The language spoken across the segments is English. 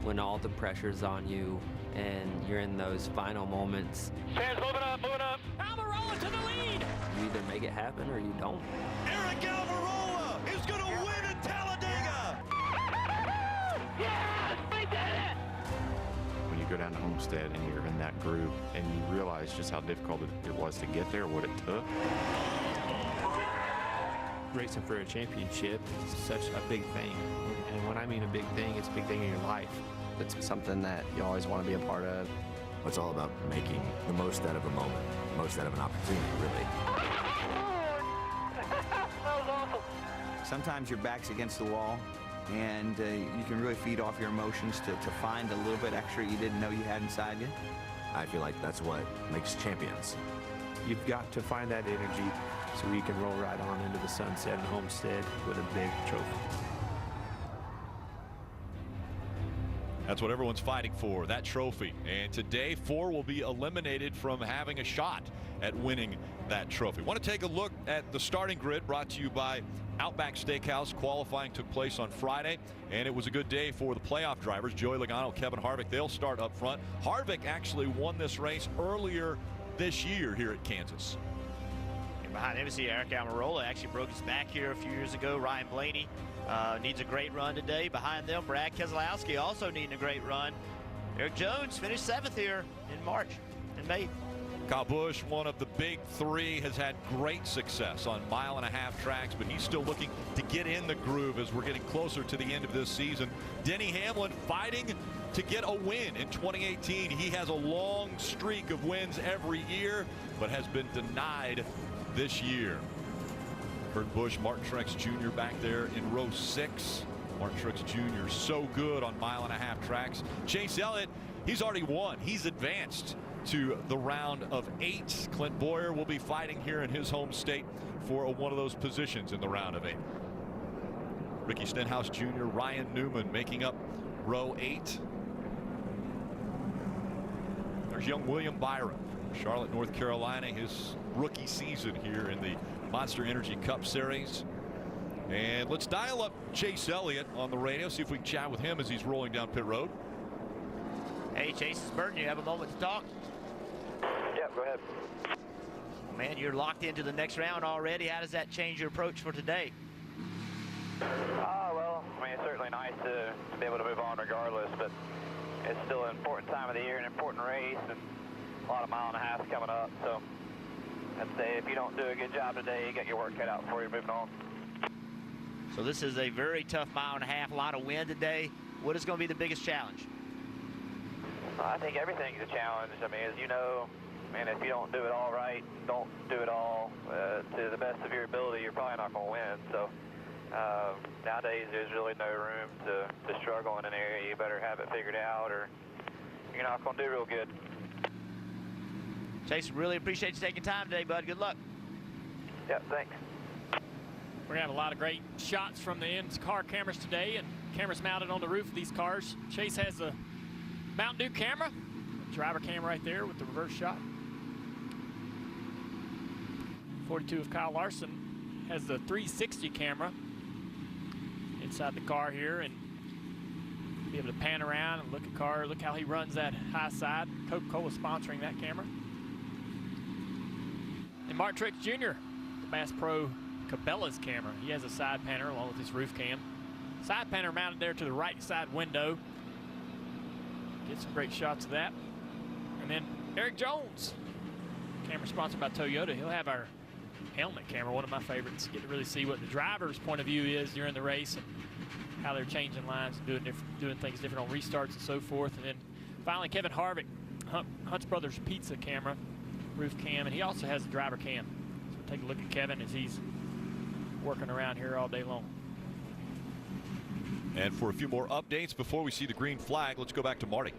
when all the pressure's on you and you're in those final moments. Fans moving up, moving up. Almirola to the lead. You either make it happen or you don't. Aric Almirola is going to win at Talladega. Yes, we did it. When you go down to Homestead and you're in that group and you realize just how difficult it was to get there, what it took. Racing for a championship is such a big thing. And when I mean a big thing, it's a big thing in your life. It's something that you always want to be a part of. It's all about making the most out of a moment, most out of an opportunity, really. That was awesome. Sometimes your back's against the wall, and you can really feed off your emotions to find a little bit extra you didn't know you had inside you. I feel like that's what makes champions. You've got to find that energy so you can roll right on into the sunset and Homestead with a big trophy. That's what everyone's fighting for, that trophy. And today, 4 will be eliminated from having a shot at winning that trophy. Want to take a look at the starting grid brought to you by Outback Steakhouse. Qualifying took place on Friday, and it was a good day for the playoff drivers. Joey Logano, Kevin Harvick, they'll start up front. Harvick actually won this race earlier this year here at Kansas. And behind him, you see Aric Almirola actually broke his back here a few years ago. Ryan Blaney needs a great run today. Behind them, Brad Keselowski also needing a great run. Erik Jones finished 7th here in May. Kyle Busch, one of the big 3, has had great success on mile-and-a-half tracks, but he's still looking to get in the groove as we're getting closer to the end of this season. Denny Hamlin fighting to get a win in 2018. He has a long streak of wins every year, but has been denied this year. Kurt Busch, Martin Truex Jr. back there in row 6. Martin Truex Jr. so good on mile-and-a-half tracks. Chase Elliott, he's already won. He's advanced to the round of 8. Clint Bowyer will be fighting here in his home state for one of those positions in the round of 8. Ricky Stenhouse Jr., Ryan Newman making up row 8. There's young William Byron, Charlotte, North Carolina, his rookie season here in the Monster Energy Cup Series. And let's dial up Chase Elliott on the radio, see if we can chat with him as he's rolling down pit road. Hey, Chase, it's Burton. You have a moment to talk? Yeah, go ahead. Man, you're locked into the next round already. How does that change your approach for today? Well, I mean, it's certainly nice to be able to move on regardless, but it's still an important time of the year, an important race, and a lot of mile-and-a-half coming up. So I'd say if you don't do a good job today, you got your work cut out before you're moving on. So this is a very tough mile-and-a-half, a lot of wind today. What is going to be the biggest challenge? I think everything's a challenge. I mean, as you know, man, if you don't do it all right, don't do it all to the best of your ability, you're probably not going to win. So nowadays, there's really no room to struggle in an area. You better have it figured out, or you're not going to do real good. Chase, really appreciate you taking time today, bud. Good luck. Yep, thanks. We're going to have a lot of great shots from the in-car cameras today, and cameras mounted on the roof of these cars. Chase has the Mountain Dew camera, driver camera right there with the reverse shot. 42 of Kyle Larson has the 360 camera inside the car here, and be able to pan around and look at car, look how he runs that high side. Coca-Cola sponsoring that camera. And Martin Truex Jr., the Bass Pro Cabela's camera. He has a side panner along with his roof cam. Side panner mounted there to the right side window. Get some great shots of that. And then Erik Jones, camera sponsored by Toyota. He'll have our helmet camera, one of my favorites. Get to really see what the driver's point of view is during the race and how they're changing lines and doing things different on restarts and so forth. And then finally, Kevin Harvick, Hunt's Brothers Pizza camera, roof cam, and he also has the driver cam. So take a look at Kevin as he's working around here all day long. And for a few more updates before we see the green flag, let's go back to Marty.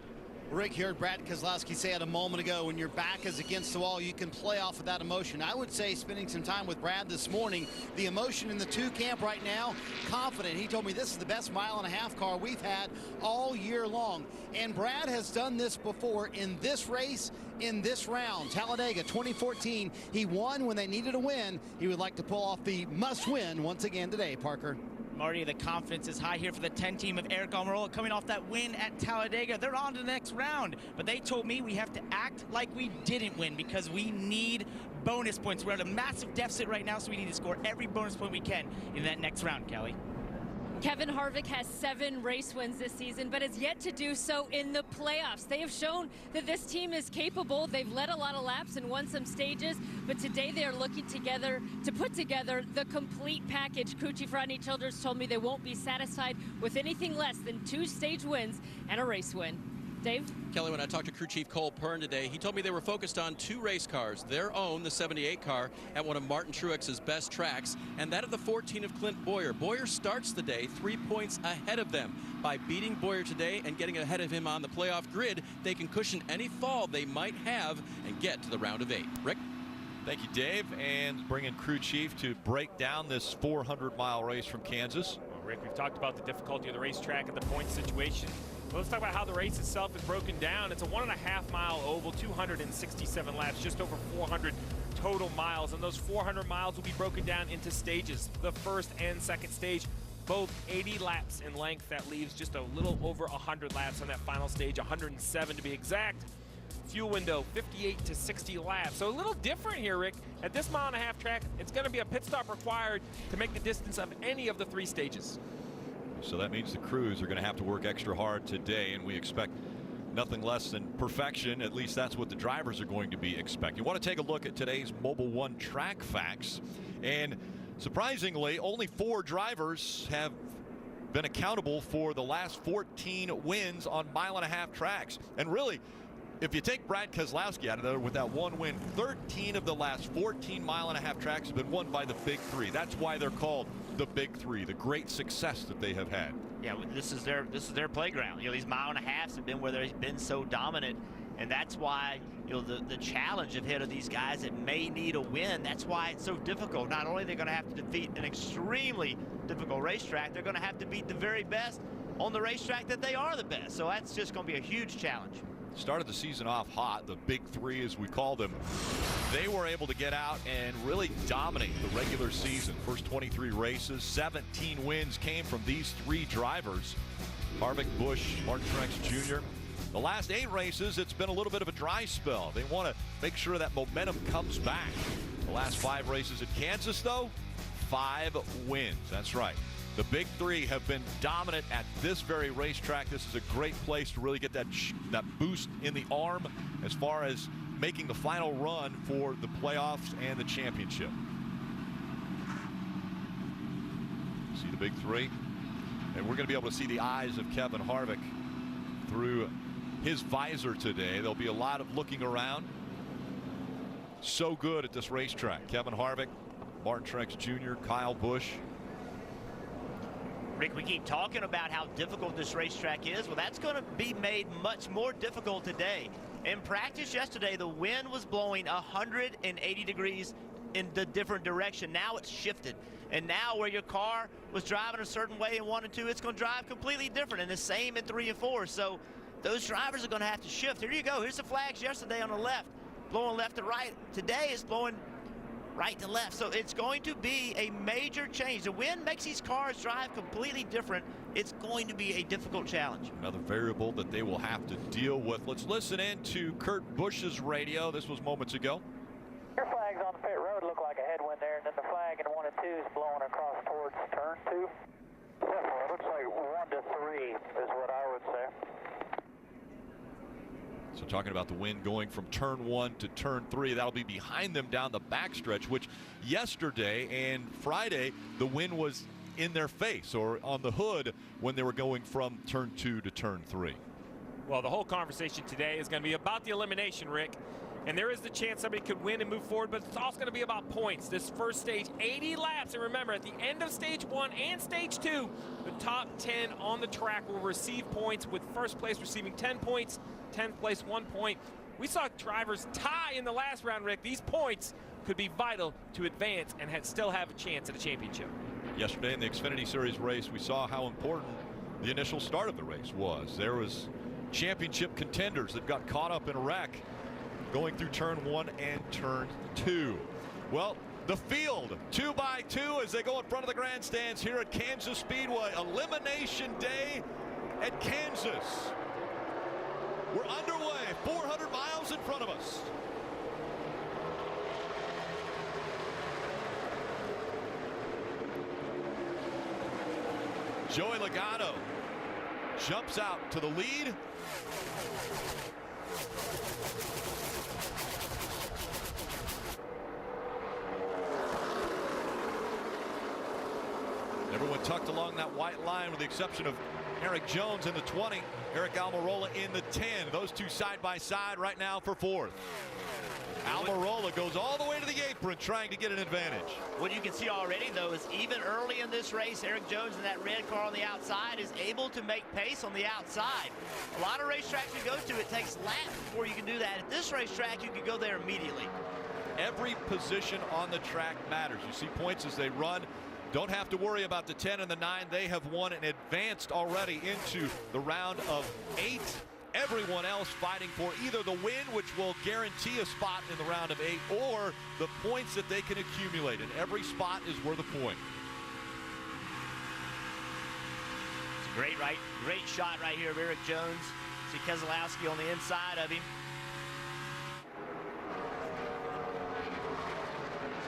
Rick, you heard Brad Keselowski say it a moment ago, when your back is against the wall, you can play off of that emotion. I would say, spending some time with Brad this morning, the emotion in the 2 camp right now, confident. He told me this is the best mile-and-a-half car we've had all year long. And Brad has done this before in this race, in this round. Talladega 2014, he won when they needed a win. He would like to pull off the must-win once again today, Parker. Marty, the confidence is high here for the 10 team of Eric Almirola coming off that win at Talladega. They're on to the next round, but they told me we have to act like we didn't win because we need bonus points. We're at a massive deficit right now, so we need to score every bonus point we can in that next round, Kelly. Kevin Harvick has 7 race wins this season, but has yet to do so in the playoffs. They have shown that this team is capable. They've led a lot of laps and won some stages, but today they are looking together to put together the complete package. Kuchif Rodney Childers told me they won't be satisfied with anything less than 2 stage wins and a race win. Dave? Kelly, when I talked to crew chief Cole Pern today, he told me they were focused on 2 race cars, their own, the 78 car, at one of Martin Truex's best tracks, and that of the 14 of Clint Bowyer. Bowyer starts the day 3 points ahead of them. By beating Bowyer today and getting ahead of him on the playoff grid, they can cushion any fall they might have and get to the round of 8. Rick? Thank you, Dave, and bring in crew chief to break down this 400-mile race from Kansas. Well, Rick, we've talked about the difficulty of the racetrack and the point situation. Well, let's talk about how the race itself is broken down. It's a 1.5-mile oval, 267 laps, just over 400 total miles. And those 400 miles will be broken down into stages. The first and second stage, both 80 laps in length. That leaves just a little over 100 laps on that final stage, 107 to be exact. Fuel window, 58 to 60 laps. So a little different here, Rick. At this 1.5-mile track, it's going to be a pit stop required to make the distance of any of the 3 stages. So that means the crews are going to have to work extra hard today, and we expect nothing less than perfection. At least that's what the drivers are going to be expecting. You want to take a look at today's Mobil 1 track facts, and surprisingly, only 4 drivers have been accountable for the last 14 wins on 1.5-mile tracks. And really, if you take Brad Keselowski out of there with that 1 win, 13 of the last 14 1.5-mile tracks have been won by the Big 3. That's why they're called the Big 3, the great success that they have had. Yeah, this is their playground. You know, these 1.5 miles have been where they've been so dominant, and that's why, you know, the challenge ahead of these guys that may need a win. That's why it's so difficult. Not only are they going to have to defeat an extremely difficult racetrack, they're going to have to beat the very best on the racetrack that they are the best. So that's just going to be a huge challenge. Started the season off hot, the Big 3 as we call them. They were able to get out and really dominate the regular season. First 23 races, 17 wins came from these 3 drivers. Harvick, Busch, Martin Truex Jr. The last 8 races, it's been a little bit of a dry spell. They want to make sure that momentum comes back. The last 5 races at Kansas, though, 5 wins. That's right. The Big 3 have been dominant at this very racetrack. This is a great place to really get that boost in the arm as far as making the final run for the playoffs and the championship. See the Big 3? And we're going to be able to see the eyes of Kevin Harvick through his visor today. There'll be a lot of looking around. So good at this racetrack. Kevin Harvick, Martin Truex Jr., Kyle Busch. Rick, we keep talking about how difficult this racetrack is. Well, that's going to be made much more difficult today. In practice yesterday, the wind was blowing 180 degrees in the different direction. Now it's shifted. And now where your car was driving a certain way in 1 and 2, it's going to drive completely different. And the same in 3 and 4. So those drivers are going to have to shift. Here you go. Here's the flags yesterday on the left, blowing left to right. Today it's blowing right to left. So it's going to be a major change. The wind makes these cars drive completely different. It's going to be a difficult challenge. Another variable that they will have to deal with. Let's listen in to Kurt Busch's radio. This was moments ago. Your flags on the pit road look like a headwind there, and then the flag in 1 and 2 is blowing across towards turn 2. Yeah, it looks like 1 to 3 is what I would say. So talking about the wind going from turn 1 to turn 3, that'll be behind them down the backstretch, which yesterday and Friday, the wind was in their face or on the hood when they were going from turn 2 to turn 3. Well, the whole conversation today is going to be about the elimination, Rick. And there is the chance somebody could win and move forward, but it's also going to be about points. This first stage, 80 laps. And remember, at the end of stage 1 and stage 2, the top 10 on the track will receive points, with first place receiving 10 points, 10th place 1 point. We saw drivers tie in the last round, Rick. These points could be vital to advance and still have a chance at a championship. Yesterday in the Xfinity Series race, we saw how important the initial start of the race was. There was championship contenders that got caught up in a wreck going through turn 1 and turn 2. Well, the field 2 by 2 as they go in front of the grandstands here at Kansas Speedway. Elimination Day at Kansas. We're underway, 400 miles in front of us. Joey Logano jumps out to the lead. Everyone tucked along that white line with the exception of Eric Jones in the 20, Eric Almirola in the 10. Those two side by side right now for fourth. Almirola goes all the way to the apron trying to get an advantage. What you can see already, though, is even early in this race, Eric Jones in that red car on the outside is able to make pace on the outside. A lot of racetracks you go to, it takes laps before you can do that. At this racetrack, you can go there immediately. Every position on the track matters. You see points as they run. Don't have to worry about the 10 and the 9. They have won and advanced already into the round of 8. Everyone else fighting for either the win, which will guarantee a spot in the round of 8, or the points that they can accumulate. And every spot is worth a point. It's a great shot right here of Eric Jones. See Keselowski on the inside of him.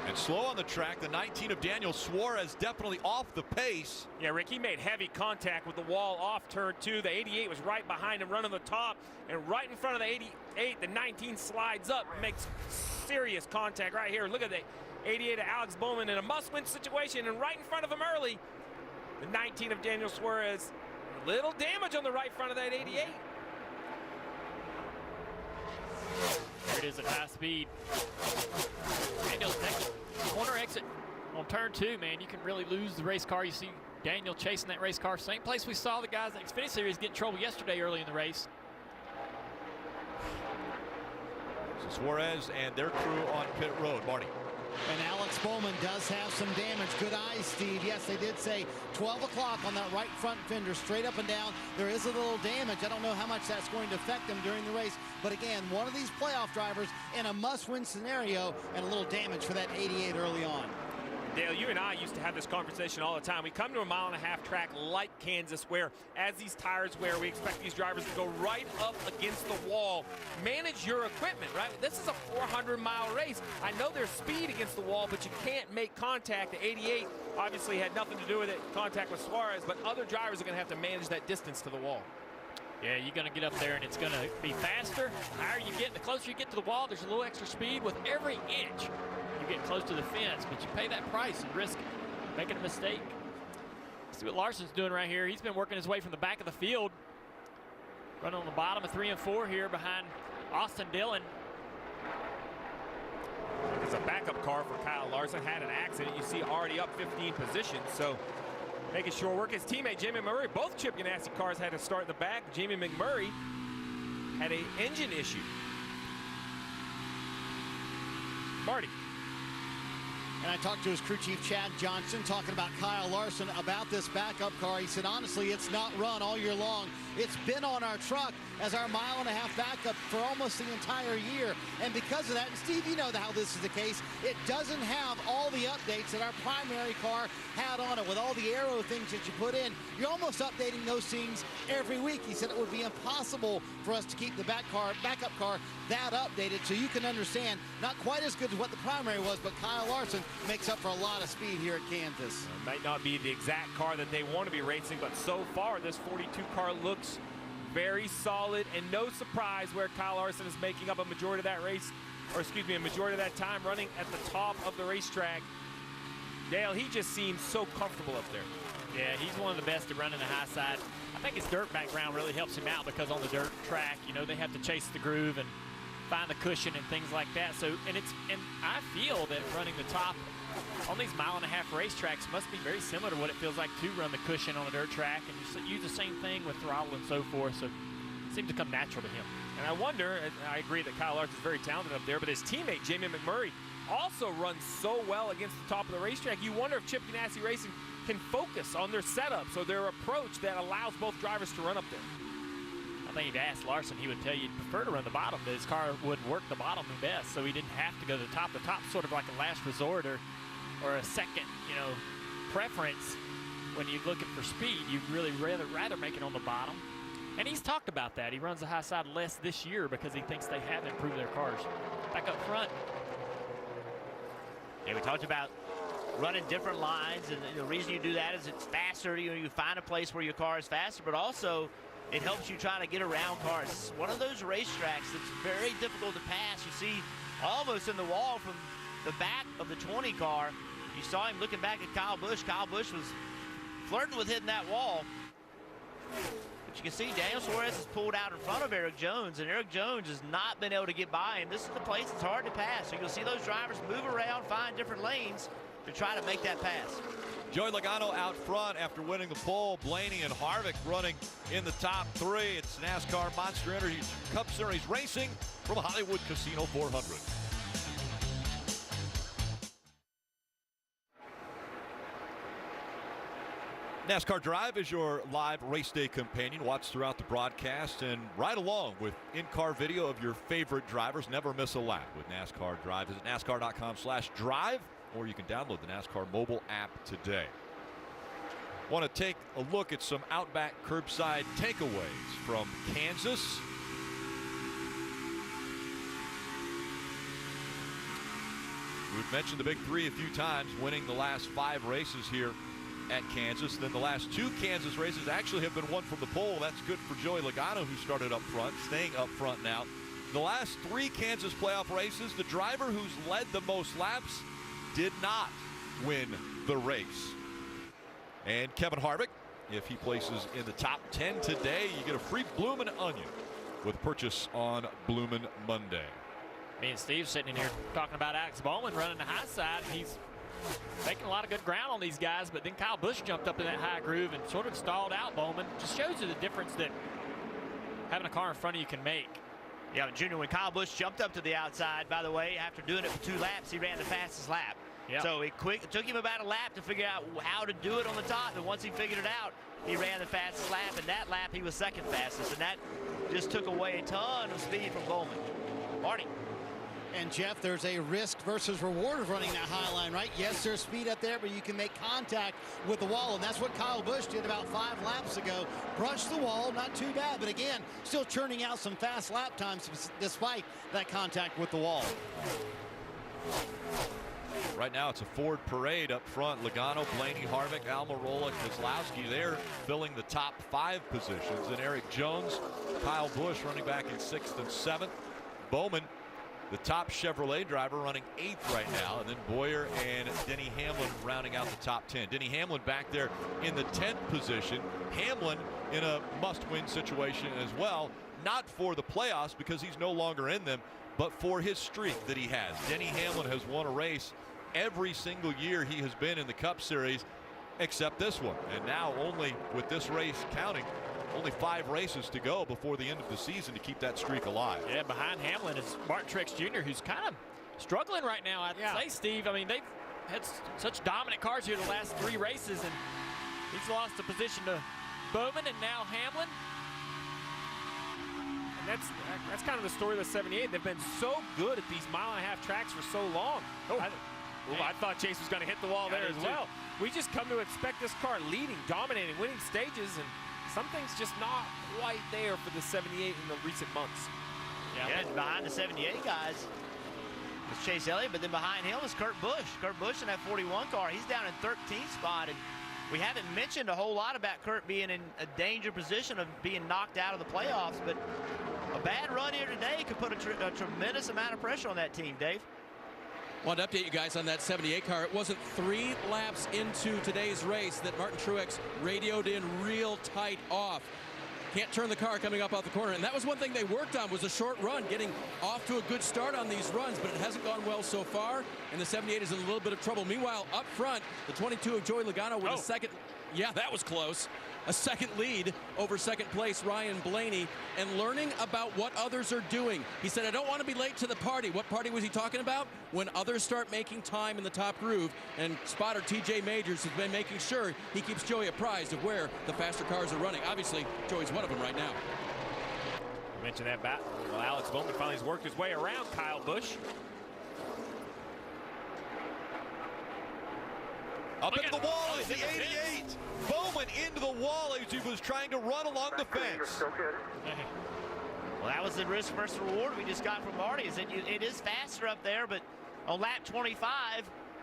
And slow on the track, the 19 of Daniel Suarez definitely off the pace. Yeah, Rick, he made heavy contact with the wall off turn 2. The 88 was right behind him, running the top, and right in front of the 88, the 19 slides up, makes serious contact right here. Look at the 88 of Alex Bowman in a must-win situation, and right in front of him early, the 19 of Daniel Suarez. A little damage on the right front of that 88. There it is at high speed. Daniel's next corner exit on turn 2, man. You can really lose the race car. You see Daniel chasing that race car. Same place we saw the guys in the Xfinity Series get in trouble yesterday early in the race. So Suarez and their crew on pit road. Marty. And Alex Bowman does have some damage. Good eyes, Steve. Yes, they did say 12 o'clock on that right front fender, straight up and down. There is a little damage. I don't know how much that's going to affect them during the race. But again, one of these playoff drivers in a must-win scenario, and a little damage for that 88 early on. Dale, you and I used to have this conversation all the time. We come to a mile-and-a-half track like Kansas, where as these tires wear, we expect these drivers to go right up against the wall. Manage your equipment, right? This is a 400-mile race. I know there's speed against the wall, but you can't make contact. The 88 obviously had nothing to do with it, contact with Suarez, but other drivers are going to have to manage that distance to the wall. Yeah, you're going to get up there, and it's going to be faster. The higher you get, the closer you get to the wall, there's a little extra speed with every inch. You get close to the fence, but you pay that price and risk making a mistake. See what Larson's doing right here. He's been working his way from the back of the field, running on the bottom of 3 and 4 here behind Austin Dillon. It's a backup car for Kyle Larson. Had an accident. You see already up 15 positions, so making sure work. His teammate Jamie McMurray, both Chip Ganassi cars had to start in the back. Jamie McMurray had an engine issue. Marty. And I talked to his crew chief, Chad Johnson, talking about Kyle Larson, about this backup car. He said, honestly, it's not run all year long. It's been on our truck as our mile-and-a-half backup for almost the entire year. And because of that, and Steve, you know how this is the case, it doesn't have all the updates that our primary car had on it with all the aero things that you put in. You're almost updating those things every week. He said it would be impossible for us to keep the backup car that updated, so you can understand, not quite as good as what the primary was, but Kyle Larson makes up for a lot of speed here at Kansas. It might not be the exact car that they want to be racing, but so far this 42 car looks very solid, and no surprise where Kyle Larson is making up a majority of that race, or excuse me, a majority of that time running at the top of the racetrack. Dale, he just seems so comfortable up there. Yeah, he's one of the best at running the high side. I think his dirt background really helps him out, because on the dirt track, you know, they have to chase the groove and find the cushion and things like that. So, and I feel that running the top on these mile-and-a-half racetracks must be very similar to what it feels like to run the cushion on a dirt track, and you use the same thing with throttle and so forth. So it seems to come natural to him. And I wonder, I agree that Kyle Larson is very talented up there, but his teammate Jamie McMurray also runs so well against the top of the racetrack. You wonder if Chip Ganassi Racing can focus on their setup, so their approach that allows both drivers to run up there. I think if you asked Larson, he would tell you he'd prefer to run the bottom, but his car wouldn't work the bottom the best, so he didn't have to go to the top. The top's sort of like a last resort or a second, preference. When you're looking for speed, you'd really rather make it on the bottom. And he's talked about that. He runs the high side less this year because he thinks they have improved their cars. Back up front. Yeah, we talked about running different lines, and the reason you do that is it's faster. You find a place where your car is faster, but also it helps you try to get around cars. It's one of those racetracks that's very difficult to pass. You see almost in the wall from the back of the 20 car. You saw him looking back at Kyle Busch. Kyle Busch was flirting with hitting that wall. But you can see Daniel Suarez is pulled out in front of Eric Jones, and Eric Jones has not been able to get by him. This is the place that's hard to pass. So you'll see those drivers move around, find different lanes to try to make that pass. Joey Logano out front after winning the pole. Blaney and Harvick running in the top 3. It's NASCAR Monster Energy Cup Series racing from Hollywood Casino 400. NASCAR Drive is your live race day companion. Watch throughout the broadcast and ride along with in-car video of your favorite drivers. Never miss a lap with NASCAR Drive. Visit NASCAR.com/drive, or you can download the NASCAR mobile app today. Want to take a look at some Outback curbside takeaways from Kansas. We've mentioned the big 3 a few times, winning the last 5 races here at Kansas. Then the last 2 Kansas races actually have been won from the pole. That's good for Joey Logano, who started up front, staying up front now. The last 3 Kansas playoff races, the driver who's led the most laps did not win the race. And Kevin Harvick, if he places in the top 10 today, you get a free Bloomin' Onion with purchase on Bloomin' Monday. Me and Steve sitting in here talking about Alex Bowman running the high side. He's making a lot of good ground on these guys, but then Kyle Busch jumped up in that high groove and sort of stalled out Bowman. Just shows you the difference that having a car in front of you can make. Yeah, but Junior, when Kyle Busch jumped up to the outside, by the way, after doing it for 2 laps, he ran the fastest lap. Yep. So it took him about a lap to figure out how to do it on the top, and once he figured it out, he ran the fastest lap, and that lap he was second fastest, and that just took away a ton of speed from Bowman. Marty. And Jeff, there's a risk versus reward of running that high line, right? Yes, there's speed up there, but you can make contact with the wall, and that's what Kyle Busch did about 5 laps ago. Brushed the wall, not too bad, but again, still churning out some fast lap times despite that contact with the wall. Right now, it's a Ford parade up front. Logano, Blaney, Harvick, Almirola, Keselowski. They're filling the top 5 positions. And Eric Jones, Kyle Busch running back in 6th and 7th. Bowman, the top Chevrolet driver, running 8th right now. And then Boyer and Denny Hamlin rounding out the top 10. Denny Hamlin back there in the 10th position. Hamlin in a must-win situation as well. Not for the playoffs because he's no longer in them, but for his streak that he has. Denny Hamlin has won a race every single year he has been in the Cup Series, except this one. And now, only with this race counting, only 5 races to go before the end of the season to keep that streak alive. Yeah, behind Hamlin is Martin Truex Jr., who's kind of struggling right now, I'd say, Steve. I mean, they've had such dominant cars here the last 3 races, and he's lost the position to Bowman and now Hamlin. And that's kind of the story of the 78. They've been so good at these mile-and-a-half tracks for so long. I thought Chase was going to hit the wall there as well. We just come to expect this car leading, dominating, winning stages, and something's just not quite there for the 78 in the recent months. Yeah, and behind the 78 guys is Chase Elliott, but then behind him is Kurt Busch. Kurt Busch in that 41 car, he's down in 13th spot, and we haven't mentioned a whole lot about Kurt being in a danger position of being knocked out of the playoffs, but a bad run here today could put a tremendous amount of pressure on that team, Dave. Want to update you guys on that 78 car. It wasn't 3 laps into today's race that Martin Truex radioed in real tight off. Can't turn the car coming up off the corner, and that was one thing they worked on, was a short run, getting off to a good start on these runs, but it hasn't gone well so far, and the 78 is in a little bit of trouble. Meanwhile, up front, the 22 of Joey Logano with a second. Yeah, that was close. A second lead over second place Ryan Blaney, and learning about what others are doing. He said, I don't want to be late to the party. What party was he talking about? When others start making time in the top groove, and spotter TJ Majors has been making sure he keeps Joey apprised of where the faster cars are running. Obviously, Joey's one of them right now. Mentioned that battle. Well, Alex Bowman finally has worked his way around Kyle Busch. Up into the wall is the 88. Bowman into the wall as he was trying to run along the fence. Well, that was the risk versus reward we just got from Marty. Is it is faster up there, but on lap 25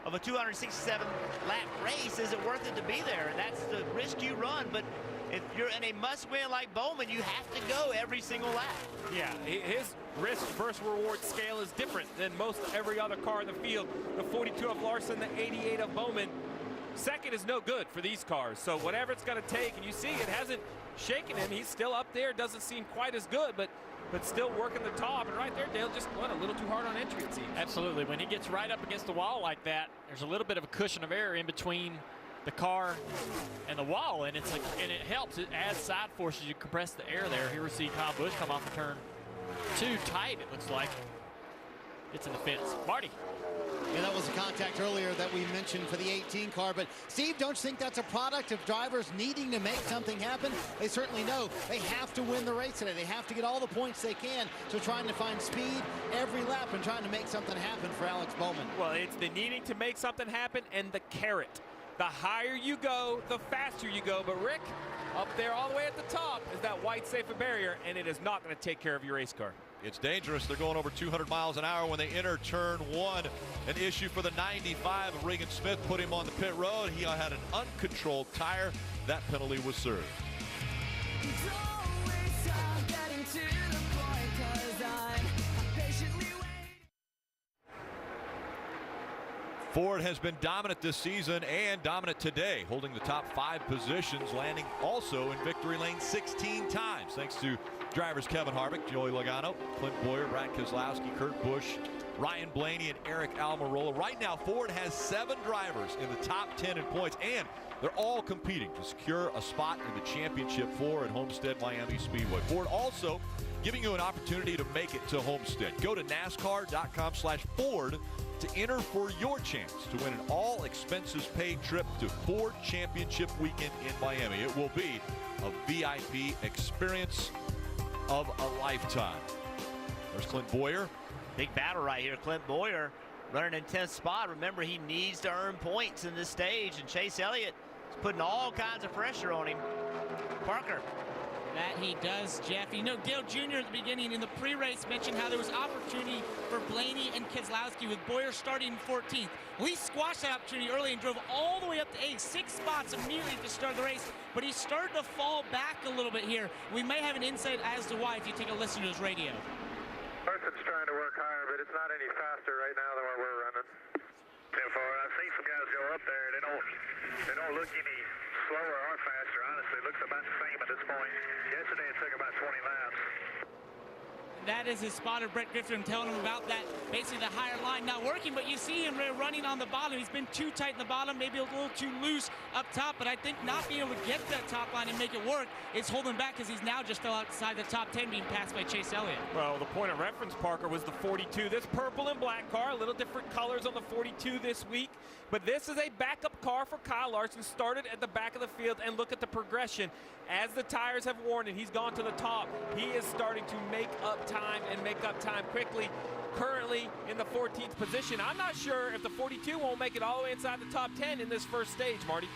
of a 267 lap race, is it worth it to be there? And that's the risk you run. But if you're in a must-win like Bowman, you have to go every single lap. Yeah, his risk versus reward scale is different than most every other car in the field. The 42 of Larson, the 88 of Bowman. Second is no good for these cars. So whatever it's going to take, and you see it hasn't shaken him. He's still up there. Doesn't seem quite as good, but still working the top. And right there, Dale just went a little too hard on entry, it seems. Absolutely. When he gets right up against the wall like that, there's a little bit of a cushion of air in between the car and the wall, and it's like, and it helps. It adds side forces. You compress the air there. Here we see Kyle Busch come off the turn 2 tight, it looks like. Gets in the fence. Marty. Yeah, that was a contact earlier that we mentioned for the 18 car. But, Steve, don't you think that's a product of drivers needing to make something happen? They certainly know they have to win the race today. They have to get all the points they can. So trying to find speed every lap and trying to make something happen for Alex Bowman. Well, it's the needing to make something happen and the carrot. The higher you go, the faster you go. But, Rick, up there all the way at the top is that white safety barrier, and it is not going to take care of your race car. It's dangerous. They're going over 200 miles an hour when they enter turn 1. An issue for the 95 of Regan Smith put him on the pit road. He had an uncontrolled tire. That penalty was served. Ford has been dominant this season and dominant today, holding the top 5 positions, landing also in victory lane 16 times, thanks to drivers Kevin Harvick, Joey Logano, Clint Boyer, Brad Keselowski, Kurt Busch, Ryan Blaney, and Eric Almirola. Right now, Ford has 7 drivers in the top 10 in points, and they're all competing to secure a spot in the championship 4 at Homestead Miami Speedway. Ford also giving you an opportunity to make it to Homestead. Go to NASCAR.com/Ford to enter for your chance to win an all-expenses-paid trip to Ford Championship Weekend in Miami. It will be a VIP experience of a lifetime. There's Clint Boyer. Big battle right here. Clint Boyer running in 10th spot. Remember, he needs to earn points in this stage, and Chase Elliott is putting all kinds of pressure on him. Parker. That he does, Jeff. You know, Dale Jr. at the beginning in the pre-race mentioned how there was opportunity for Blaney and Keselowski with Boyer starting 14th. We squashed that opportunity early and drove all the way up to 8th, 6 spots immediately to start the race, but he started to fall back a little bit here. We may have an insight as to why if you take a listen to his radio. Larson's trying to work higher, but it's not any faster right now than what we're running. Therefore, I've seen some guys go up there, they don't look any slower or faster. Honestly, it looks about the same at this point. Yesterday it took about 20 laps. That is his spotter, Brett Griffin, telling him about that, basically the higher line not working, but you see him running on the bottom. He's been too tight in the bottom, maybe a little too loose up top, but I think not being able to get that top line and make it work is holding back because he's now just fell outside the top 10 being passed by Chase Elliott. Well, the point of reference, Parker, was the 42. This purple and black car, a little different colors on the 42 this week, but this is a backup car for Kyle Larson, started at the back of the field, and look at the progression. As the tires have worn and he's gone to the top, he is starting to make up time and make up time quickly. Currently in the 14th position. I'm not sure if the 42 won't make it all the way inside the top 10 in this first stage, Marty.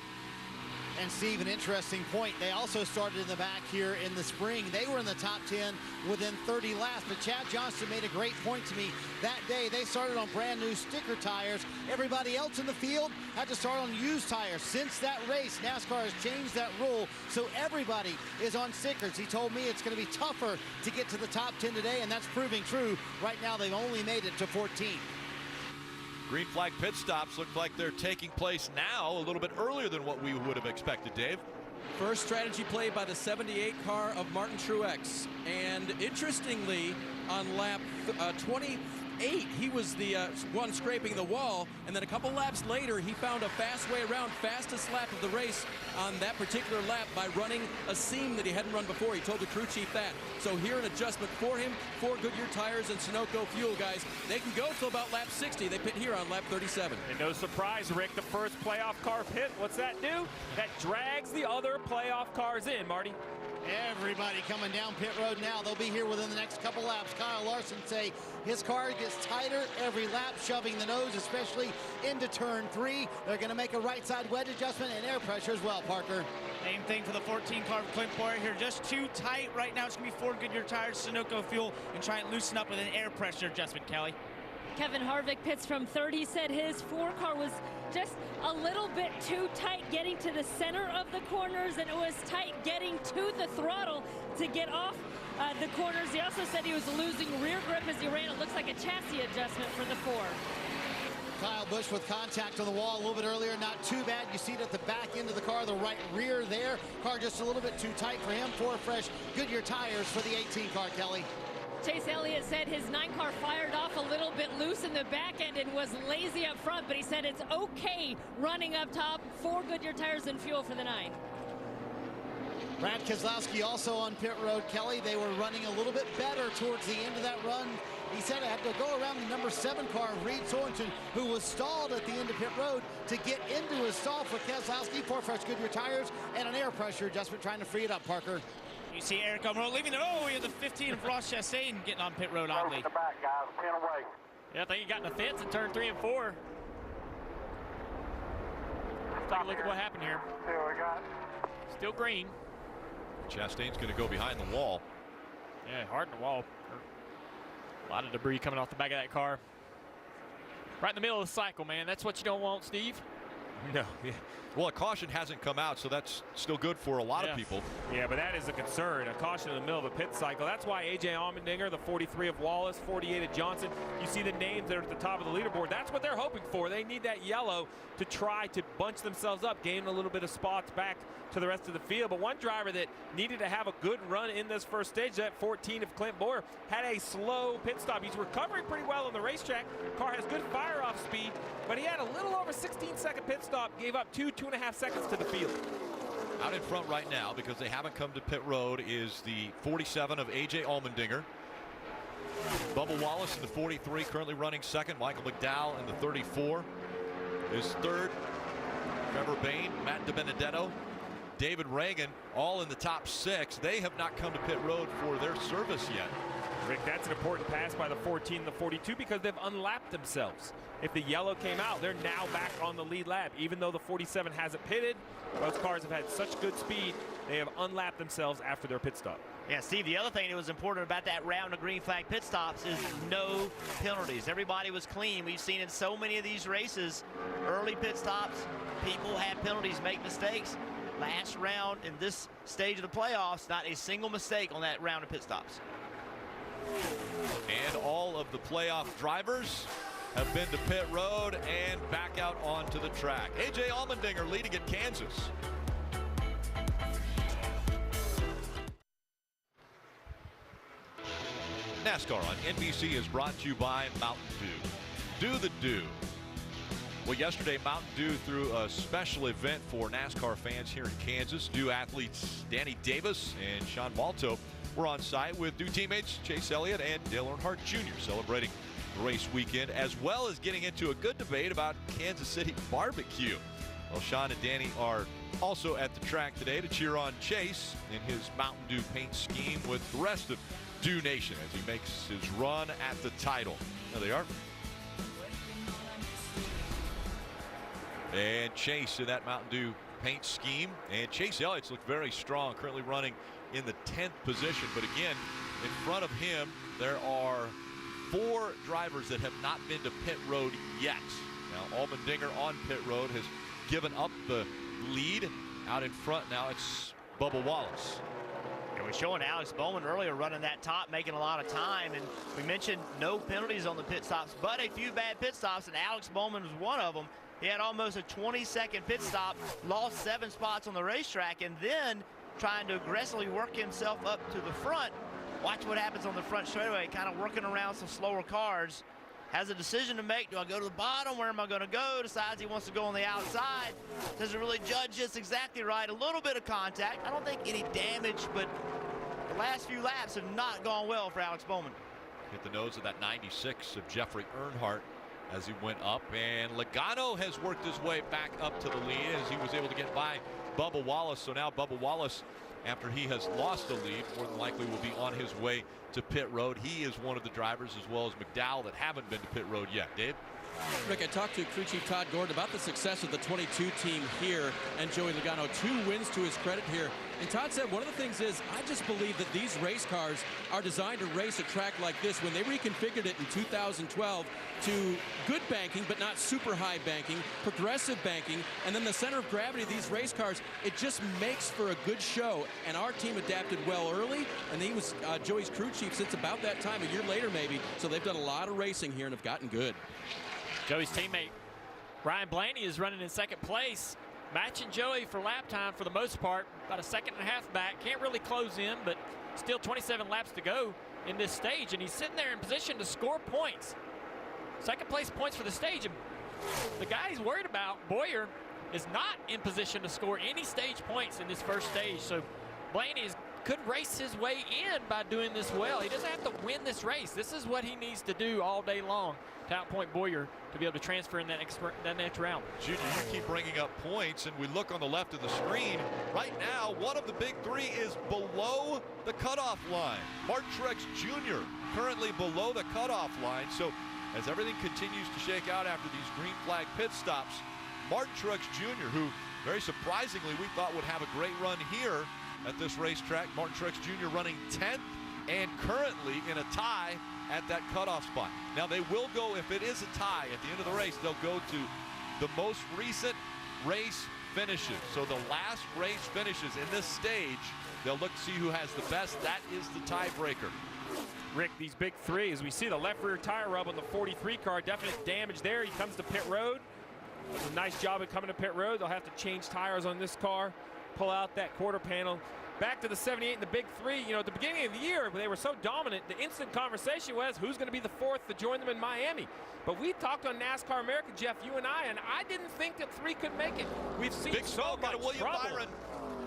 And Steve, an interesting point. They also started in the back here in the spring. They were in the top 10 within 30 laps. But Chad Johnston made a great point to me. That day, they started on brand new sticker tires. Everybody else in the field had to start on used tires. Since that race, NASCAR has changed that rule, so everybody is on stickers. He told me it's going to be tougher to get to the top 10 today, and that's proving true. Right now, they've only made it to 14. Green flag pit stops look like they're taking place now a little bit earlier than what we would have expected, Dave. First strategy play by the 78 car of Martin Truex. And interestingly, on lap 28 8, he was the one scraping the wall, and then a couple laps later, he found a fast way around, fastest lap of the race on that particular lap by running a seam that he hadn't run before. He told the crew chief that. So here an adjustment for him, 4 Goodyear tires and Sunoco fuel, guys. They can go till about lap 60. They pit here on lap 37. And no surprise, Rick, the first playoff car pit, what's that do? That drags the other playoff cars in, Marty. Everybody coming down pit road now. They'll be here within the next couple laps. Kyle Larson say his car gets tighter every lap, shoving the nose, especially into turn 3. They're going to make a right side wedge adjustment and air pressure as well, Parker. Same thing for the 14 car for Clint Bowyer here. Just too tight right now. It's going to be 4 Goodyear tires, Sunoco fuel, and try and loosen up with an air pressure adjustment, Kelly. Kevin Harvick pits from 3rd. He said his 4 car was just a little bit too tight getting to the center of the corners, and it was tight getting to the throttle to get off the corners. He also said he was losing rear grip as he ran. It looks like a chassis adjustment for the 4. Kyle Busch with contact on the wall a little bit earlier. Not too bad. You see it at the back end of the car, the right rear there. Car just a little bit too tight for him. 4 fresh Goodyear tires for the 18 car, Kelly. Chase Elliott said his 9 car fired off a little bit loose in the back end and was lazy up front, but he said it's okay running up top. 4 Goodyear tires and fuel for the 9. Brad Keselowski also on pit road, Kelly. They were running a little bit better towards the end of that run. He said I had to go around the number 7 car, Reed Sorensen, who was stalled at the end of pit road, to get into his stall for Keselowski. 4 fresh Goodyear tires and an air pressure adjustment trying to free it up, Parker. You see Eric Almirola leaving there. Oh, we have the 15 of Ross Chastain getting on pit road oddly. The back, guys. 10 away. Yeah, I think he got in the fence in turn 3 and 4. Let's take a look at what happened here. See what we got. Still green. Chastain's going to go behind the wall. Yeah, hard in the wall. A lot of debris coming off the back of that car. Right in the middle of the cycle, man. That's what you don't want, Steve. No. Yeah. Well, a caution hasn't come out, so that's still good for a lot of people. Yeah, but that is a concern. A caution in the middle of a pit cycle. That's why A.J. Allmendinger, the 43 of Wallace, 48 of Johnson, you see the names that are at the top of the leaderboard. That's what they're hoping for. They need that yellow to try to bunch themselves up, gain a little bit of spots back to the rest of the field. But one driver that needed to have a good run in this first stage, that 14 of Clint Bowyer, had a slow pit stop. He's recovering pretty well on the racetrack. Car has good fire-off speed, but he had a little over 16-second pit stop, gave up 2.5 seconds to the field. Out in front right now, because they haven't come to pit road, is the 47 of A.J. Allmendinger. Bubba Wallace in the 43, currently running second. Michael McDowell in the 34 is third. Trevor Bayne, Matt DiBenedetto, David Reagan, all in the top 6. They have not come to pit road for their service yet. Rick, that's an important pass by the 14 and the 42 because they've unlapped themselves. If the yellow came out, they're now back on the lead lap. Even though the 47 hasn't pitted, those cars have had such good speed, they have unlapped themselves after their pit stop. Yeah, Steve, the other thing that was important about that round of green flag pit stops is no penalties. Everybody was clean. We've seen in so many of these races, early pit stops, people have penalties, make mistakes. Last round in this stage of the playoffs, not a single mistake on that round of pit stops. And all of the playoff drivers have been to pit road and back out onto the track. A.J. Allmendinger leading at Kansas. NASCAR on NBC is brought to you by Mountain Dew. Do the do. Well, yesterday, Mountain Dew threw a special event for NASCAR fans here in Kansas. Dew athletes Danny Davis and Sean Balto were on site with Dew teammates Chase Elliott and Dale Earnhardt Jr. celebrating the race weekend, as well as getting into a good debate about Kansas City barbecue. Well, Sean and Danny are also at the track today to cheer on Chase in his Mountain Dew paint scheme with the rest of Dew Nation as he makes his run at the title. There they are. And Chase in that Mountain Dew paint scheme. And Chase Elliott's looked very strong, currently running in the 10th position. But again, in front of him, there are 4 drivers that have not been to pit road yet. Now, Allmendinger on pit road has given up the lead. Out in front now, it's Bubba Wallace. And we're showing Alex Bowman earlier running that top, making a lot of time. And we mentioned no penalties on the pit stops, but a few bad pit stops, and Alex Bowman was one of them. He had almost a 20-second pit stop, lost 7 spots on the racetrack, and then trying to aggressively work himself up to the front. Watch what happens on the front straightaway, kind of working around some slower cars. has a decision to make. Do I go to the bottom? Where am I going to go? Decides he wants to go on the outside. Doesn't really judge this exactly right. A little bit of contact. I don't think any damage, but the last few laps have not gone well for Alex Bowman. Hit the nose of that 96 of Jeffrey Earnhardt as he went up, and Logano has worked his way back up to the lead as he was able to get by Bubba Wallace. So now Bubba Wallace, after he has lost the lead, more than likely will be on his way to pit road. He is one of the drivers, as well as McDowell, that haven't been to pit road yet. Dave? Rick, I talked to crew chief Todd Gordon about the success of the 22 team here, and Joey Logano, 2 wins to his credit here. And Todd said one of the things is, I just believe that these race cars are designed to race a track like this. When they reconfigured it in 2012 to good banking, but not super high banking, progressive banking, and then the center of gravity of these race cars, it just makes for a good show. And our team adapted well early, and he was Joey's crew chief since about that time, a year later maybe. So they've done a lot of racing here and have gotten good. Joey's teammate Ryan Blaney is running in second place, matching Joey for lap time for the most part, about a second and a half back. Can't really close in, but still 27 laps to go in this stage, and he's sitting there in position to score points. Second place points for the stage, and the guy he's worried about, Bowyer, is not in position to score any stage points in this first stage. So Blaney could race his way in by doing this well. He doesn't have to win this race. This is what he needs to do all day long to outpoint Bowyer to be able to transfer in that next round. Junior, you keep bringing up points, and we look on the left of the screen. Right now, one of the big 3 is below the cutoff line. Martin Truex Jr. currently below the cutoff line. So as everything continues to shake out after these green flag pit stops, Martin Truex Jr., who very surprisingly we thought would have a great run here at this racetrack, Martin Truex Jr. running 10th and currently in a tie at that cutoff spot. Now they will go, if it is a tie at the end of the race, they'll go to the most recent race finishes. So the last race finishes in this stage, they'll look to see who has the best. That is the tiebreaker. Rick, these big 3, as we see the left rear tire rub on the 43 car, definite damage there. He comes to pit road. Does a nice job of coming to pit road. They'll have to change tires on this car, pull out that quarter panel. Back to the 78 and the big 3. You know, at the beginning of the year, they were so dominant, the instant conversation was who's going to be the 4th to join them in Miami. But we talked on NASCAR America, Jeff, you and I didn't think that 3 could make it. We've seen big so much William trouble. Byron.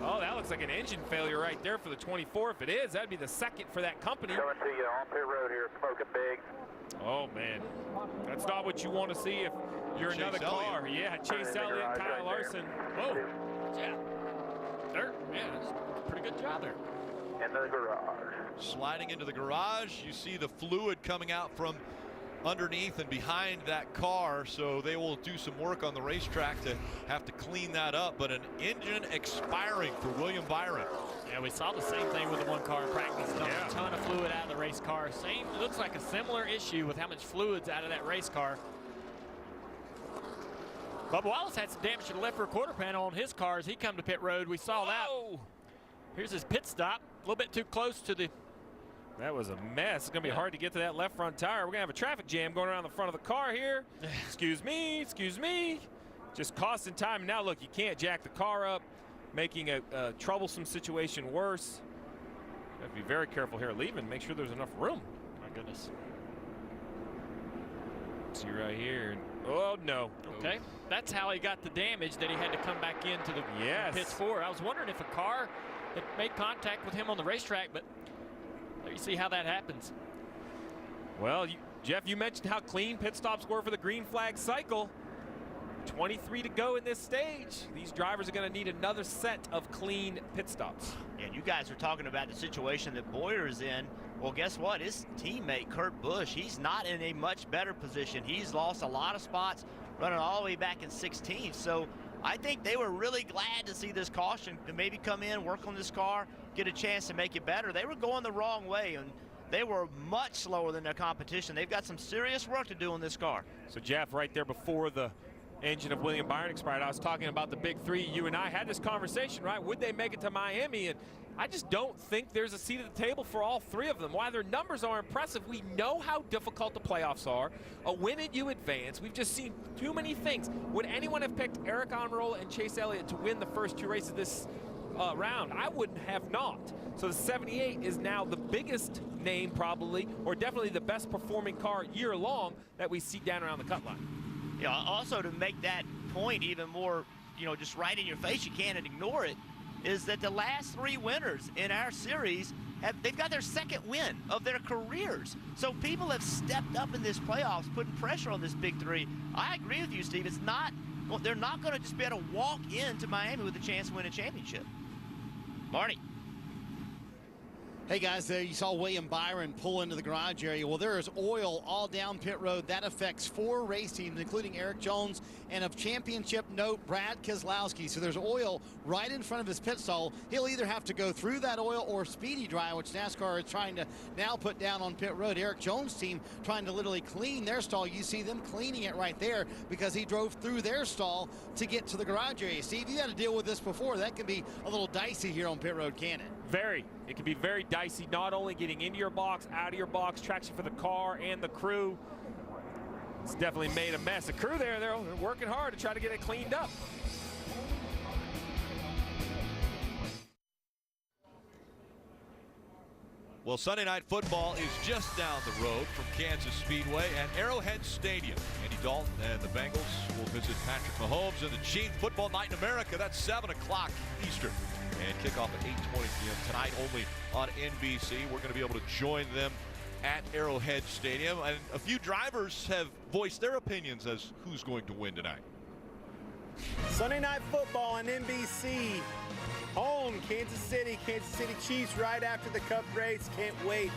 Oh, that looks like an engine failure right there for the 24. If it is, that'd be the 2nd for that company. Coming to you on pit road here, smoking big. Oh, man. That's not what you want to see if you're Chase another car. Elliott. Yeah, Chase Elliott, Kyle Larson. Whoa. Yeah. Dirt. Yeah, that's a pretty good job there. In the garage. Sliding into the garage, you see the fluid coming out from underneath and behind that car, so they will do some work on the racetrack to have to clean that up. But an engine expiring for William Byron. Yeah, we saw the same thing with the one car in practice. Dumped a ton of fluid out of the race car. Same, looks like a similar issue with how much fluid's out of that race car. Bubba Wallace had some damage to the left rear quarter panel on his car as he come to pit road. We saw that. Here's his pit stop. A little bit too close to the... That was a mess. It's going to be hard to get to that left front tire. We're going to have a traffic jam going around the front of the car here. Excuse me, excuse me. Just costing time. Now, look, you can't jack the car up, making a troublesome situation worse. You have to be very careful here leaving. Make sure there's enough room. My goodness. See right here. Oh, no. Okay. That's how he got the damage that he had to come back into the pits for. I was wondering if a car had made contact with him on the racetrack, but there you see how that happens. Well, Jeff, you mentioned how clean pit stops were for the green flag cycle. 23 to go in this stage. These drivers are going to need another set of clean pit stops. And you guys are talking about the situation that Bowyer is in. Well, guess what? His teammate, Kurt Busch, he's not in a much better position. He's lost a lot of spots running all the way back in 16. So I think they were really glad to see this caution to maybe come in, work on this car, get a chance to make it better. They were going the wrong way, and they were much slower than their competition. They've got some serious work to do on this car. So, Jeff, right there before the engine of William Byron expired, I was talking about the big 3. You and I had this conversation, right? Would they make it to Miami? And I just don't think there's a seat at the table for all 3 of them. While their numbers are impressive, we know how difficult the playoffs are. A win and you advance. We've just seen too many things. Would anyone have picked Eric Almirola and Chase Elliott to win the first 2 races this round. I wouldn't have not. So the 78 is now the biggest name probably, or definitely the best performing car year long that we see down around the cut line. Yeah, also to make that point even more, just right in your face, you can't ignore it, is that the last 3 winners in our series, they've got their second win of their careers. So people have stepped up in this playoffs, putting pressure on this big 3. I agree with you, Steve. They're not going to just be able to walk into Miami with a chance to win a championship. Marty. Hey guys, there you saw William Byron pull into the garage area. Well, there is oil all down pit road. That affects 4 race teams, including Eric Jones, and of championship note, Brad Keselowski. So there's oil right in front of his pit stall. He'll either have to go through that oil or speedy dry, which NASCAR is trying to now put down on pit road. Eric Jones' team trying to literally clean their stall. You see them cleaning it right there because he drove through their stall to get to the garage area. Steve, you had to deal with this before. That can be a little dicey here on pit road, can it? Very. It can be very dicey, not only getting into your box, out of your box, traction for the car and the crew. It's definitely made a mess. The crew there, they're working hard to try to get it cleaned up. Well, Sunday Night Football is just down the road from Kansas Speedway at Arrowhead Stadium. Andy Dalton and the Bengals will visit Patrick Mahomes and the Chiefs. Football night in America, that's 7 o'clock Eastern. And kickoff at 8:20 p.m. tonight only on NBC. We're going to be able to join them at Arrowhead Stadium. And a few drivers have voiced their opinions as who's going to win tonight. Sunday Night Football on NBC. Home, Kansas City Chiefs right after the Cup race. Can't wait.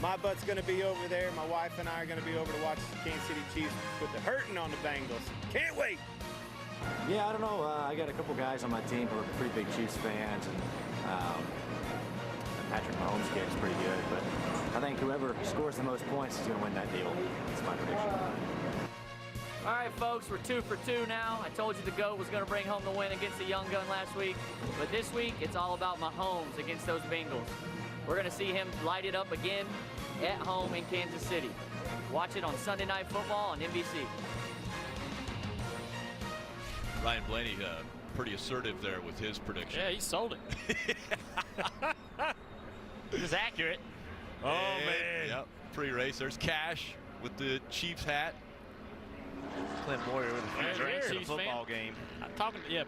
My butt's going to be over there. My wife and I are going to be over to watch the Kansas City Chiefs put the hurting on the Bengals. Can't wait. Yeah, I don't know. I got a couple guys on my team who are pretty big Chiefs fans, and Patrick Mahomes kid is pretty good. But I think whoever scores the most points is going to win that deal. That's my prediction. All right, folks, we're 2 for 2 now. I told you the GOAT was going to bring home the win against the Young Gun last week. But this week, it's all about Mahomes against those Bengals. We're going to see him light it up again at home in Kansas City. Watch it on Sunday Night Football on NBC. Ryan Blaney pretty assertive there with his prediction. Yeah, he sold it. It was accurate. Oh, man. Yep, pre-race. There's Cash with the Chiefs hat. Clint Boyer with a few drinks in the football game.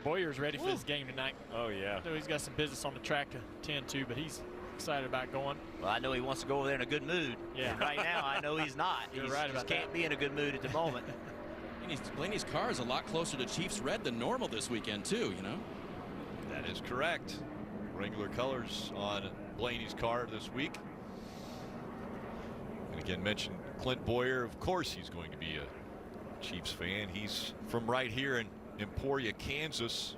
Boyer's ready for this game tonight. Oh, yeah. I know he's got some business on the track to tend to, but he's excited about going. Well, I know he wants to go over there in a good mood. Yeah. Right now, I know he's not. You're He right just about can't be in a good mood at the moment. Blaney's car is a lot closer to Chiefs red than normal this weekend, too, you know? That is correct. Regular colors on Blaney's car this week. And again, mentioned Clint Boyer. Of course, he's going to be a Chiefs fan. He's from right here in Emporia, Kansas.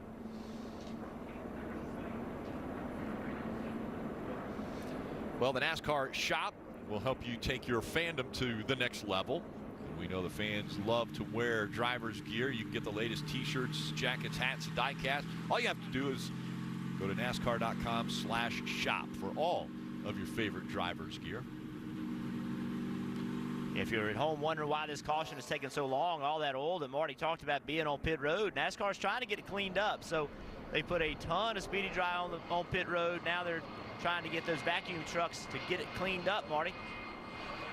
Well, the NASCAR shop will help you take your fandom to the next level. We know the fans love to wear drivers gear. You can get the latest t-shirts, jackets, hats, and die-cast. All you have to do is go to NASCAR.com/shop for all of your favorite drivers gear. If you're at home wondering why this caution is taking so long, all that oil that Marty talked about being on pit road, NASCAR's trying to get it cleaned up. So they put a ton of speedy dry on pit road. Now they're trying to get those vacuum trucks to get it cleaned up, Marty.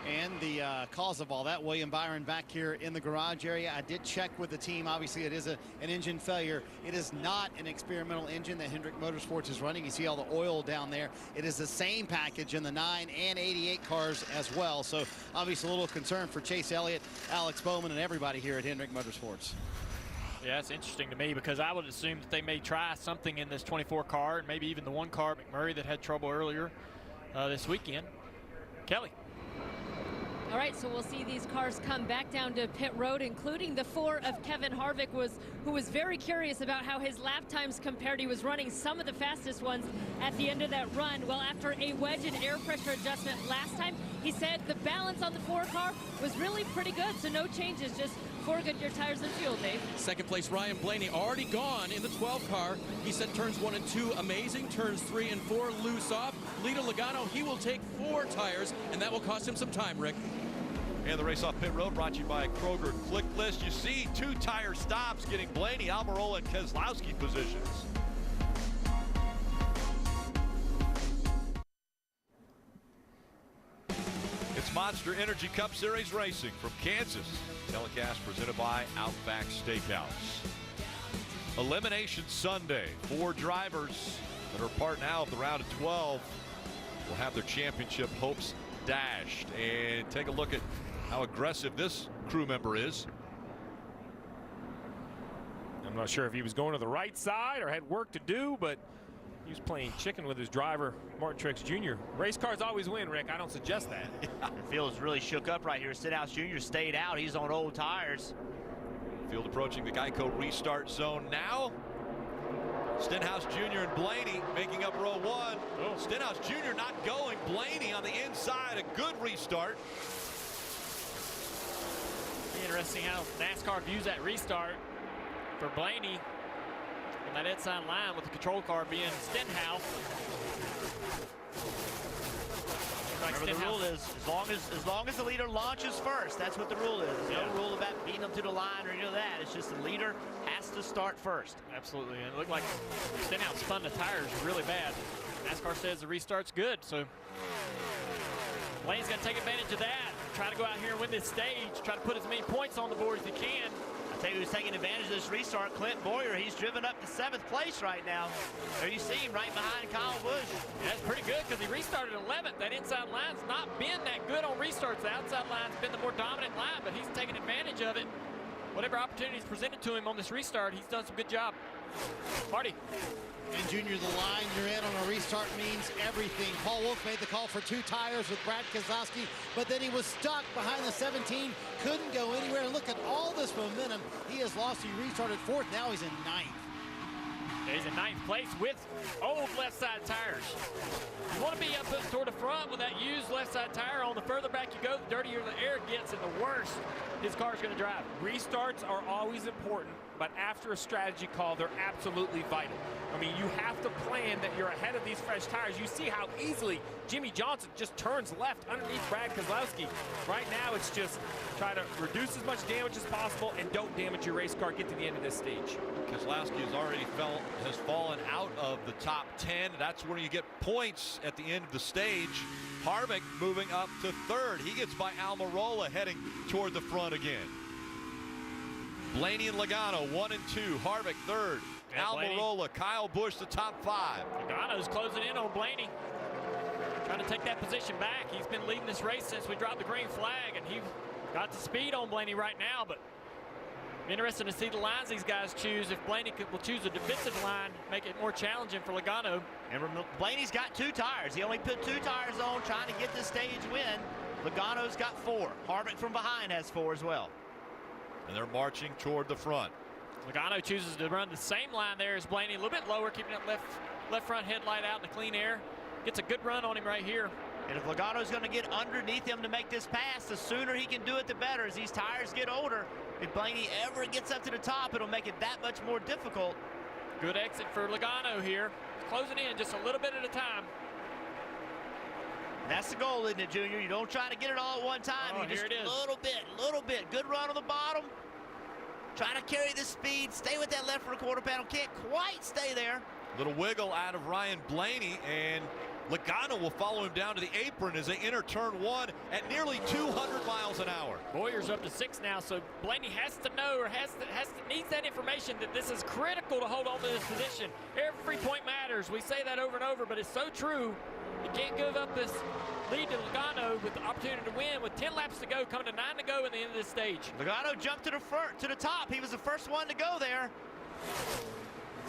And the cause of all that, William Byron back here in the garage area. I did check with the team. Obviously, it is an engine failure. It is not an experimental engine that Hendrick Motorsports is running. You see all the oil down there. It is the same package in the 9 and 88 cars as well. So obviously a little concern for Chase Elliott, Alex Bowman, and everybody here at Hendrick Motorsports. Yeah, it's interesting to me because I would assume that they may try something in this 24 car, and maybe even the one car, McMurray, that had trouble earlier this weekend. Kelly. All right, so we'll see these cars come back down to pit road, including the 4 of Kevin Harvick, who was very curious about how his lap times compared. He was running some of the fastest ones at the end of that run. Well, after a wedge and air pressure adjustment last time, he said the balance on the 4 car was really pretty good, so no changes, just 4 Goodyear tires and fuel, Dave. Second place, Ryan Blaney, already gone in the 12 car. He said turns 1 and 2 amazing, turns 3 and 4 loose off. Lito Logano, he will take 4 tires, and that will cost him some time, Rick. And the race off pit road brought to you by Kroger Click List. You see 2 tire stops getting Blaney, Almirola, and Keselowski positions. It's Monster Energy Cup Series racing from Kansas. Telecast presented by Outback Steakhouse. Elimination Sunday. 4 drivers that are part now of the round of 12 will have their championship hopes dashed. And take a look at how aggressive this crew member is. I'm not sure if he was going to the right side or had work to do, but he was playing chicken with his driver, Martin Truex Jr. Race cars always win, Rick. I don't suggest that. The field is really shook up right here. Stenhouse Jr. stayed out. He's on old tires. Field approaching the Geico restart zone now. Stenhouse Jr. and Blaney making up row 1. Oh. Stenhouse Jr. not going. Blaney on the inside. A good restart. Be interesting how NASCAR views that restart for Blaney on that inside line with the control car being Stenhouse. Remember, the rule is as long as the leader launches first, that's what the rule is. There's no rule about beating them to the line or any of that. It's just the leader has to start first. Absolutely, and it looked like Stenhouse spun the tires really bad. NASCAR says the restart's good, so Blaney's got to take advantage of that. Try to go out here and win this stage. Try to put as many points on the board as he can. I'll tell you who's taking advantage of this restart, Clint Boyer. He's driven up to 7th place right now. There you see him right behind Kyle Busch. Yeah, that's pretty good because he restarted 11th. That inside line's not been that good on restarts. The outside line's been the more dominant line, but he's taken advantage of it. Whatever opportunities presented to him on this restart, he's done some good job. Marty. And Junior, the line you're in on a restart means everything. Paul Wolf made the call for 2 tires with Brad Keselowski, but then he was stuck behind the 17, couldn't go anywhere. And look at all this momentum he has lost. He restarted 4th, now he's in 9th. Yeah, he's in 9th place with old left side tires. You want to be up toward the front with that used left side tire on. The further back you go, the dirtier the air gets and the worse his car's going to drive. Restarts are always important, but after a strategy call, they're absolutely vital. I mean, you have to plan that you're ahead of these fresh tires. You see how easily Jimmy Johnson just turns left underneath Brad Keselowski. Right now, it's just try to reduce as much damage as possible and don't damage your race car. Get to the end of this stage. Keselowski has fallen out of the top 10. That's where you get points at the end of the stage. Harvick moving up to 3rd. He gets by Almirola heading toward the front again. Blaney and Logano 1 and 2. Harvick 3rd. Yeah, Almirola, Kyle Busch the top 5. Logano's closing in on Blaney. Trying to take that position back. He's been leading this race since we dropped the green flag, and he got the speed on Blaney right now, but interesting to see the lines these guys choose. If Blaney will choose a defensive line, make it more challenging for Logano. And Blaney's got 2 tires. He only put 2 tires on trying to get the stage win. Logano's got 4. Harvick from behind has 4 as well. And they're marching toward the front. Logano chooses to run the same line there as Blaney, a little bit lower, keeping that left front headlight out in the clean air. Gets a good run on him right here. And if Logano's going to get underneath him to make this pass, the sooner he can do it, the better. As these tires get older, if Blaney ever gets up to the top, it'll make it that much more difficult. Good exit for Logano here. Closing in just a little bit at a time. And that's the goal, isn't it, Junior? You don't try to get it all at one time. Oh, you just here it is. little bit. Good run on the bottom. Try to carry the speed. Stay with that left rear quarter panel. Can't quite stay there. Little wiggle out of Ryan Blaney, and Logano will follow him down to the apron as they enter turn 1 at nearly 200 miles an hour. Boyer's up to 6 now, so Blaney has to know or needs that information that this is critical to hold on to this position. Every point matters. We say that over and over, but it's so true. You can't give up this lead to Logano with the opportunity to win with 10 laps to go, coming to 9 to go in the end of this stage. Logano jumped to the top. He was the first one to go there.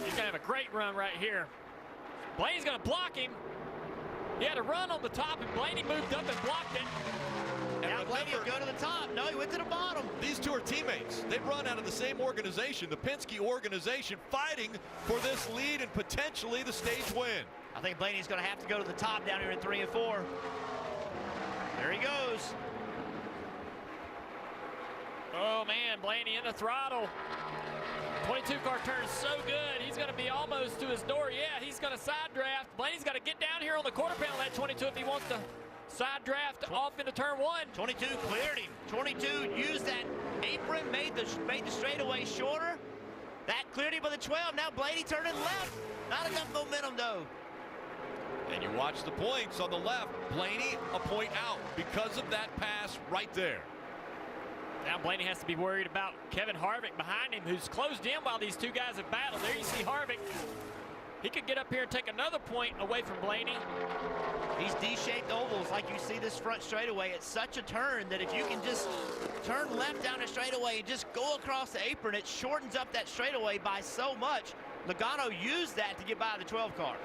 He's gonna have a great run right here. Blaney's gonna block him. He had a run on the top, and Blaney moved up and blocked it. And now Blaney will go to the top. No, he went to the bottom. These two are teammates. They run out of the same organization, the Penske organization, fighting for this lead and potentially the stage win. I think Blaney's going to have to go to the top down here in 3 and 4. There he goes. Oh, man, Blaney in the throttle. 22 car turns so good. He's going to be almost to his door. Yeah, he's going to side draft. Blaney's got to get down here on the quarter panel at 22 if he wants to side draft off into turn 1. 22 cleared him. 22 used that apron, made the straightaway shorter. That cleared him by the 12. Now Blaney turning left. Not enough momentum, though. And you watch the points on the left. Blaney a point out because of that pass right there. Now Blaney has to be worried about Kevin Harvick behind him, who's closed in while these two guys have battled. There you see Harvick. He could get up here and take another point away from Blaney. These D-shaped ovals, like you see this front straightaway, it's such a turn that if you can just turn left down the straightaway and just go across the apron, it shortens up that straightaway by so much. Logano used that to get by the 12 car.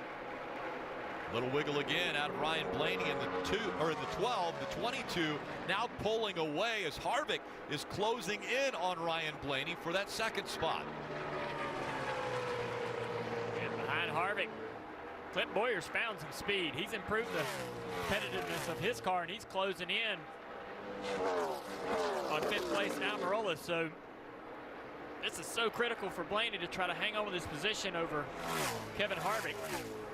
Little wiggle again out of Ryan Blaney in the 12, the 22 now pulling away as Harvick is closing in on Ryan Blaney for that second spot. And behind Harvick, Clint Boyer's found some speed. He's improved the competitiveness of his car, and he's closing in on 5th place Almirola. So this is so critical for Blaney to try to hang on with his position over Kevin Harvick.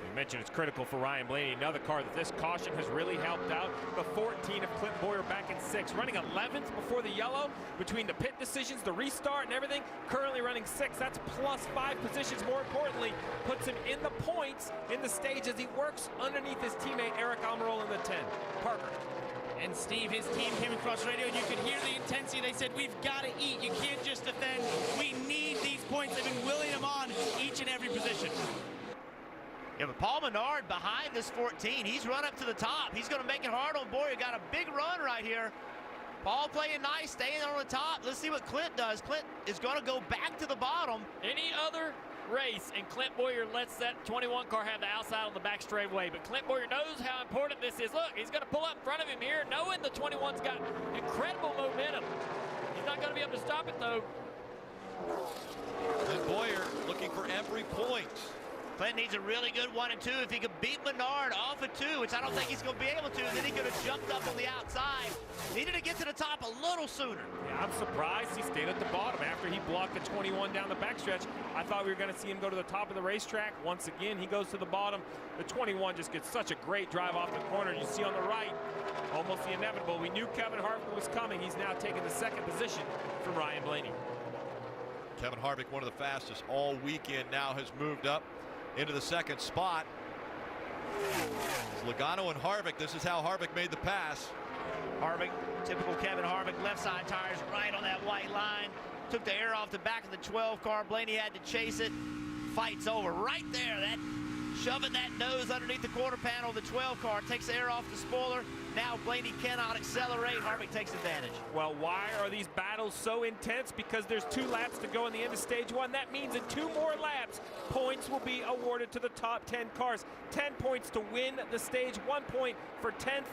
You mentioned it's critical for Ryan Blaney, another car that this caution has really helped out. The 14 of Clint Bowyer back in 6th, running 11th before the yellow, between the pit decisions, the restart and everything, currently running 6th. That's plus 5 positions. More importantly, puts him in the points in the stage as he works underneath his teammate Eric Almirola in the 10. Parker. And Steve, his team came across radio and you could hear the intensity. They said, we've got to eat. You can't just defend. We need these points. They've been willing them on each and every position. Yeah, but Paul Menard behind this 14. He's run up to the top. He's going to make it hard on Boyer. Got a big run right here. Paul playing nice, staying on the top. Let's see what Clint does. Clint is going to go back to the bottom. Any other race, and Clint Bowyer lets that 21 car have the outside on the back straightaway. But Clint Bowyer knows how important this is. Look, he's going to pull up in front of him here, knowing the 21's got incredible momentum. He's not going to be able to stop it, though. Clint Bowyer looking for every point. Clint needs a really good 1 and 2. If he could beat Menard off of 2, which I don't think he's going to be able to, then he could have jumped up on the outside. Needed to get to the top a little sooner. Yeah, I'm surprised he stayed at the bottom after he blocked the 21 down the backstretch. I thought we were going to see him go to the top of the racetrack. Once again, he goes to the bottom. The 21 just gets such a great drive off the corner. You see on the right, almost the inevitable. We knew Kevin Harvick was coming. He's now taking the 2nd position from Ryan Blaney. Kevin Harvick, one of the fastest all weekend, now has moved up into the 2nd spot. It's Logano and Harvick. This is how Harvick made the pass. Harvick, typical Kevin Harvick, left side tires right on that white line. Took the air off the back of the 12 car. Blaney had to chase it. Fight's over right there. That shoving that nose underneath the quarter panel of the 12 car takes the air off the spoiler. Now Blaney cannot accelerate. Harvick takes advantage. Well, why are these battles so intense? Because there's 2 laps to go in the end of stage 1. That means in 2 more laps, points will be awarded to the top 10 cars. 10 points to win the stage, 1 point for 10th.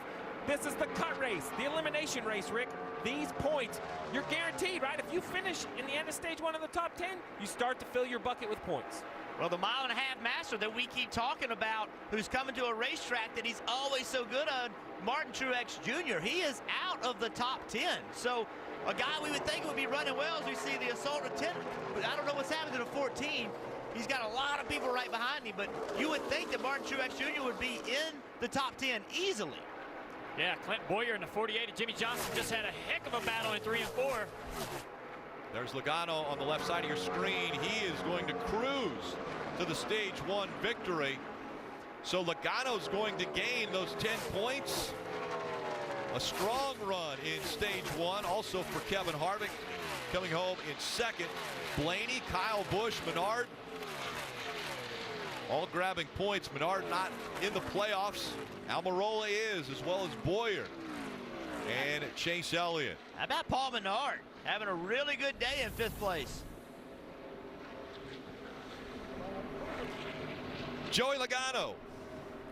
This is the cut race, the elimination race, Rick. These points, you're guaranteed, right? If you finish in the end of stage 1 in the top 10, you start to fill your bucket with points. Well, the 1.5 mile master that we keep talking about, who's coming to a racetrack that he's always so good on, Martin Truex Jr., he is out of the top 10. So a guy we would think would be running well as we see the assault of 10. But I don't know what's happened to the 14. He's got a lot of people right behind him, but you would think that Martin Truex Jr. would be in the top 10 easily. Yeah, Clint Bowyer in the 48 and Jimmy Johnson just had a heck of a battle in 3 and 4. There's Logano on the left side of your screen. He is going to cruise to the stage 1 victory. So Logano's going to gain those 10 points. A strong run in stage 1 also for Kevin Harvick, coming home in 2nd. Blaney, Kyle Busch, Menard all grabbing points. Menard not in the playoffs. Almirola is, as well as Bowyer and Chase Elliott. How about Paul Menard having a really good day in 5th place? Joey Logano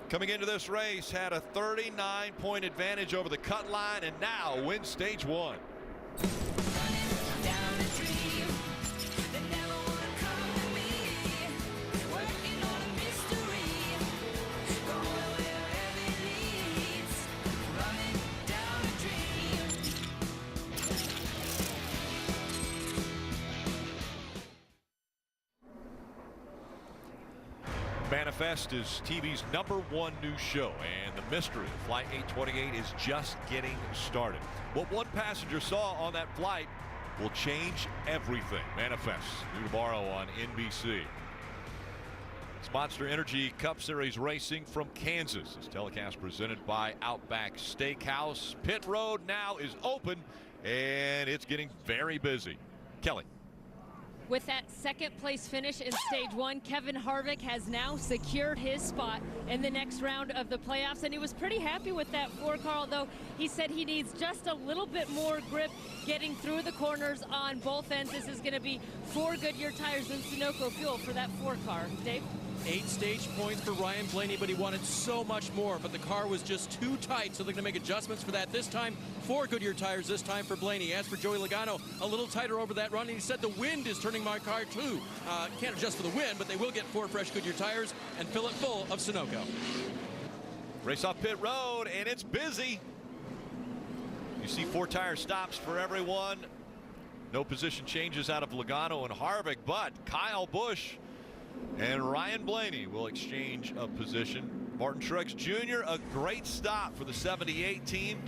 coming into this race had a 39-point advantage over the cut line and now wins stage 1. Manifest is TV's #1 news show, and the mystery of Flight 828 is just getting started. What one passenger saw on that flight will change everything. Manifest, new tomorrow on NBC. It's Monster Energy Cup Series racing from Kansas. This telecast presented by Outback Steakhouse. Pit road now is open, and it's getting very busy. Kelly. With that second place finish in stage one, Kevin Harvick has now secured his spot in the next round of the playoffs, and he was pretty happy with that 4-car, although he said he needs just a little bit more grip getting through the corners on both ends. This is going to be 4 Goodyear tires and Sunoco fuel for that 4-car. Dave? 8 stage points for Ryan Blaney, but he wanted so much more, but the car was just too tight, so they're going to make adjustments for that this time. 4 Goodyear tires this time for Blaney. As for Joey Logano, a little tighter over that run, and he said the wind is turning my car too. Can't adjust for the wind, but they will get 4 fresh Goodyear tires and fill it full of Sunoco. Race off pit road, and it's busy. You see 4 tire stops for everyone. No position changes out of Logano and Harvick, but Kyle Busch and Ryan Blaney will exchange a position. Martin Truex Jr., a great stop for the 78 team.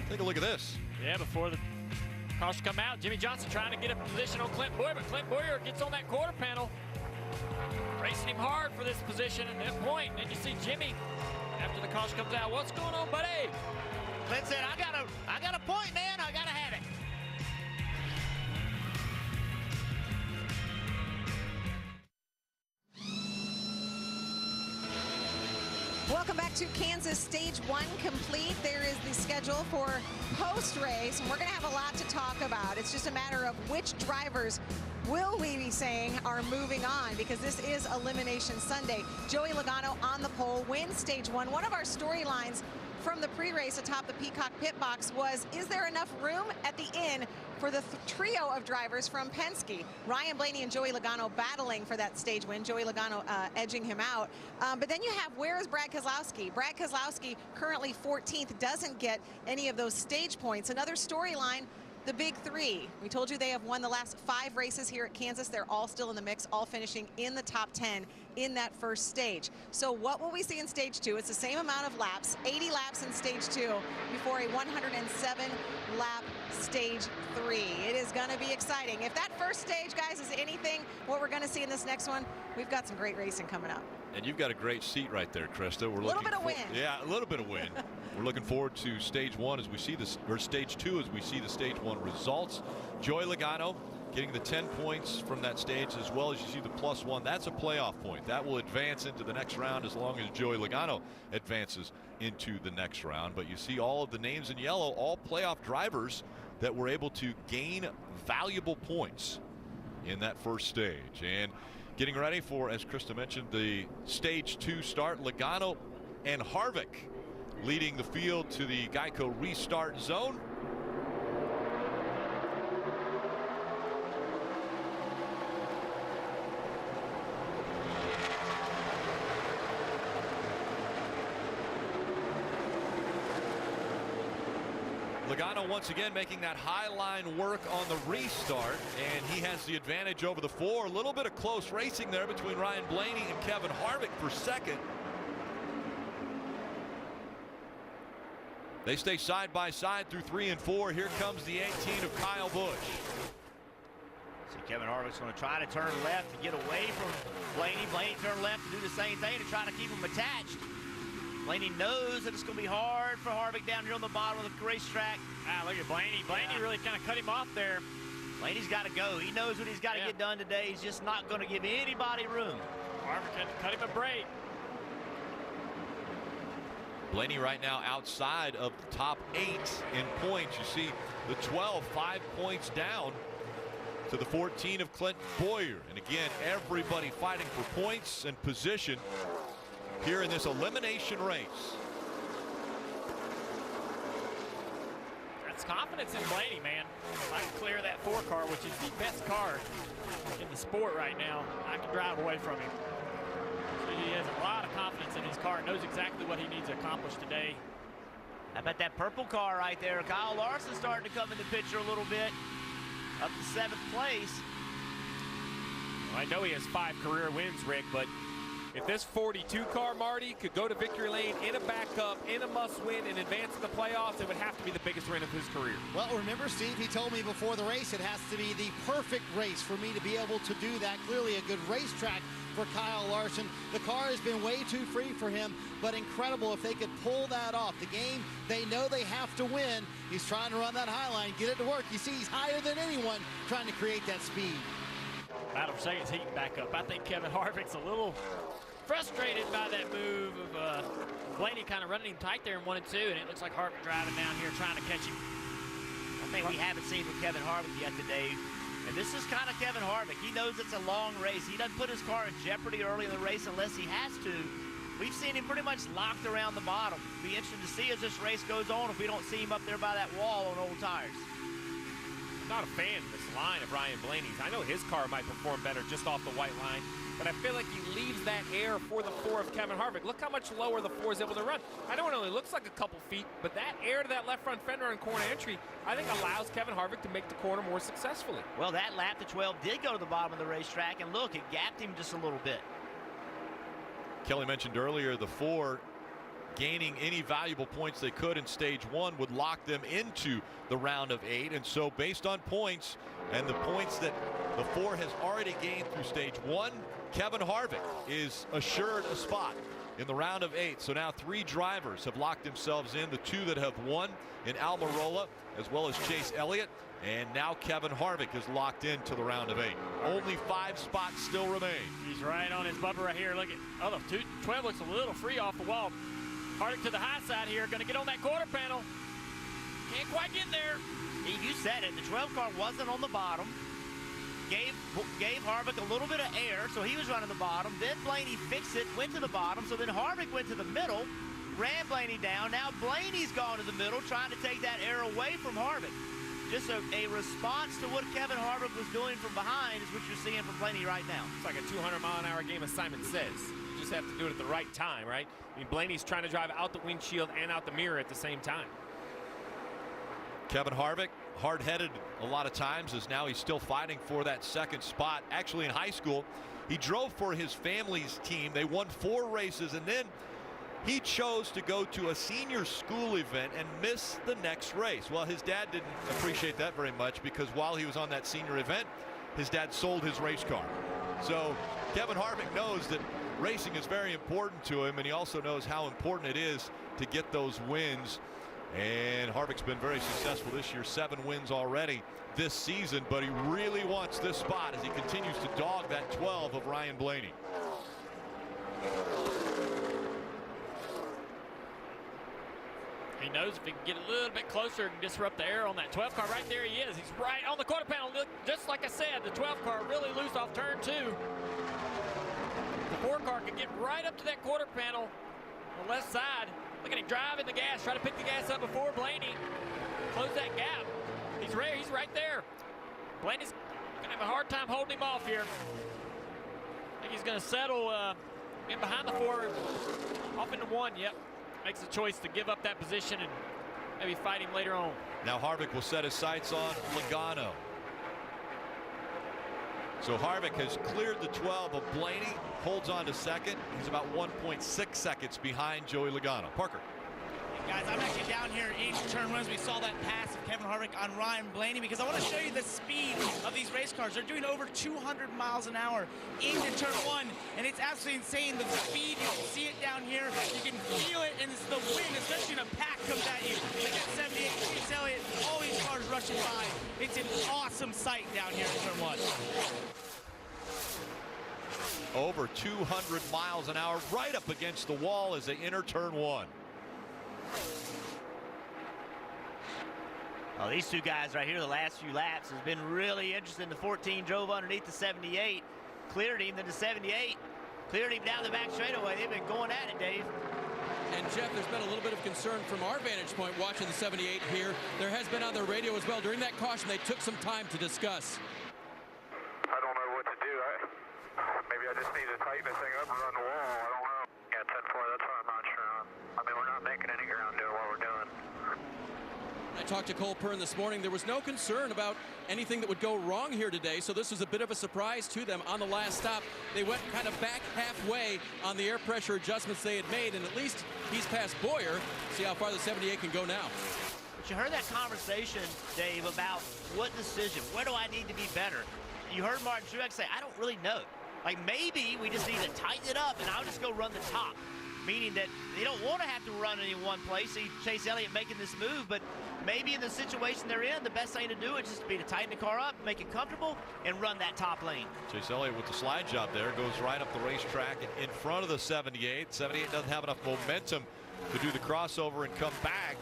Take a look at this. Yeah, before the cars come out, Jimmy Johnson trying to get a position on Clint Bowyer, but Clint Bowyer gets on that quarter panel, racing him hard for this position at that point. And then you see Jimmy, after the caution comes out, what's going on, buddy? Clint said, I got a point, man. I got to have it. Welcome back to Kansas. Stage 1 complete. There is the schedule for post-race, and we're going to have a lot to talk about. It's just a matter of which drivers will we be saying are moving on, because this is Elimination Sunday. Joey Logano on the pole, wins Stage 1. One of our storylines from the pre-race atop the Peacock pit box was, is there enough room at the inn for the trio of drivers from Penske? Ryan Blaney and Joey Logano battling for that stage win. Joey Logano edging him out. But then you have, where is Brad Keselowski? Brad Keselowski, currently 14th, doesn't get any of those stage points. Another storyline, the big 3. We told you they have won the last 5 races here at Kansas. They're all still in the mix, all finishing in the top 10 in that first stage. So what will we see in stage 2? It's the same amount of laps, 80 laps in stage 2 before a 107 lap stage 3. It is going to be exciting. If that first stage, guys, is anything what we're going to see in this next one, we've got some great racing coming up. And you've got a great seat right there, Krista. We're a little bit of wind. Yeah, a little bit of wind. We're looking forward to stage 1 as we see this, or stage 2 as we see the stage 1 results. Joey Logano getting the 10 points from that stage, as well as you see the +1. That's a playoff point. That will advance into the next round as long as Joey Logano advances into the next round. But you see all of the names in yellow, all playoff drivers that were able to gain valuable points in that first stage. And getting ready for, as Krista mentioned, the stage 2 start. Logano and Harvick leading the field to the Geico restart zone. Logano once again making that high line work on the restart, and he has the advantage over the 4. A little bit of close racing there between Ryan Blaney and Kevin Harvick for second. They stay side by side through 3 and 4. Here comes the 18 of Kyle Busch. See, Kevin Harvick's going to try to turn left to get away from Blaney. Blaney turn left to do the same thing to try to keep him attached. Blaney knows that it's going to be hard for Harvick down here on the bottom of the racetrack. Ah, look at Blaney. Blaney really kind of cut him off there. Blaney's got to go. He knows what he's got to get done today. He's just not going to give anybody room. Harvick had to cut him a break. Blaney right now outside of the top 8 in points. You see the 12, 5 points down to the 14 of Clint Bowyer. And again, everybody fighting for points and position here in this elimination race. That's confidence in Blaney, man. If I can clear that 4-car, which is the best car in the sport right now, I can drive away from him. So he has a lot of confidence in his car, knows exactly what he needs to accomplish today. How about that purple car right there? Kyle Larson starting to come in the picture a little bit. Up to 7th place. Well, I know he has 5 career wins, Rick, but If this 42 car, Marty, could go to victory lane in a backup, in a must-win, and advance to the playoffs, it would have to be the biggest win of his career. Well, remember, Steve, he told me before the race it has to be the perfect race for me to be able to do that. Clearly a good racetrack for Kyle Larson. The car has been way too free for him, but incredible if they could pull that off. The game, they know they have to win. He's trying to run that high line, get it to work. You see, he's higher than anyone trying to create that speed. Battle for seconds heating back up. I think Kevin Harvick's a little frustrated by that move of Blaney kind of running him tight there in 1 and 2, and it looks like Harvick driving down here trying to catch him. I think we haven't seen from Kevin Harvick yet today. And this is kind of Kevin Harvick. He knows it's a long race. He doesn't put his car in jeopardy early in the race unless he has to. We've seen him pretty much locked around the bottom. Be interesting to see as this race goes on if we don't see him up there by that wall on old tires. I'm not a fan of this line of Ryan Blaney's. I know his car might perform better just off the white line, but I feel like he leaves that air for the 4 of Kevin Harvick. Look how much lower the 4 is able to run. I know it only looks like a couple feet, but that air to that left front fender and corner entry, I think allows Kevin Harvick to make the corner more successfully. Well, that lap to 12 did go to the bottom of the racetrack, and look, it gapped him just a little bit. Kelly mentioned earlier the 4 gaining any valuable points they could in stage 1 would lock them into the round of 8. And so based on points and the points that the 4 has already gained through stage 1, Kevin Harvick is assured a spot in the round of 8. So now 3 drivers have locked themselves in, the 2 that have won in Almirola as well as Chase Elliott. And now Kevin Harvick is locked into the round of 8. Only 5 spots still remain. He's right on his bumper right here. Look at, 12 looks a little free off the wall. Harvick to the high side here, going to get on that quarter panel. Can't quite get there. Steve, you said it. The 12 car wasn't on the bottom. Gave Harvick a little bit of air, so he was running the bottom. Then Blaney fixed it, went to the bottom. So then Harvick went to the middle, ran Blaney down. Now Blaney's gone to the middle, trying to take that air away from Harvick. Just a response to what Kevin Harvick was doing from behind is what you're seeing from Blaney right now. It's like a 200-mile-an-hour game, as Simon says. You just have to do it at the right time, right? I mean, Blaney's trying to drive out the windshield and out the mirror at the same time. Kevin Harvick, hard-headed a lot of times, as now he's still fighting for that second spot. Actually, in high school, he drove for his family's team. They won 4 races, and then he chose to go to a senior school event and miss the next race. Well, his dad didn't appreciate that very much, because while he was on that senior event, his dad sold his race car. So Kevin Harvick knows that racing is very important to him, and he also knows how important it is to get those wins. And Harvick's been very successful this year, 7 wins already this season, but he really wants this spot as he continues to dog that 12 of Ryan Blaney. He knows if he can get a little bit closer and disrupt the air on that 12 car. Right there he is. He's right on the quarter panel. Look, just like I said, the 12 car really loose off turn 2. The 4 car can get right up to that quarter panel on the left side. Look at him driving the gas, try to pick the gas up before Blaney. Close that gap. He's right there. Blaney's gonna have a hard time holding him off here. I think he's gonna settle in behind the 4, off into 1. Yep. Makes a choice to give up that position and maybe fight him later on. Now Harvick will set his sights on Logano. So Harvick has cleared the 12 of Blaney, holds on to second. He's about 1.6 seconds behind Joey Logano. Parker. Guys, I'm actually down here in turn 1 as we saw that pass of Kevin Harvick on Ryan Blaney, because I want to show you the speed of these race cars. They're doing over 200 miles an hour into turn 1, and it's absolutely insane. The speed, you can see it down here. You can feel it, and it's the wind, especially when a pack comes at you. Look at 78, Chase Elliott, all these cars rushing by. It's an awesome sight down here in turn 1. Over 200 miles an hour, right up against the wall as they enter turn 1. Well, these 2 guys right here, the last few laps, has been really interesting. The 14 drove underneath the 78, cleared him, then the 78 cleared him down the back straightaway. They've been going at it, Dave. And Jeff, there's been a little bit of concern from our vantage point watching the 78 here. There has been on their radio as well. During that caution, they took some time to discuss. I don't know what to do. Maybe I just need to tighten this thing up and run the wall. I don't know. Yeah, 10-4, that's what I'm not sure on. I mean, we're not making any ground doing what we're doing. I talked to Cole Pern this morning. There was no concern about anything that would go wrong here today, so this was a bit of a surprise to them on the last stop. They went kind of back halfway on the air pressure adjustments they had made, and at least he's past Boyer. See how far the 78 can go now. But you heard that conversation, Dave, about what decision, where do I need to be better? You heard Martin Truex say, I don't really know. Like, maybe we just need to tighten it up, and I'll just go run the top. Meaning that they don't want to have to run in one place. See Chase Elliott making this move, but maybe in the situation they're in, the best thing to do is just be to tighten the car up, make it comfortable, and run that top lane. Chase Elliott with the slide job there goes right up the racetrack in front of the 78. 78 doesn't have enough momentum to do the crossover and come back.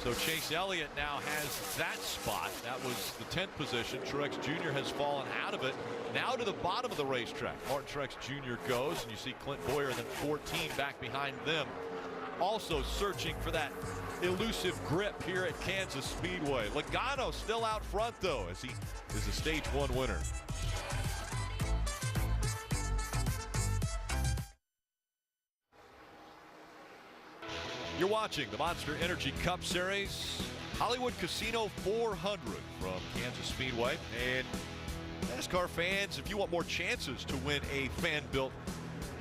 So Chase Elliott now has that spot. That was the 10th position. Truex Jr. has fallen out of it. Now to the bottom of the racetrack. Martin Truex Jr. goes, and you see Clint Boyer and then 14 back behind them. Also searching for that elusive grip here at Kansas Speedway. Logano still out front, though, as he is a Stage 1 winner. You're watching the Monster Energy Cup Series, Hollywood Casino 400 from Kansas Speedway. And NASCAR fans, if you want more chances to win a fan-built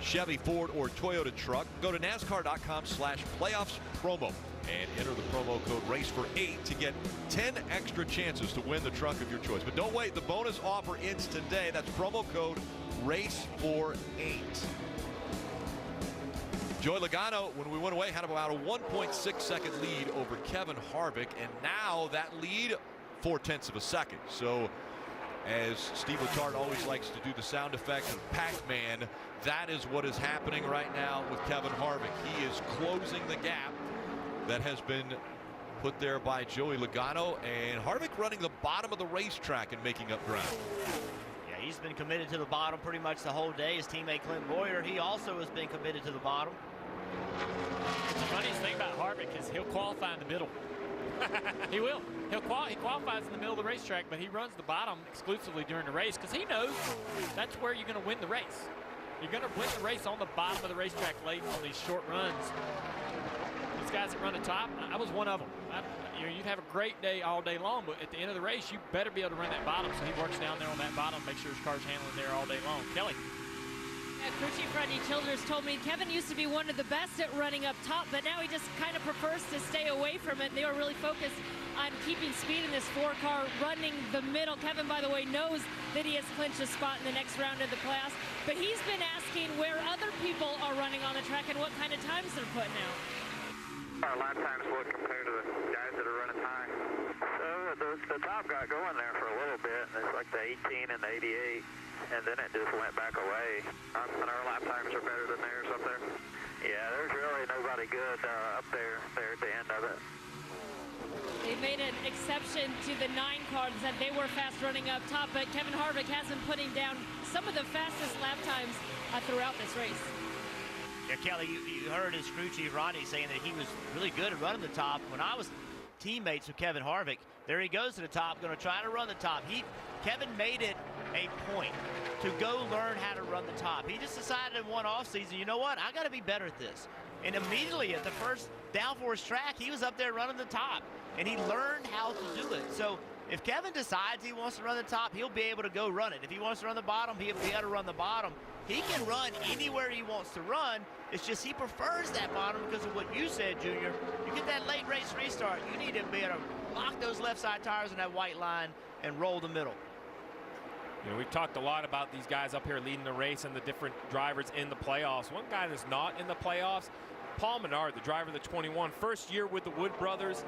Chevy, Ford, or Toyota truck, go to NASCAR.com/playoffs promo and enter the promo code RACE48 to get 10 extra chances to win the truck of your choice. But don't wait, the bonus offer ends today. That's promo code RACE48. Joey Logano, when we went away, had about a 1.6-second lead over Kevin Harvick, and now that lead 0.4 of a second. So as Steve Letarte always likes to do the sound effect of Pac-Man, that is what is happening right now with Kevin Harvick. He is closing the gap that has been put there by Joey Logano, and Harvick running the bottom of the racetrack and making up ground. Yeah, he's been committed to the bottom pretty much the whole day. His teammate Clint Boyer, he also has been committed to the bottom. The funniest thing about Harvick is he'll qualify in the middle. He will. He qualifies in the middle of the racetrack, but he runs the bottom exclusively during the race because he knows that's where you're going to win the race. You're going to win the race on the bottom of the racetrack late on these short runs. These guys that run the top, I was one of them. You'd have a great day all day long, but at the end of the race, you better be able to run that bottom. So he works down there on that bottom, make sure his car's handling there all day long. Kelly. Crew Chief Rodney Childers told me Kevin used to be one of the best at running up top, but now he just kind of prefers to stay away from it. They were really focused on keeping speed in this 4-car, running the middle. Kevin, by the way, knows that he has clinched a spot in the next round of the playoffs, but he's been asking where other people are running on the track and what kind of times they're putting out. Our lap times would compare to the guys that are running high. So the top got going there for a little bit, and it's like the 18 and the 88. And then it just went back away. And our lap times are better than theirs up there. Yeah, there's really nobody good up there at the end of it. They made an exception to the 9 car that they were fast running up top, but Kevin Harvick has been putting down some of the fastest lap times throughout this race. Yeah, Kelly, you heard his crew chief Rodney saying that he was really good at running the top. When I was teammates with Kevin Harvick, there he goes to the top, going to try to run the top. Kevin made it a point to go learn how to run the top. He just decided in one offseason, you know what, I got to be better at this. And immediately at the first downforce track, he was up there running the top, and he learned how to do it. So if Kevin decides he wants to run the top, he'll be able to go run it. If he wants to run the bottom, he'll be able to run the bottom. He can run anywhere he wants to run. It's just he prefers that bottom because of what you said, Junior. You get that late race restart, you need to be able to lock those left side tires in that white line and roll the middle. You know, we've talked a lot about these guys up here leading the race and the different drivers in the playoffs. One guy that's not in the playoffs, Paul Menard, the driver of the 21, first year with the Wood brothers.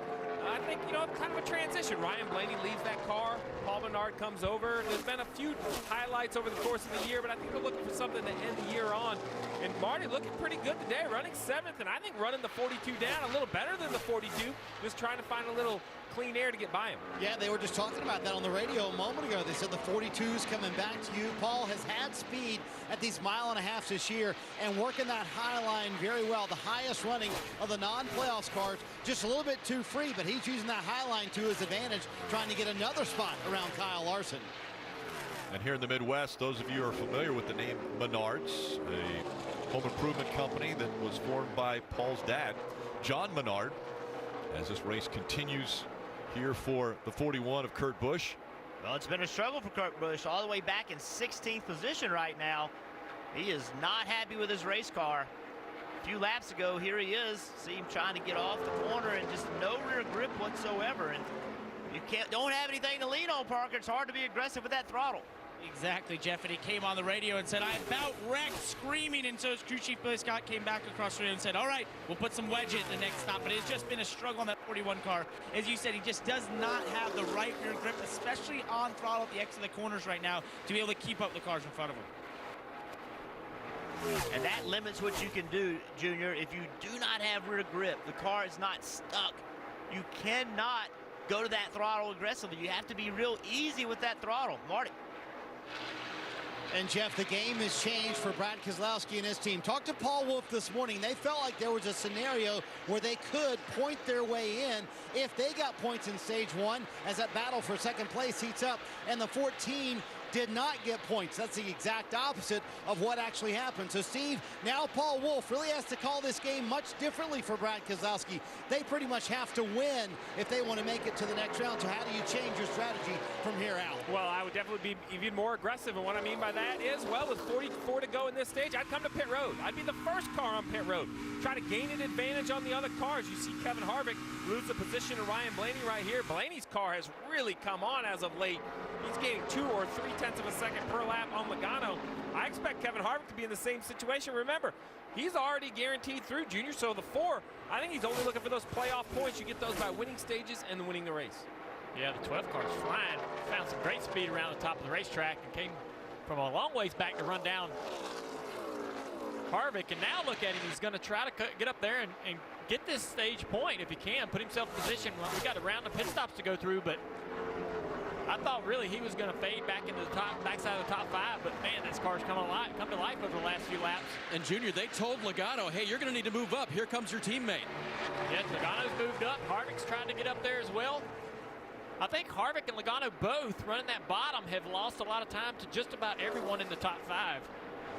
I think, you know, kind of a transition. Ryan Blaney leaves that car. Paul Menard comes over. There's been a few highlights over the course of the year, but I think we're looking for something to end the year on. And Marty looking pretty good today, running 7th, and I think running the 42 down a little better than the 42, just trying to find a little clean air to get by him. Yeah, they were just talking about that on the radio a moment ago. They said the 42's coming back to you. Paul has had speed at these 1.5 miles this year and working that high line very well. The highest running of the non-playoffs cars, just a little bit too free, but he's using that high line to his advantage, trying to get another spot around Kyle Larson. And here in the Midwest, those of you who are familiar with the name Menards, a home improvement company that was formed by Paul's dad, John Menard. as this race continues here for the 41 of Kurt Busch. Well, it's been a struggle for Kurt Busch, all the way back in 16th position right now. He is not happy with his race car. A few laps ago, here he is. See him trying to get off the corner and just no rear grip whatsoever. And you don't have anything to lean on, Parker. It's hard to be aggressive with that throttle. Exactly, Jeff, and he came on the radio and said, I about wrecked, screaming, and so his crew chief Billy Scott came back across the radio and said, all right, we'll put some wedge at the next stop. But it's just been a struggle on that 41 car. As you said, he just does not have the right rear grip, especially on throttle at the exit of the corners right now, to be able to keep up the cars in front of him. And that limits what you can do, Junior. If you do not have rear grip, the car is not stuck. You cannot go to that throttle aggressively. You have to be real easy with that throttle. Marty. And Jeff, the game has changed for Brad Keselowski and his team. Talked to Paul Wolfe this morning. They felt like there was a scenario where they could point their way in if they got points in stage one, as that battle for second place heats up, and the 14 did not get points. That's the exact opposite of what actually happened. So Steve, now Paul Wolfe really has to call this game much differently for Brad Keselowski. They pretty much have to win if they want to make it to the next round. So how do you change your strategy from here out? Well, I would definitely be even more aggressive, and what I mean by that is, well, with 44 to go in this stage, I'd come to pit road. I'd be the first car on pit road. Try to gain an advantage on the other cars. You see Kevin Harvick lose the position to Ryan Blaney right here. Blaney's car has really come on as of late. He's gaining 2 or 3/10 of a second per lap on Logano. I expect Kevin Harvick to be in the same situation. Remember, he's already guaranteed through, Junior, so the 4, I think he's only looking for those playoff points. You get those by winning stages and winning the race. Yeah, the 12 car's flying. Found some great speed around the top of the racetrack and came from a long ways back to run down Harvick. And now look at him. He's going to try to get up there and get this stage point if he can, put himself in position. Well, we got a round of pit stops to go through, but I thought really he was going to fade back into the backside of the top 5, but man, this car's come to life over the last few laps. And Junior, they told Logano, hey, you're going to need to move up. Here comes your teammate. Yes, Logano's moved up. Harvick's trying to get up there as well. I think Harvick and Logano both running that bottom have lost a lot of time to just about everyone in the top 5.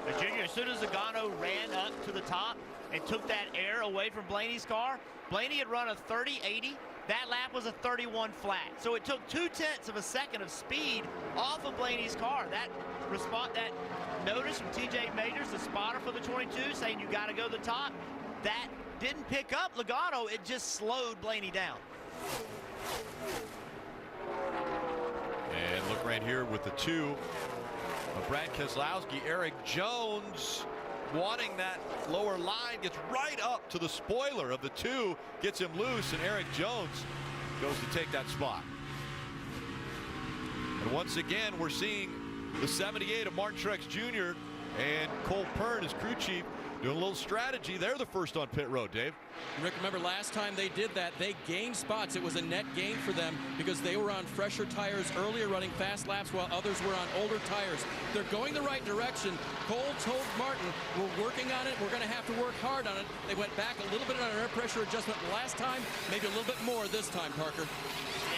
But Junior, as soon as Logano ran up to the top and took that air away from Blaney's car, Blaney had run a 30-80. That lap was a 31 flat. So it took 0.2 of a second of speed off of Blaney's car. That notice from TJ Majors, the spotter for the 22, saying you got to go to the top. That didn't pick up Logano. It just slowed Blaney down. And look right here with the 2 of Brad Keselowski. Eric Jones, wanting that lower line, gets right up to the spoiler of the 2, gets him loose, and Eric Jones goes to take that spot. And once again, we're seeing the 78 of Martin Truex Jr. and Cole Pearn, his crew chief, doing a little strategy. They're the first on pit road, Dave. Rick, remember last time they did that, they gained spots. It was a net gain for them because they were on fresher tires earlier, running fast laps, while others were on older tires. They're going the right direction. Cole told Martin, we're working on it. We're going to have to work hard on it. They went back a little bit on air pressure adjustment last time, maybe a little bit more this time, Parker.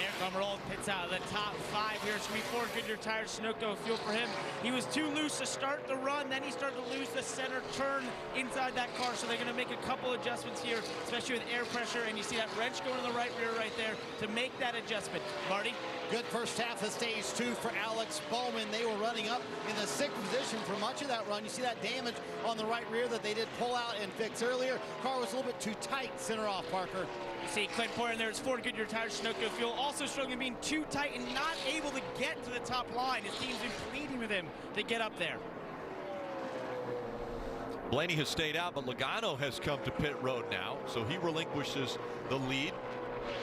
Eric Almirola pits out of the top 5 here. It's going to be 4 Goodyear tires, Sunoco fuel for him. He was too loose to start the run, then he started to lose the center turn inside that car, so they're going to make a couple adjustments here, especially with air pressure, and you see that wrench going to the right rear right there to make that adjustment. Marty? Good first half of stage 2 for Alex Bowman. They were running up in the 6th position for much of that run. You see that damage on the right rear that they did pull out and fix earlier. Car was a little bit too tight center off, Parker. You see Clint Boyer in there. It's 4 Goodyear tires, Sunoco fuel. Also struggling being too tight and not able to get to the top line. His team's been pleading with him to get up there. Blaney has stayed out, but Logano has come to pit road now, so he relinquishes the lead.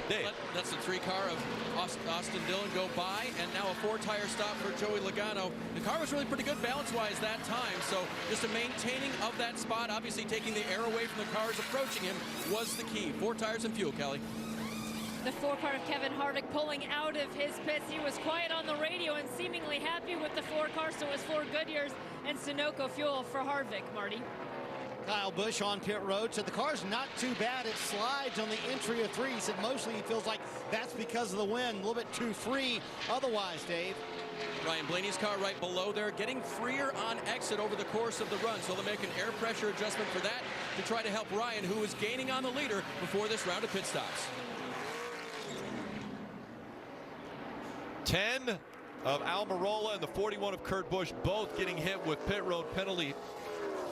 Dave. That's the 3 car of Austin Dillon go by, and now a 4-tire stop for Joey Logano. The car was really pretty good balance-wise that time, so just a maintaining of that spot, obviously taking the air away from the cars approaching him was the key. 4 tires and fuel, Kelly. The 4 car of Kevin Harvick pulling out of his pits. He was quiet on the radio and seemingly happy with the 4 car, so it was 4 Goodyears and Sunoco fuel for Harvick, Marty. Kyle Busch on pit road said the car's not too bad. It slides on the entry of 3. He said mostly he feels like that's because of the wind, a little bit too free otherwise, Dave. Ryan Blaney's car right below there, getting freer on exit over the course of the run, so they'll make an air pressure adjustment for that. to try to help Ryan, who is gaining on the leader before this round of pit stops. 10 of Almirola and the 41 of Kurt Busch, both getting hit with pit road penalty.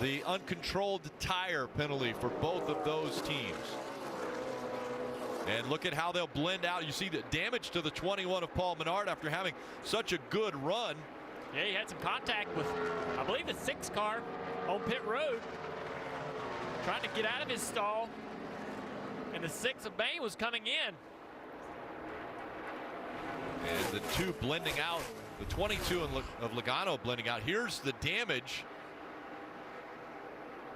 The uncontrolled tire penalty for both of those teams. And look at how they'll blend out. You see the damage to the 21 of Paul Menard after having such a good run. Yeah, he had some contact with, I believe, the 6 car on pit road, trying to get out of his stall, and the 6 of Bain was coming in. And the 2 blending out, the 22 of Logano blending out. Here's the damage.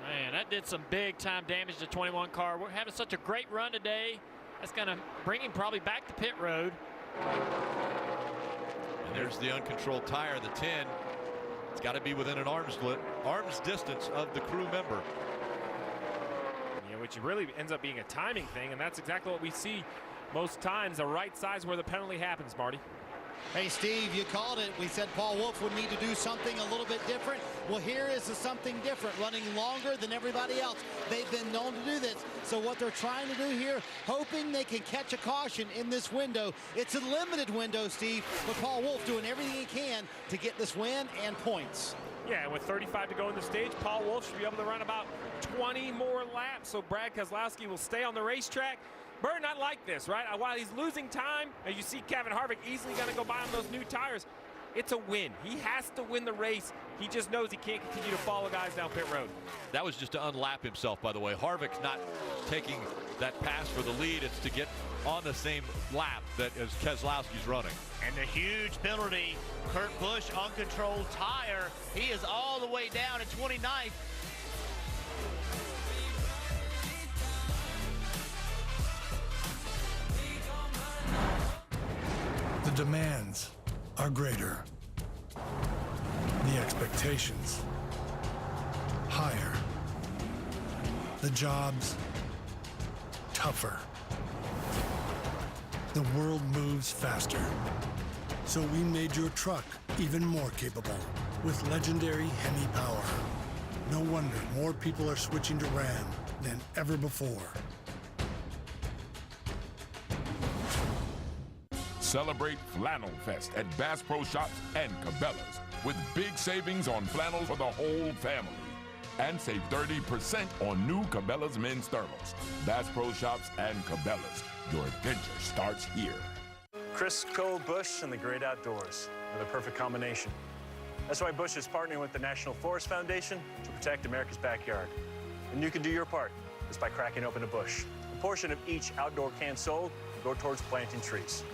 Man, that did some big time damage to the 21 car. We're having such a great run today. That's going to bring him probably back to pit road. And there's the uncontrolled tire, the 10. It's got to be within an arm's distance of the crew member. Yeah, which really ends up being a timing thing, and that's exactly what we see most times, the right size where the penalty happens, Marty. Hey, Steve, you called it. We said Paul Wolfe would need to do something a little bit different. Well, here is something different, running longer than everybody else. They've been known to do this. So what they're trying to do here, hoping they can catch a caution in this window. It's a limited window, Steve, but Paul Wolfe doing everything he can to get this win and points. Yeah, and with 35 to go in the stage, Paul Wolfe should be able to run about 20 more laps. So Brad Keselowski will stay on the racetrack. Bird not like this, right? While he's losing time, as you see Kevin Harvick easily going to go buy him those new tires, it's a win. He has to win the race. He just knows he can't continue to follow guys down pit road. That was just to unlap himself, by the way. Harvick's not taking that pass for the lead. It's to get on the same lap that as Keselowski's running. And the huge penalty, Kurt Busch, uncontrolled tire. He is all the way down at 29th. The demands are greater. The expectations higher. The jobs tougher. The world moves faster. So we made your truck even more capable with legendary Hemi power. No wonder more people are switching to Ram than ever before. Celebrate Flannel Fest at Bass Pro Shops and Cabela's with big savings on flannels for the whole family. And save 30% on new Cabela's men's thermals. Bass Pro Shops and Cabela's. Your adventure starts here. Chris Cole Busch and the great outdoors are the perfect combination. That's why Busch is partnering with the National Forest Foundation to protect America's backyard. And you can do your part just by cracking open a bush. A portion of each outdoor can sold will go towards planting trees.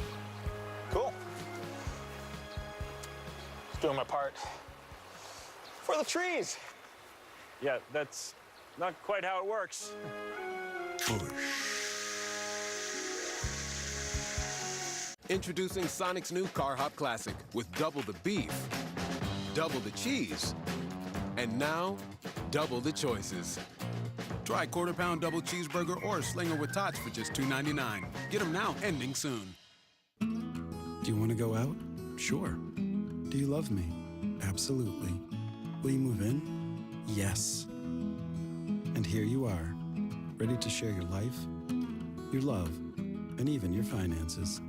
Cool. Just doing my part for the trees. Yeah, that's not quite how it works. Introducing Sonic's new Car Hop Classic with double the beef, double the cheese, and now double the choices. Try quarter-pound double cheeseburger or slinger with tots for just $2.99. Get them now, ending soon. Do you want to go out? Sure. Do you love me? Absolutely. Will you move in? Yes. And here you are, ready to share your life, your love, and even your finances.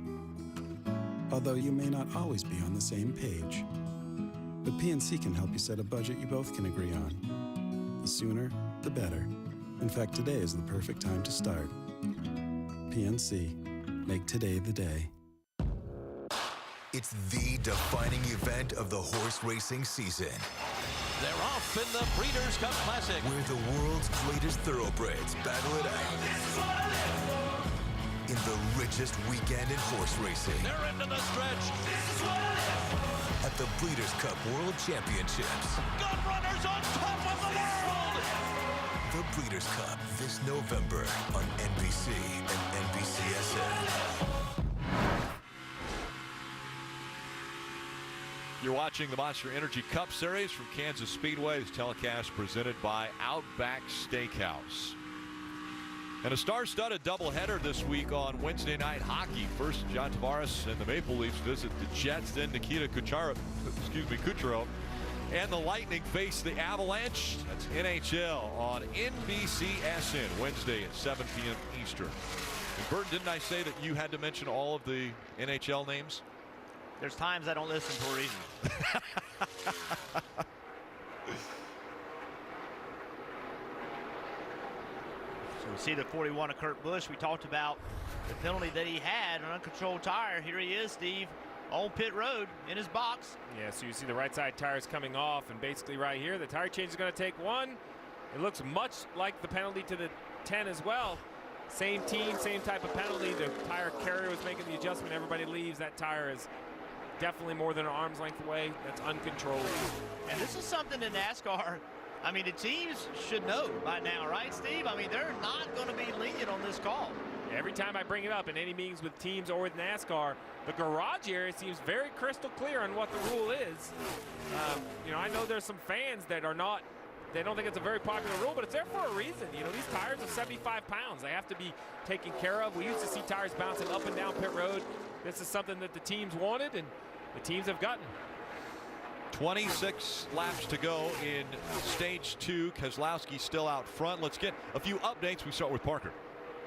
Although you may not always be on the same page. But PNC can help you set a budget you both can agree on. The sooner, the better. In fact, today is the perfect time to start. PNC. Make today the day. It's the defining event of the horse racing season. They're off in the Breeders' Cup Classic, where the world's greatest thoroughbreds battle it out. In the richest weekend in horse racing. They're into the stretch. At the Breeders' Cup World Championships. Gun Runners on top of the world! The Breeders' Cup this November on NBC and NBCSN. You're watching the Monster Energy Cup Series from Kansas Speedway. It's telecast presented by Outback Steakhouse. And a star-studded doubleheader this week on Wednesday night hockey. First, John Tavares and the Maple Leafs visit the Jets. Then Nikita Kucherov And the Lightning face the Avalanche. That's NHL on NBCSN Wednesday at 7 p.m. Eastern. And Burton, didn't I say that you had to mention all of the NHL names? There's times I don't listen for a reason. So we see the 41 of Kurt Busch. We talked about the penalty that he had, an uncontrolled tire. Here he is, Steve, on pit road in his box. Yeah, so you see the right side tires coming off, and basically right here, the tire change is going to take one. It looks much like the penalty to the 10 as well. Same team, same type of penalty. The tire carrier was making the adjustment. Everybody leaves. That tire is definitely more than an arm's length away. That's uncontrolled. And this is something that NASCAR, I mean, the teams should know by now, right, Steve? I mean, they're not going to be lenient on this call. Every time I bring it up in any meetings with teams or with NASCAR, the garage area seems very crystal clear on what the rule is. You know, I know there's some fans that are not, they don't think it's a very popular rule, but it's there for a reason. You know, these tires are 75 pounds. They have to be taken care of. We used to see tires bouncing up and down pit road. This is something that the teams wanted, and the teams have gotten. 26 laps to go in stage 2. Keselowski still out front. Let's get a few updates. We start with Parker.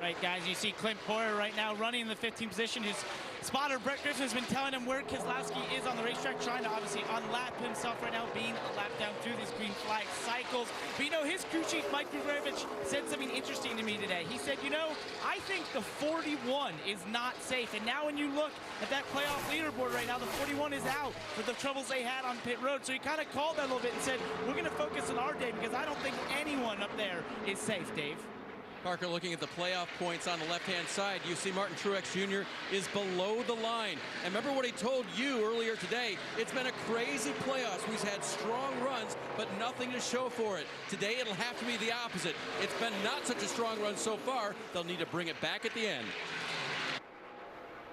Right, guys, you see Clint Bowyer right now running in the 15th position. His spotter, Brett Griffin, has been telling him where Keselowski is on the racetrack, trying to obviously unlap himself right now, being a lap down through these green flag cycles. But, you know, his crew chief, Mike Grigorevich, said something interesting to me today. He said, you know, I think the 41 is not safe. And now when you look at that playoff leaderboard right now, the 41 is out for the troubles they had on pit road. So he kind of called that a little bit and said, we're going to focus on our day because I don't think anyone up there is safe, Dave. Parker, looking at the playoff points on the left-hand side, you see Martin Truex Jr. is below the line. And remember what he told you earlier today. It's been a crazy playoffs. We've had strong runs, but nothing to show for it. Today, it'll have to be the opposite. It's been not such a strong run so far. They'll need to bring it back at the end.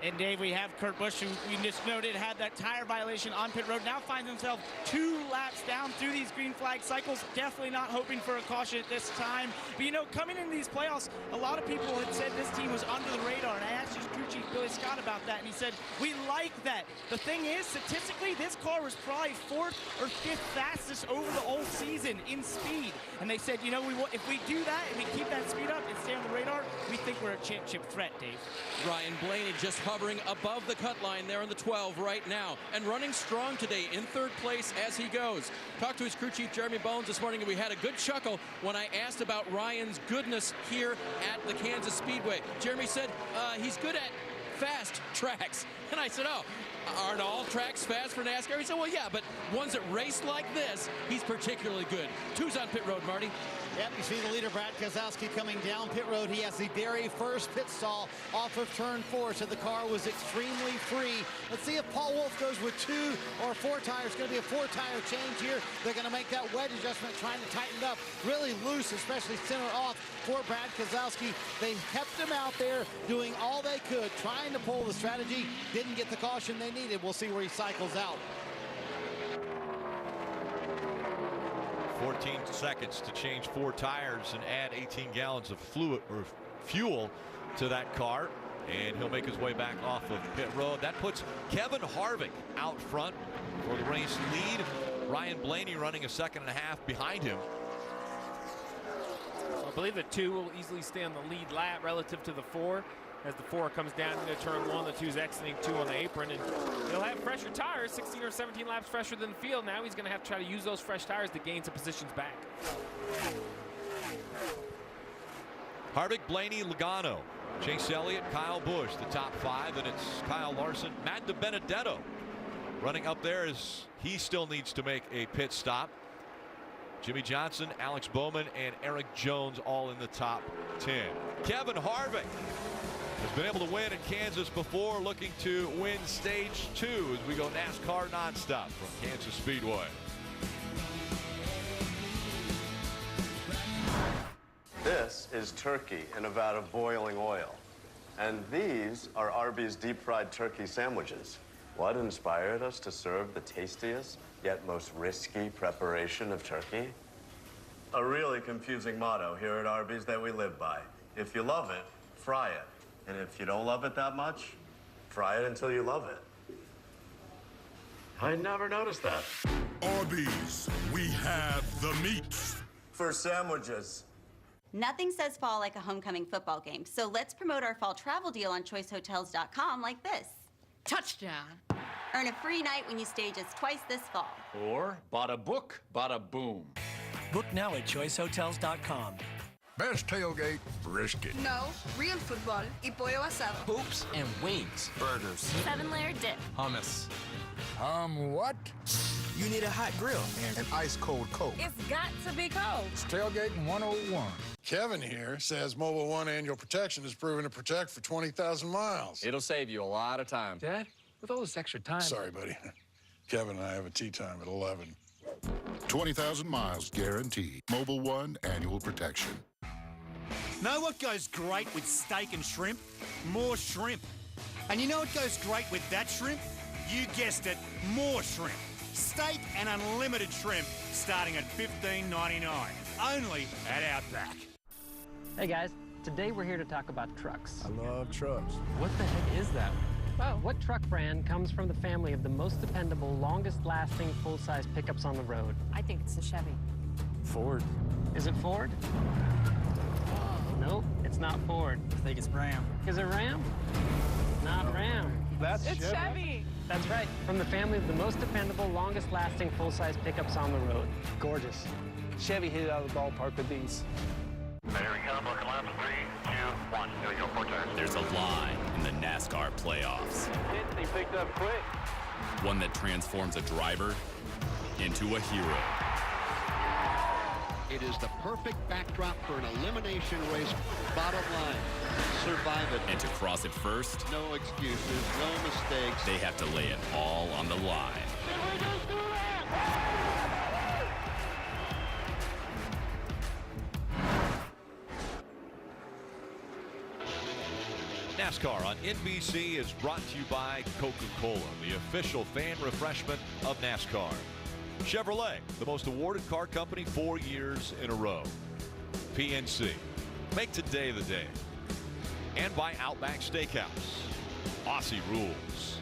And Dave, we have Kurt Busch, who we just noted had that tire violation on pit road, now finds himself 2 laps down through these green flag cycles. Definitely not hoping for a caution at this time. But, you know, coming into these playoffs, a lot of people had said this team was under the radar. And I asked his crew chief, Billy Scott, about that, and he said, we like that. The thing is, statistically, this car was probably 4th or 5th fastest over the whole season in speed. And they said, you know, if we do that and we keep that speed up and stay on the radar, we think we're a championship threat, Dave. Ryan Blaney just hovering above the cut line there in the 12 right now and running strong today in 3rd place as he goes. Talked to his crew chief Jeremy Bones this morning, and we had a good chuckle when I asked about Ryan's goodness here at the Kansas Speedway. Jeremy said he's good at fast tracks. And I said, oh, aren't all tracks fast for NASCAR? He said, well, yeah, but ones that race like this, he's particularly good. 2's on pit road, Marty. Yep, you see the leader, Brad Keselowski, coming down pit road. He has the very first pit stall off of turn 4, so the car was extremely free. Let's see if Paul Wolfe goes with 2 or 4 tires. It's going to be a 4-tire change here. They're going to make that wedge adjustment, trying to tighten it up really loose, especially center off for Brad Keselowski. They kept him out there doing all they could, trying to pull the strategy. Didn't get the caution they needed. We'll see where he cycles out. 14 seconds to change 4 tires and add 18 gallons of fluid or fuel to that car, and he'll make his way back off of pit road. That puts Kevin Harvick out front for the race lead. Ryan Blaney running a 2.5 behind him. I believe the 2 will easily stay on the lead lap relative to the 4. As the 4 comes down into turn 1, the 2's exiting 2 on the apron, and he'll have fresher tires, 16 or 17 laps fresher than the field. Now he's going to have to try to use those fresh tires to gain some positions back. Harvick, Blaney, Logano, Chase Elliott, Kyle Busch, the top 5, and it's Kyle Larson, Matt DiBenedetto running up there as he still needs to make a pit stop. Jimmy Johnson, Alex Bowman, and Eric Jones all in the top 10. Kevin Harvick has been able to win in Kansas before, looking to win stage 2 as we go NASCAR nonstop from Kansas Speedway. This is turkey in a vat of boiling oil. And these are Arby's deep-fried turkey sandwiches. What inspired us to serve the tastiest, yet most risky preparation of turkey? A really confusing motto here at Arby's that we live by. If you love it, fry it. And if you don't love it that much, fry it until you love it. I never noticed that. Arby's, we have the meats. For sandwiches. Nothing says fall like a homecoming football game, so let's promote our fall travel deal on choicehotels.com like this. Touchdown. Earn a free night when you stay just twice this fall. Or bada book, bada boom. Book now at choicehotels.com. Best tailgate, brisket. No, real football y pollo asado. Hoops and wings. Burgers. 7-layer dip. Hummus. What? You need a hot grill. And an ice-cold Coke. It's got to be cold. It's Tailgating 101. Kevin here says Mobil 1 annual protection is proven to protect for 20,000 miles. It'll save you a lot of time. Dad, with all this extra time. Sorry, buddy. Kevin and I have a tea time at 11. 20,000 miles guaranteed. Mobil 1 annual protection. Know what goes great with steak and shrimp? More shrimp. And you know what goes great with that shrimp? You guessed it, more shrimp. Steak and unlimited shrimp starting at $15.99. Only at Outback. Hey guys, today we're here to talk about trucks. I love trucks. What the heck is that? Well, what truck brand comes from the family of the most dependable, longest-lasting full-size pickups on the road? I think it's a Chevy. Ford. Is it Ford? Nope, it's not Ford. I think it's Ram. Is it Ram? Not Ram. It's Chevy. That's right. From the family of the most dependable, longest-lasting full-size pickups on the road. Gorgeous. Chevy hit it out of the ballpark with these. There we go. Looking left. 3, 2, 1. Here we go. 4 turns. There's a line in the NASCAR playoffs. He picked up quick. One that transforms a driver into a hero. It is the perfect backdrop for an elimination race. Bottom line, survive it. And to cross it first, no excuses, no mistakes. they have to lay it all on the line. NASCAR on NBC is brought to you by Coca-Cola, the official fan refreshment of NASCAR. Chevrolet, the most awarded car company 4 years in a row. PNC, make today the day. And by Outback Steakhouse, Aussie rules.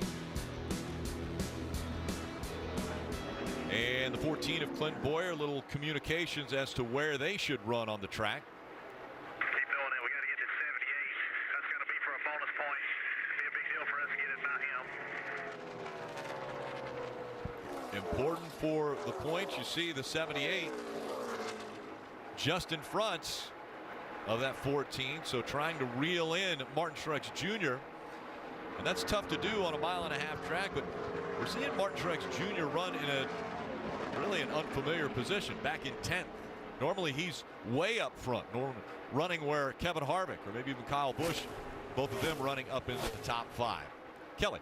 And the 14 of Clint Boyer, little communications as to where they should run on the track. Important for the points. You see the 78 just in front of that 14, so trying to reel in Martin Truex Jr. And that's tough to do on a 1.5 mile track, but we're seeing Martin Truex Jr. run in a really an unfamiliar position, back in 10th. Normally he's way up front, running where Kevin Harvick or maybe even Kyle Busch, both of them running up into the top 5. Kelly.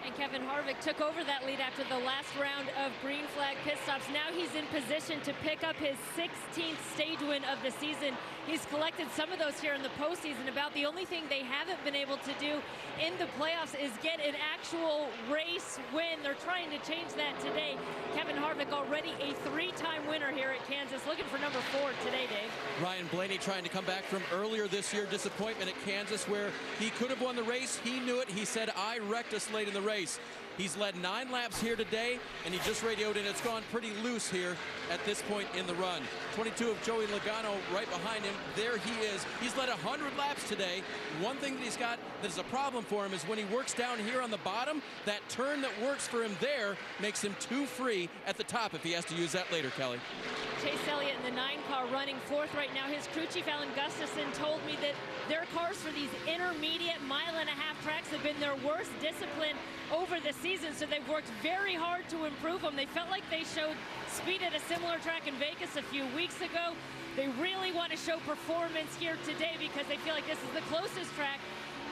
And Kevin Harvick took over that lead after the last round of green flag pit stops. Now he's in position to pick up his 16th stage win of the season. He's collected some of those here in the postseason. About the only thing they haven't been able to do in the playoffs is get an actual race win. They're trying to change that today. Kevin Harvick already a 3-time winner here at Kansas, looking for number 4 today, Dave. Ryan Blaney trying to come back from earlier this year disappointment at Kansas where he could have won the race. He knew it. He said, I wrecked us late in the race. He's led 9 laps here today, and he just radioed in. It's gone pretty loose here at this point in the run. 22 of Joey Logano right behind him. There he is. He's led 100 laps today. One thing that he's got that is a problem for him is when he works down here on the bottom, that turn that works for him there makes him too free at the top if he has to use that later, Kelly. Chase Elliott in the 9 car running 4th right now. His crew chief, Alan Gustafson, told me that their cars for these intermediate 1.5 mile tracks have been their worst discipline over the season, so they've worked very hard to improve them. They felt like they showed speed at a similar track in Vegas a few weeks ago. They really want to show performance here today because they feel like this is the closest track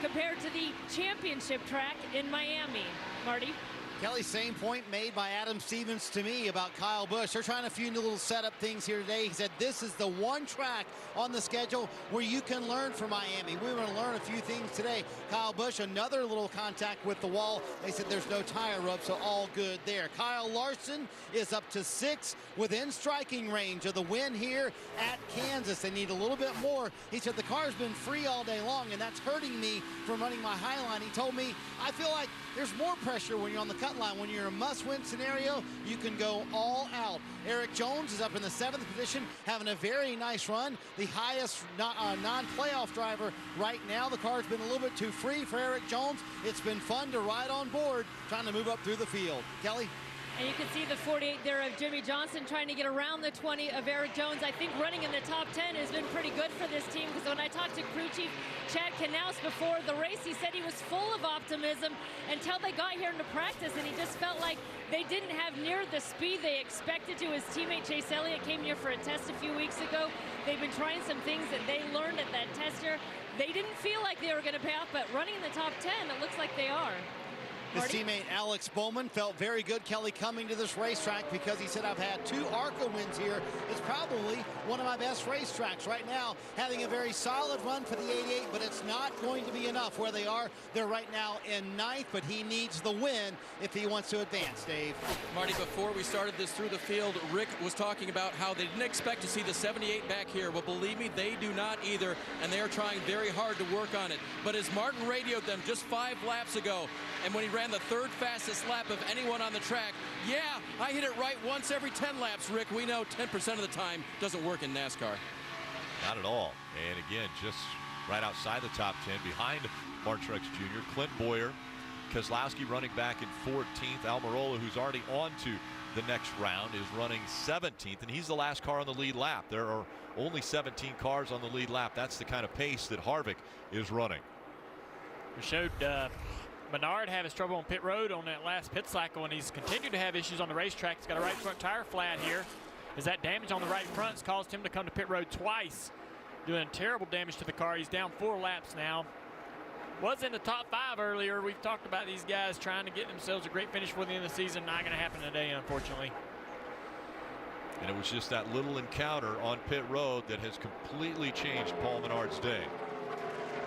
compared to the championship track in Miami. Marty? Kelly, same point made by Adam Stevens to me about Kyle Busch. They're trying a few new little setup things here today. He said this is the one track on the schedule where you can learn from Miami. We're going to learn a few things today. Kyle Busch, another little contact with the wall. They said there's no tire rub, so all good there. Kyle Larson is up to 6 within striking range of the win here at Kansas. They need a little bit more. He said the car's been free all day long, and that's hurting me from running my high line. He told me, I feel like there's more pressure when you're on the cut line. When you're in a must-win scenario, you can go all out. Eric Jones is up in the 7th position, having a very nice run. The highest non-playoff driver right now. The car's been a little bit too free for Eric Jones. It's been fun to ride on board, trying to move up through the field. Kelly? And you can see the 48 there of Jimmy Johnson trying to get around the 20 of Eric Jones. I think running in the top 10 has been pretty good for this team, because when I talked to crew chief Chad Knaus before the race, he said he was full of optimism until they got here into practice, and he just felt like they didn't have near the speed they expected to. His teammate Chase Elliott came here for a test a few weeks ago. They've been trying some things that they learned at that test here. They didn't feel like they were going to pay off, but running in the top 10, it looks like they are. His teammate Alex Bowman felt very good, Kelly, coming to this racetrack, because he said, I've had 2 ARCA wins here. It's probably one of my best racetracks right now, having a very solid run for the 88, but it's not going to be enough where they are. They're right now in 9th, but he needs the win if he wants to advance, Dave. Marty, before we started this through the field, Rick was talking about how they didn't expect to see the 78 back here. Well, believe me, they do not either, and they are trying very hard to work on it. But as Martin radioed them just 5 laps ago, and when he ran the 3rd fastest lap of anyone on the track, yeah, I hit it right once every 10 laps, Rick. We know 10% of the time doesn't work in NASCAR. Not at all. And again, just right outside the top 10, behind Martin Truex Jr., Clint Bowyer, Keselowski running back in 14th. Almirola, who's already on to the next round, is running 17th, and he's the last car on the lead lap. There are only 17 cars on the lead lap. That's the kind of pace that Harvick is running. We showed Menard having trouble on pit road on that last pit cycle, and he's continued to have issues on the racetrack. He's got a right front tire flat here, as that damage on the right front has caused him to come to pit road twice, doing terrible damage to the car. He's down 4 laps now. Was in the top 5 earlier. We've talked about these guys trying to get themselves a great finish for the end of the season. Not going to happen today, unfortunately. And it was just that little encounter on pit road that has completely changed Paul Menard's day.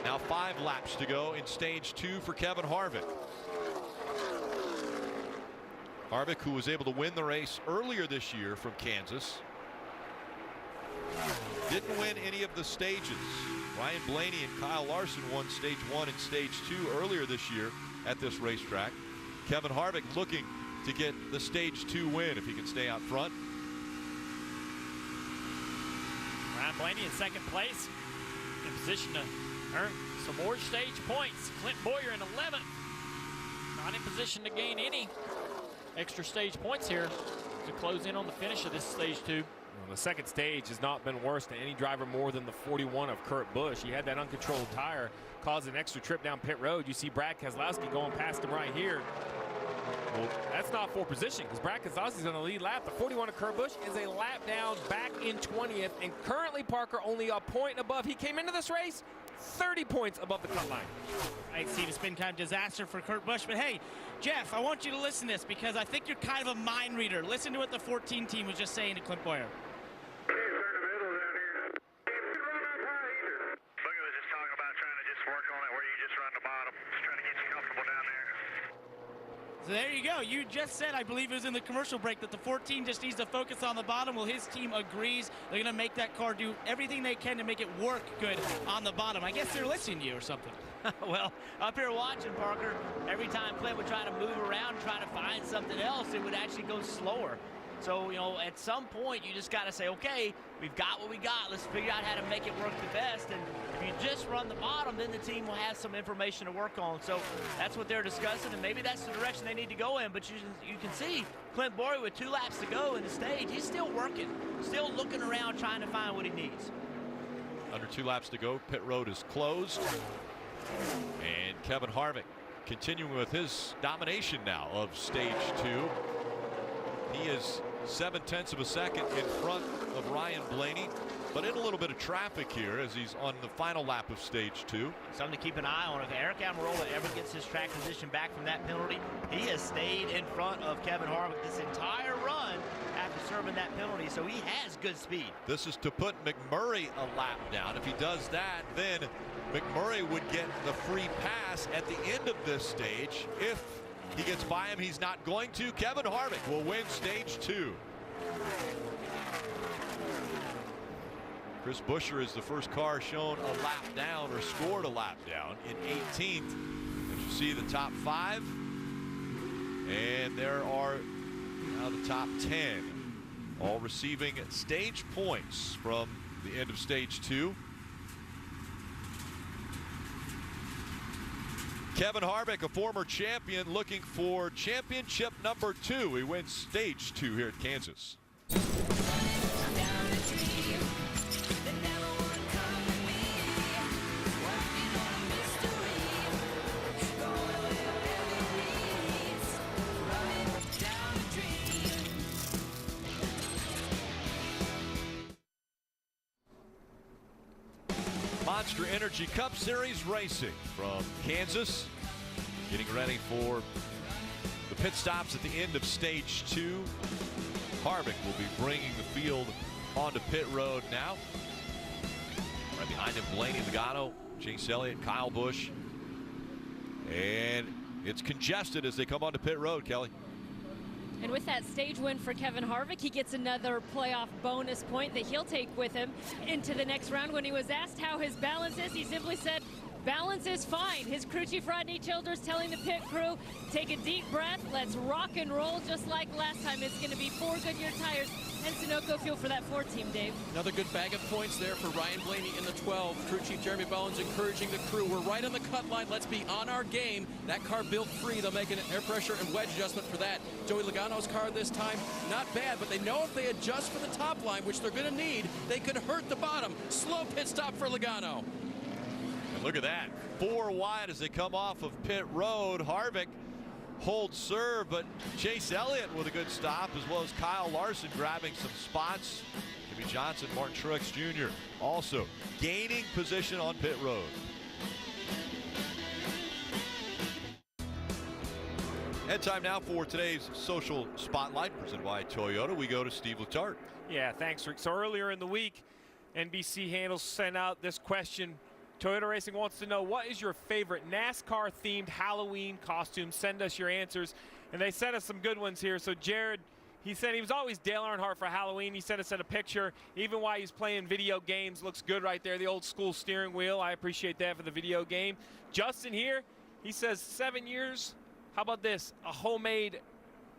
Now 5 laps to go in stage 2 for Kevin Harvick. Harvick, who was able to win the race earlier this year from Kansas, didn't win any of the stages. Ryan Blaney and Kyle Larson won stage 1 and stage 2 earlier this year at this racetrack. Kevin Harvick looking to get the stage 2 win if he can stay out front. Ryan Blaney in 2nd place, in position to earn some more stage points. Clint Bowyer in 11th, not in position to gain any extra stage points here to close in on the finish of this stage 2. Well, the 2nd stage has not been worse to any driver more than the 41 of Kurt Busch. He had that uncontrolled tire, caused an extra trip down pit road. You see Brad Keselowski going past him right here. Well, that's not for position, because Brad Keselowski's on the lead lap. The 41 of Kurt Busch is a lap down, back in 20th, and currently Parker only a point above. He came into this race 30 points above the cut line. I see the spin time disaster for Kurt Busch, but hey, Jeff, I want you to listen to this, because I think you're kind of a mind reader. Listen to what the 14 team was just saying to Clint Bowyer. So there you go. You just said, I believe it was in the commercial break, that the 14 just needs to focus on the bottom. Well, his team agrees. They're going to make that car do everything they can to make it work good on the bottom. I guess they're listening to you or something. Well, up here watching, Parker, every time Clint would try to move around, try to find something else, it would actually go slower. So, you know, at some point, you just got to say, okay, we've got what we got. Let's figure out how to make it work the best. And if you just run the bottom, then the team will have some information to work on. So that's what they're discussing, and maybe that's the direction they need to go in. But you can see Clint Bowyer with 2 laps to go in the stage. He's still working, still looking around, trying to find what he needs. Under 2 laps to go, pit road is closed. And Kevin Harvick continuing with his domination now of stage 2. He is 0.7 of a second in front of Ryan Blaney, but in a little bit of traffic here as he's on the final lap of stage 2. Something to keep an eye on. If Eric Almirola ever gets his track position back from that penalty, he has stayed in front of Kevin Harvick this entire run after serving that penalty, so he has good speed. This is to put McMurray a lap down. If he does that, then McMurray would get the free pass at the end of this stage. If he gets by him, he's not going to. Kevin Harvick will win stage 2. Chris Buescher is the first car shown a lap down or scored a lap down in 18th. As you see the top 5. And there are now the top 10 all receiving stage points from the end of stage 2. Kevin Harvick, a former champion, looking for championship number 2. He wins stage 2 here at Kansas. Monster Energy Cup Series racing from Kansas, getting ready for the pit stops at the end of stage 2. Harvick will be bringing the field onto pit road now. Right behind him, Blaney, Logano, Chase Elliott, Kyle Busch. And it's congested as they come onto pit road, Kelly. And with that stage win for Kevin Harvick, he gets another playoff bonus point that he'll take with him into the next round. When he was asked how his balance is, he simply said, balance is fine. His crew chief Rodney Childers telling the pit crew, take a deep breath, let's rock and roll just like last time. It's going to be 4 Goodyear tires and Sunoco fuel for that 4 team, Dave. Another good bag of points there for Ryan Blaney in the 12. Crew chief Jeremy Bones encouraging the crew. We're right on the cut line. Let's be on our game. That car built free. They'll make an air pressure and wedge adjustment for that. Joey Logano's car this time, not bad, but they know if they adjust for the top line, which they're going to need, they could hurt the bottom. Slow pit stop for Logano. And look at that. 4 wide as they come off of pit road. Harvick holds serve, but Chase Elliott with a good stop, as well as Kyle Larson grabbing some spots. Jimmy Johnson, Martin Truex Jr. also gaining position on pit road. And time now for today's Social Spotlight presented by Toyota. We go to Steve Letarte. Yeah, thanks, Rick. So earlier in the week, NBC Handles sent out this question. Toyota Racing wants to know, what is your favorite NASCAR-themed Halloween costume? Send us your answers. And they sent us some good ones here. So Jared, he said he was always Dale Earnhardt for Halloween. He sent us a picture, even while he's playing video games. Looks good right there, the old school steering wheel. I appreciate that for the video game. Justin here, he says 7 years. How about this? A homemade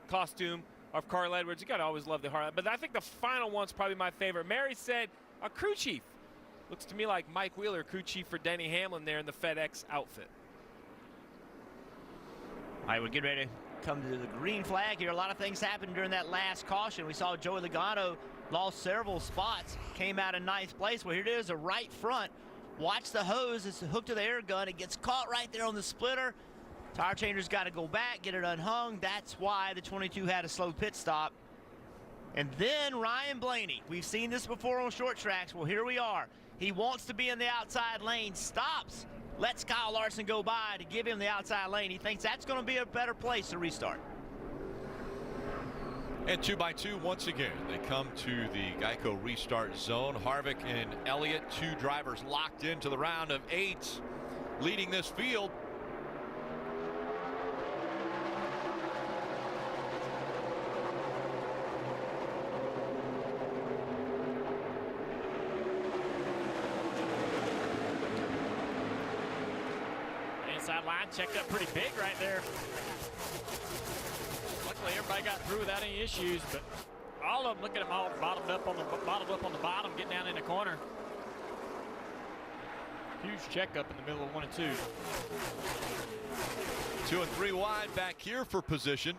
costume of Carl Edwards. You got to always love the heart. But I think the final one's probably my favorite. Mary said a crew chief. Looks to me like Mike Wheeler, crew chief for Denny Hamlin there in the FedEx outfit. All right, we're getting ready to come to the green flag here. A lot of things happened during that last caution. We saw Joey Logano lost several spots, came out in ninth place. Well, here it is, a right front. Watch the hose. It's hooked to the air gun. It gets caught right there on the splitter. Tire changer's got to go back, get it unhung. That's why the 22 had a slow pit stop. And then Ryan Blaney. We've seen this before on short tracks. Well, here we are. He wants to be in the outside lane, stops, lets Kyle Larson go by to give him the outside lane. He thinks that's going to be a better place to restart. And 2 by 2 once again. They come to the Geico restart zone. Harvick and Elliott, 2 drivers locked into the round of 8, leading this field. Inside line checked up pretty big right there. Luckily, everybody got through without any issues, but all of them, look at them all bottled up on the bottom, getting down in the corner. Huge checkup in the middle of 1 and 2. 2 and 3 wide back here for position.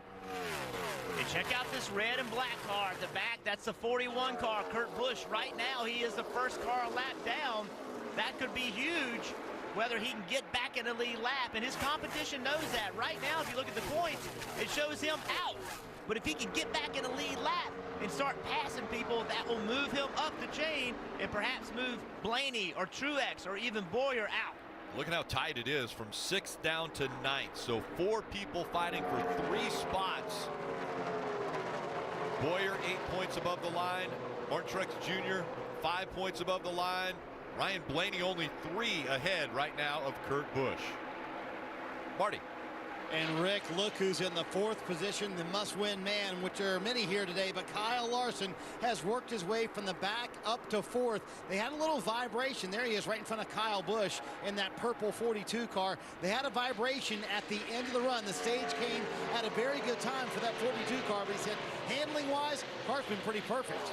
And check out this red and black car at the back. That's the 41 car, Kurt Busch. Right now, he is the first car a lap down. That could be huge, whether he can get back in the lead lap, and his competition knows that. Right now, if you look at the points, it shows him out. But if he can get back in the lead lap and start passing people, that will move him up the chain and perhaps move Blaney or Truex or even Bowyer out. Look at how tight it is from 6th down to 9th. So 4 people fighting for 3 spots. Bowyer 8 points above the line. Martin Truex Jr. 5 points above the line. Ryan Blaney only 3 ahead right now of Kurt Busch. Marty. And Rick, look who's in the 4th position, the must-win man, which there are many here today, but Kyle Larson has worked his way from the back up to 4th. They had a little vibration. There he is right in front of Kyle Busch in that purple 42 car. They had a vibration at the end of the run. The stage came at a very good time for that 42 car, but he said handling-wise, car's been pretty perfect.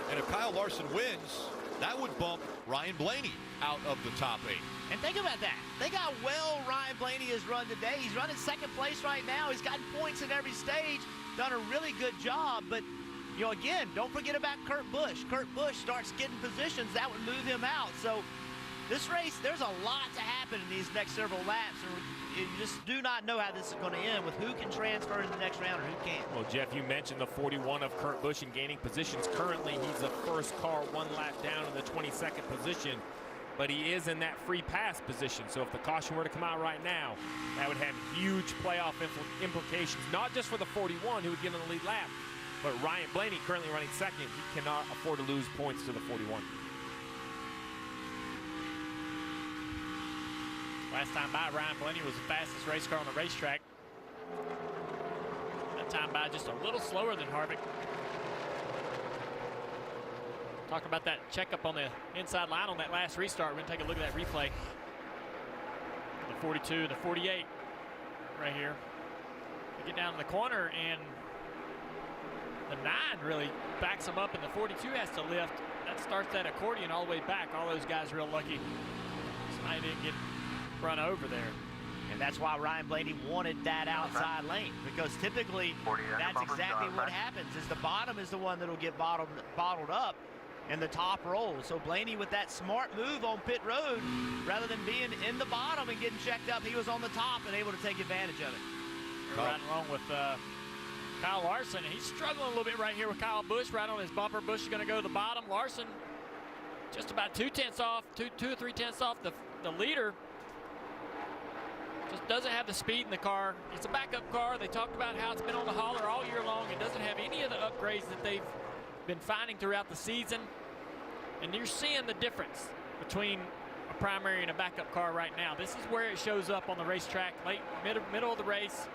And if Kyle Larson wins, that would bump Ryan Blaney out of the top 8. And think about that. Think how well Ryan Blaney has run today. He's running 2nd place right now. He's gotten points in every stage, done a really good job. But, you know, again, don't forget about Kurt Busch. Kurt Busch starts getting positions, that would move him out. So this race, there's a lot to happen in these next several laps. You just do not know how this is going to end with who can transfer in the next round or who can't. Well, Jeff, you mentioned the 41 of Kurt Busch in gaining positions. Currently, he's the first car 1 lap down in the 22nd position, but he is in that free pass position. So if the caution were to come out right now, that would have huge playoff implications, not just for the 41 who would get in the lead lap, but Ryan Blaney currently running 2nd. He cannot afford to lose points to the 41. Last time by, Ryan Blaney was the fastest race car on the racetrack. That time by just a little slower than Harvick. Talk about that checkup on the inside line on that last restart. We're going to take a look at that replay. The 42, the 48 right here. They get down in the corner, and the 9 really backs them up, and the 42 has to lift. That starts that accordion all the way back. All those guys real lucky. Somebody didn't get run over there. And that's why Ryan Blaney wanted that outside lane, because typically that's exactly what happens, is the bottom is the one that'll get bottled up and the top rolls. So Blaney, with that smart move on pit road, rather than being in the bottom and getting checked up, he was on the top and able to take advantage of it. We're riding along with Kyle Larson. He's struggling a little bit right here with Kyle Busch right on his bumper. Busch is going to go to the bottom. Larson just about 2 tenths off, 2 or 3 tenths off the leader. Just doesn't have the speed in the car. It's a backup car. They talked about how it's been on the hauler all year long. It doesn't have any of the upgrades that they've been finding throughout the season. And you're seeing the difference between a primary and a backup car right now. This is where it shows up on the racetrack, middle of the race,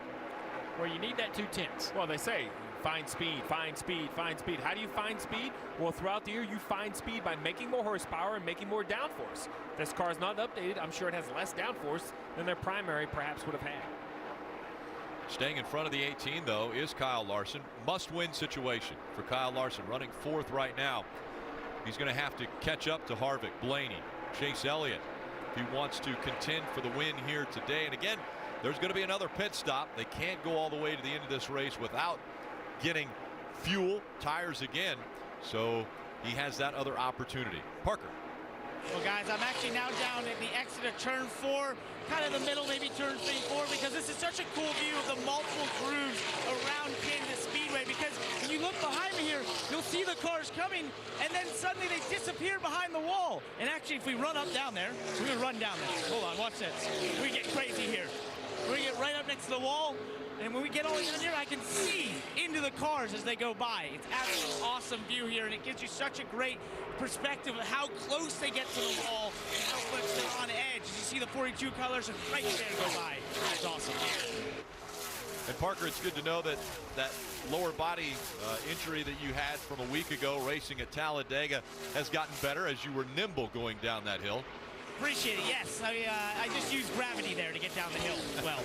where you need that 2 tenths. Well, they say find speed, find speed, find speed. How do you find speed? Well, throughout the year, you find speed by making more horsepower and making more downforce. This car is not updated. I'm sure it has less downforce than their primary perhaps would have had. Staying in front of the 18, though, is Kyle Larson. Must-win situation for Kyle Larson, running 4th right now. He's going to have to catch up to Harvick, Blaney, Chase Elliott if he wants to contend for the win here today. And again, there's going to be another pit stop. They can't go all the way to the end of this race without getting fuel, tires again. So he has that other opportunity. Parker. Well, guys, I'm actually now down at the exit of turn 4, kind of the middle, maybe turn 3, 4, because this is such a cool view of the multiple grooves around Kansas Speedway. Because when you look behind me here, you'll see the cars coming, and then suddenly they disappear behind the wall. And actually, if we run up down there, we're going to run down there. Hold on, watch this. We get crazy here. We're going to get right up next to the wall. And when we get all the way down here, I can see into the cars as they go by. It's absolutely an awesome view here, and it gives you such a great perspective of how close they get to the wall and how much they're on edge. You see the 42 colors right there go by. That's awesome. And Parker, it's good to know that that lower body injury that you had from a week ago racing at Talladega has gotten better as you were nimble going down that hill. Appreciate it, yes. I just used gravity there to get down the hill as well.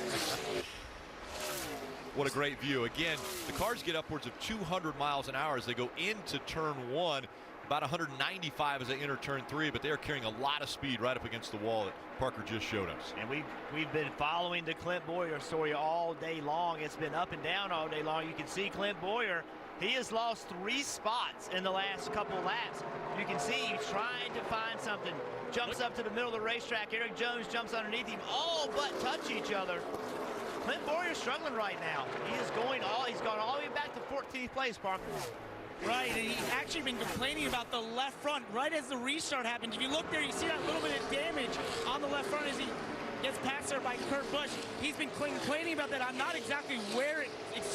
What a great view. Again, the cars get upwards of 200 miles an hour as they go into turn 1, about 195 as they enter turn 3, but they're carrying a lot of speed right up against the wall that Parker just showed us. And we've been following the Clint Bowyer story all day long. It's been up and down all day long. You can see Clint Bowyer, he has lost 3 spots in the last couple laps. You can see he's trying to find something. Jumps up to the middle of the racetrack. Eric Jones jumps underneath him, all but touch each other. Clint Bowyer's struggling right now. He's gone all the way back to 14th place, Parker. Right, and he's actually been complaining about the left front right as the restart happened. If you look there, you see that little bit of damage on the left front as he gets passed there by Kurt Busch. He's been complaining about that. I'm not exactly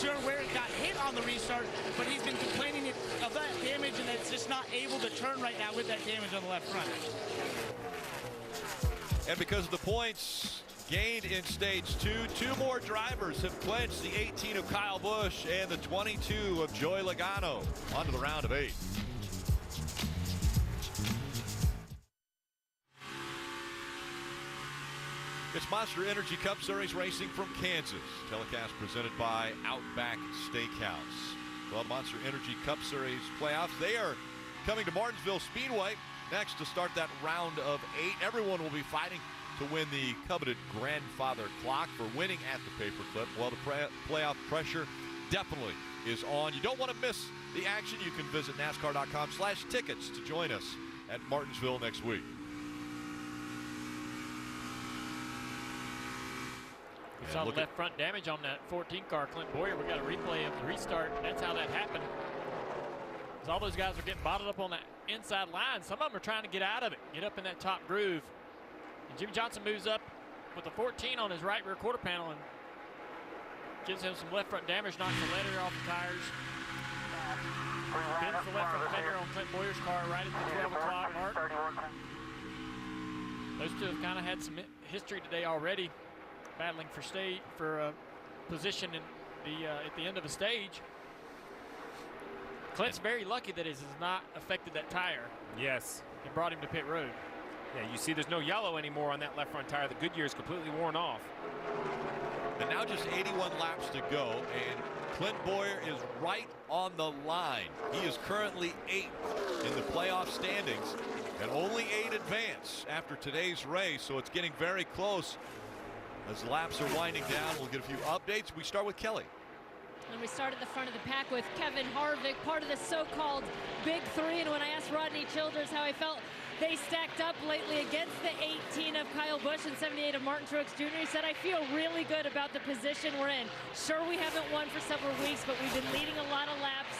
sure where it got hit on the restart, but he's been complaining of that damage, and it's just not able to turn right now with that damage on the left front. And because of the points, gained in stage 2. 2 more drivers have clinched, the 18 of Kyle Busch and the 22 of Joey Logano. On to the round of 8. It's Monster Energy Cup Series racing from Kansas. Telecast presented by Outback Steakhouse. Well, Monster Energy Cup Series playoffs, they are coming to Martinsville Speedway next to start that round of 8. Everyone will be fighting to win the coveted grandfather clock for winning at the paperclip. Well, the playoff pressure definitely is on. You don't want to miss the action. You can visit NASCAR.com/tickets to join us at Martinsville next week. We saw the left front damage on that 14 car, Clint Boyer. We got a replay of the restart. That's how that happened. Because all those guys are getting bottled up on that inside line. Some of them are trying to get out of it, get up in that top groove. And Jimmy Johnson moves up with the 14 on his right rear quarter panel and gives him some left front damage, knocks the leather off the tires. Bends the left front fender on Clint Boyer's car right at the 12 o'clock mark. Those two have kind of had some history today already, battling for position in at the end of the stage. Clint's very lucky that it has not affected that tire. Yes. It brought him to pit road. Yeah, you see there's no yellow anymore on that left front tire. The Goodyear is completely worn off. And now just 81 laps to go, and Clint Boyer is right on the line. He is currently 8th in the playoff standings, and only 8 advance after today's race, so it's getting very close. As laps are winding down, we'll get a few updates. We start with Kelly. And we start at the front of the pack with Kevin Harvick, part of the so-called Big Three. And when I asked Rodney Childers how he felt they stacked up lately against the 18 of Kyle Busch and 78 of Martin Truex Jr., he said, I feel really good about the position we're in. Sure, we haven't won for several weeks, but we've been leading a lot of laps,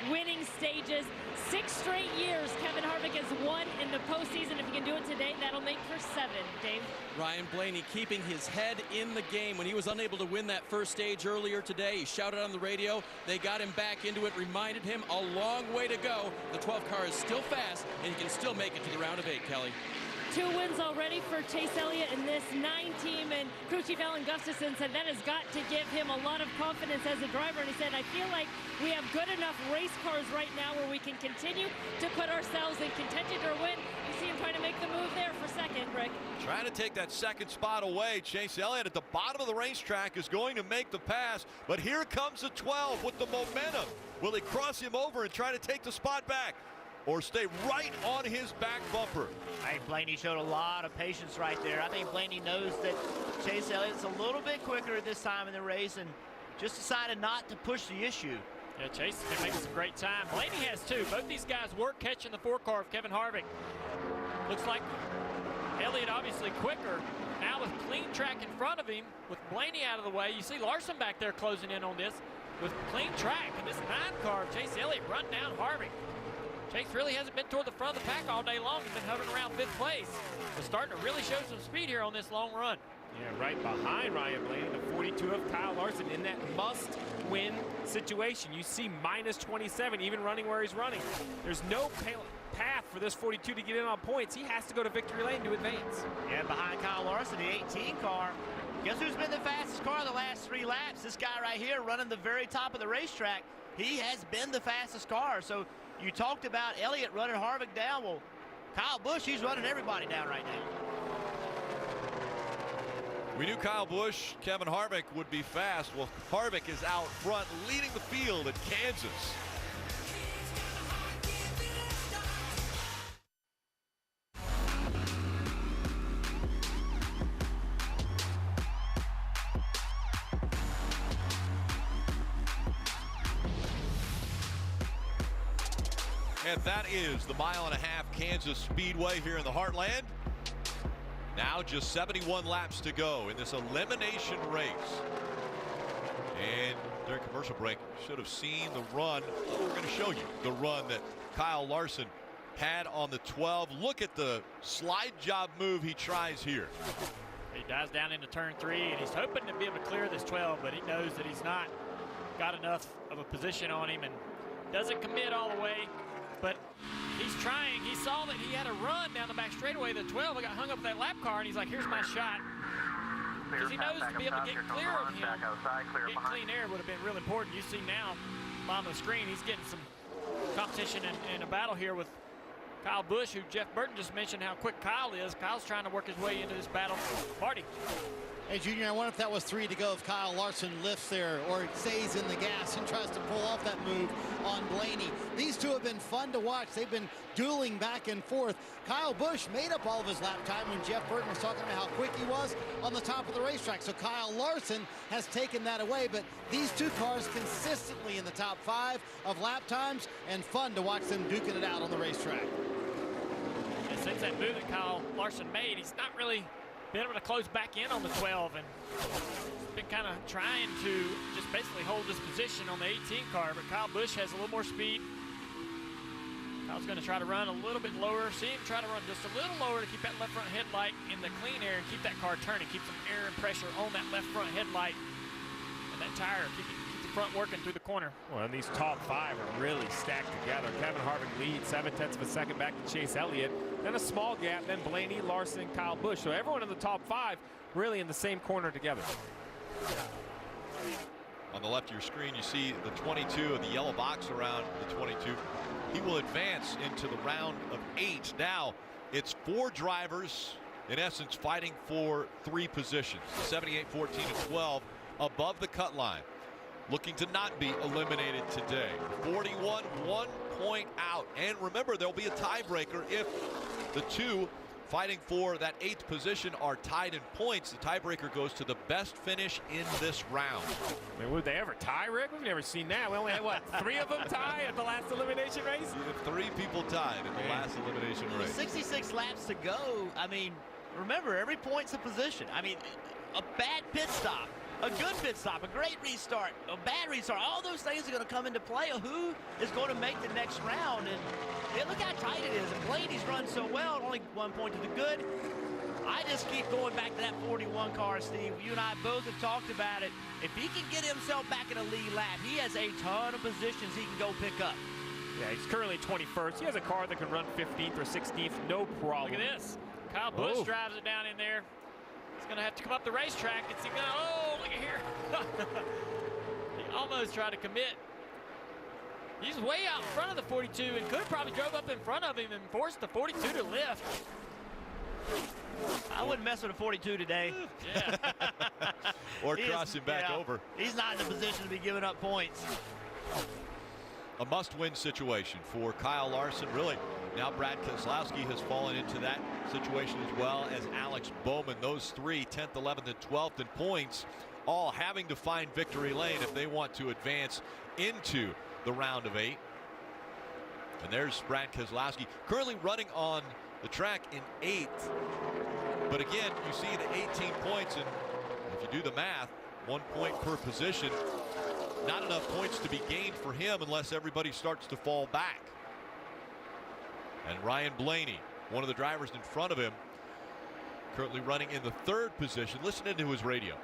winning stages. 6 straight years Kevin Harvick has won in the postseason. If he can do it today, that'll make for 7. Dave? Ryan Blaney keeping his head in the game when he was unable to win that first stage earlier today. He shouted on the radio. They got him back into it, reminded him a long way to go. The 12 car is still fast, and he can still make it to the round of 8, Kelly. 2 wins already for Chase Elliott in this 9 team, and crew chief Alan Gustafson said that has got to give him a lot of confidence as a driver. And he said, I feel like we have good enough race cars right now where we can continue to put ourselves in contention to win. You see him trying to make the move there for second, Rick. Trying to take that second spot away. Chase Elliott at the bottom of the racetrack is going to make the pass, but here comes the 12 with the momentum. Will he cross him over and try to take the spot back, or stay right on his back bumper? I think Blaney showed a lot of patience right there. I think Blaney knows that Chase Elliott's a little bit quicker at this time in the race and just decided not to push the issue. Yeah, Chase is making some great time. Blaney has too. Both these guys were catching the 4 car of Kevin Harvick. Looks like Elliott obviously quicker. Now with clean track in front of him, with Blaney out of the way, you see Larson back there closing in on this with clean track. And this 9 car of Chase Elliott run down Harvick. Chase really hasn't been toward the front of the pack all day long. He's been hovering around 5th place. But starting to really show some speed here on this long run. Yeah, right behind Ryan Blaney, the 42 of Kyle Larson in that must-win situation. You see -27, even running where he's running. There's no path for this 42 to get in on points. He has to go to victory lane to advance. Yeah, behind Kyle Larson, the 18 car. Guess who's been the fastest car the last 3 laps? This guy right here running the very top of the racetrack. He has been the fastest car. So you talked about Elliott running Harvick down. Well, Kyle Busch, he's running everybody down right now. We knew Kyle Busch, Kevin Harvick would be fast. Well, Harvick is out front leading the field at Kansas. And that is the 1.5 mile Kansas Speedway here in the Heartland. Now just 71 laps to go in this elimination race. And during commercial break, should have seen the run. We're going to show you the run that Kyle Larson had on the 12. Look at the slide job move he tries here. He dives down into turn 3, and he's hoping to be able to clear this 12, but he knows that he's not got enough of a position on him and doesn't commit all the way. But he's trying. He saw that he had a run down the back straightaway. The 12 got hung up with that lap car, and he's like, here's my shot. Because he knows to be able to get clear of him. Getting clean air would have been real important. You see now, bottom of the screen, he's getting some competition in a battle here with Kyle Busch, who Jeff Burton just mentioned how quick Kyle is. Kyle's trying to work his way into this battle. Marty. Hey, Junior, I wonder if that was 3 to go if Kyle Larson lifts there or stays in the gas and tries to pull off that move on Blaney. These two have been fun to watch. They've been dueling back and forth. Kyle Busch made up all of his lap time when Jeff Burton was talking about how quick he was on the top of the racetrack. So Kyle Larson has taken that away, but these two cars consistently in the top 5 of lap times, and fun to watch them duking it out on the racetrack. And since that move that Kyle Larson made, he's not really been able to close back in on the 12, and been kind of trying to just basically hold this position on the 18 car, but Kyle Busch has a little more speed. Kyle's going to try to run a little bit lower. See him try to run just a little lower to keep that left front headlight in the clean air and keep that car turning, keep some air and pressure on that left front headlight and that tire, keep the front working through the corner. Well, and these top 5 are really stacked together. Kevin Harvick leads 0.7 of a second back to Chase Elliott. Then a small gap, then Blaney, Larson, Kyle Busch. So everyone in the top 5 really in the same corner together. On the left of your screen, you see the 22 of the yellow box around the 22. He will advance into the round of 8. Now it's 4 drivers, in essence, fighting for 3 positions. The 78, 14, and 12 above the cut line, looking to not be eliminated today. 41, 1 point out. And remember, there'll be a tiebreaker if the 2 fighting for that 8th position are tied in points. The tiebreaker goes to the best finish in this round. I mean, would they ever tie, Rick? We've never seen that. We only had, what, 3 of them tie at the last elimination race? You have 3 people tied in the last elimination race. 66 laps to go. I mean, remember, every point's a position. I mean, a bad pit stop, a good pit stop, a great restart, a bad restart, all those things are going to come into play of who is going to make the next round. And yeah, look how tight it is. And Blaney's run so well, only 1 point to the good. I just keep going back to that 41 car, Steve. You and I both have talked about it. If he can get himself back in a lead lap, he has a ton of positions he can go pick up. Yeah, he's currently 21st. He has a car that can run 15th or 16th, no problem. Look at this. Kyle Busch drives it down in there. He's going to have to come up the racetrack. It's going to, oh, look at here. He almost tried to commit. He's way out in front of the 42 and could have probably drove up in front of him and forced the 42 to lift. I wouldn't mess with a 42 today. Yeah. Or cross him back over. He's not in a position to be giving up points. A must-win situation for Kyle Larson. Really, now Brad Keselowski has fallen into that situation as well as Alex Bowman. Those 3, 10th, 11th, and 12th in points, all having to find victory lane if they want to advance into the round of 8. And there's Brad Keselowski currently running on the track in 8th. But again, you see the 18 points, and if you do the math, 1 point per position, not enough points to be gained for him unless everybody starts to fall back. And Ryan Blaney, one of the drivers in front of him, currently running in the 3rd position. Listen into his radio.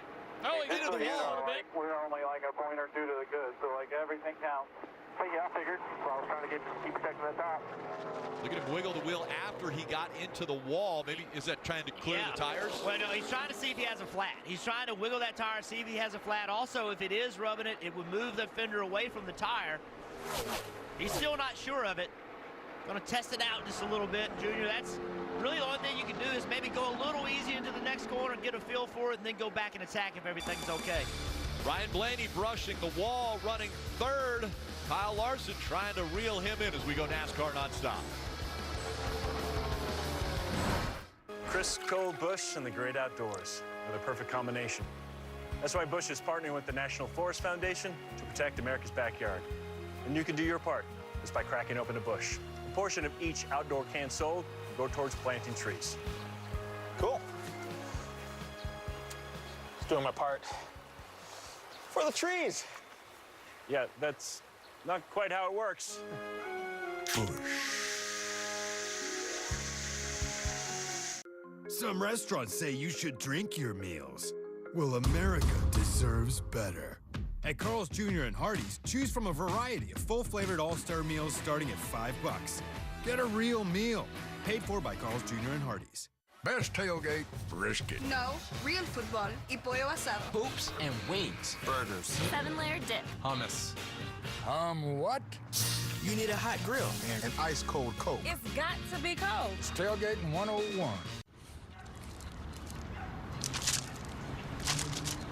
Oh, he into the wall. We're only like a point or 2 to the good, so like everything counts. But yeah, I figured. So I was trying to keep protecting the top. Look at him wiggle the wheel after he got into the wall. Maybe is that trying to clear the tires? Well, no, he's trying to see if he has a flat. He's trying to wiggle that tire, see if he has a flat. Also, if it is rubbing it, it would move the fender away from the tire. He's still not sure of it. Going to test it out just a little bit, Junior. That's really the only thing you can do is maybe go a little easy into the next corner and get a feel for it and then go back and attack if everything's okay. Ryan Blaney brushing the wall, running 3rd. Kyle Larson trying to reel him in as we go NASCAR nonstop. Chris, Cole, Busch, and the great outdoors are the perfect combination. That's why Busch is partnering with the National Forest Foundation to protect America's backyard. And you can do your part just by cracking open a bush. A portion of each outdoor can sold will go towards planting trees. Cool. Just doing my part for the trees. Yeah, that's not quite how it works. Some restaurants say you should drink your meals. Well, America deserves better. At Carl's Jr. and Hardee's, choose from a variety of full-flavored all-star meals starting at $5. Get a real meal, paid for by Carl's Jr. and Hardee's. Best tailgate, brisket. No, real football y pollo asado. Hoops and wings. Burgers. 7-layer dip. Hummus. What? You need a hot grill. And an ice-cold Coke. It's got to be cold. It's Tailgating 101.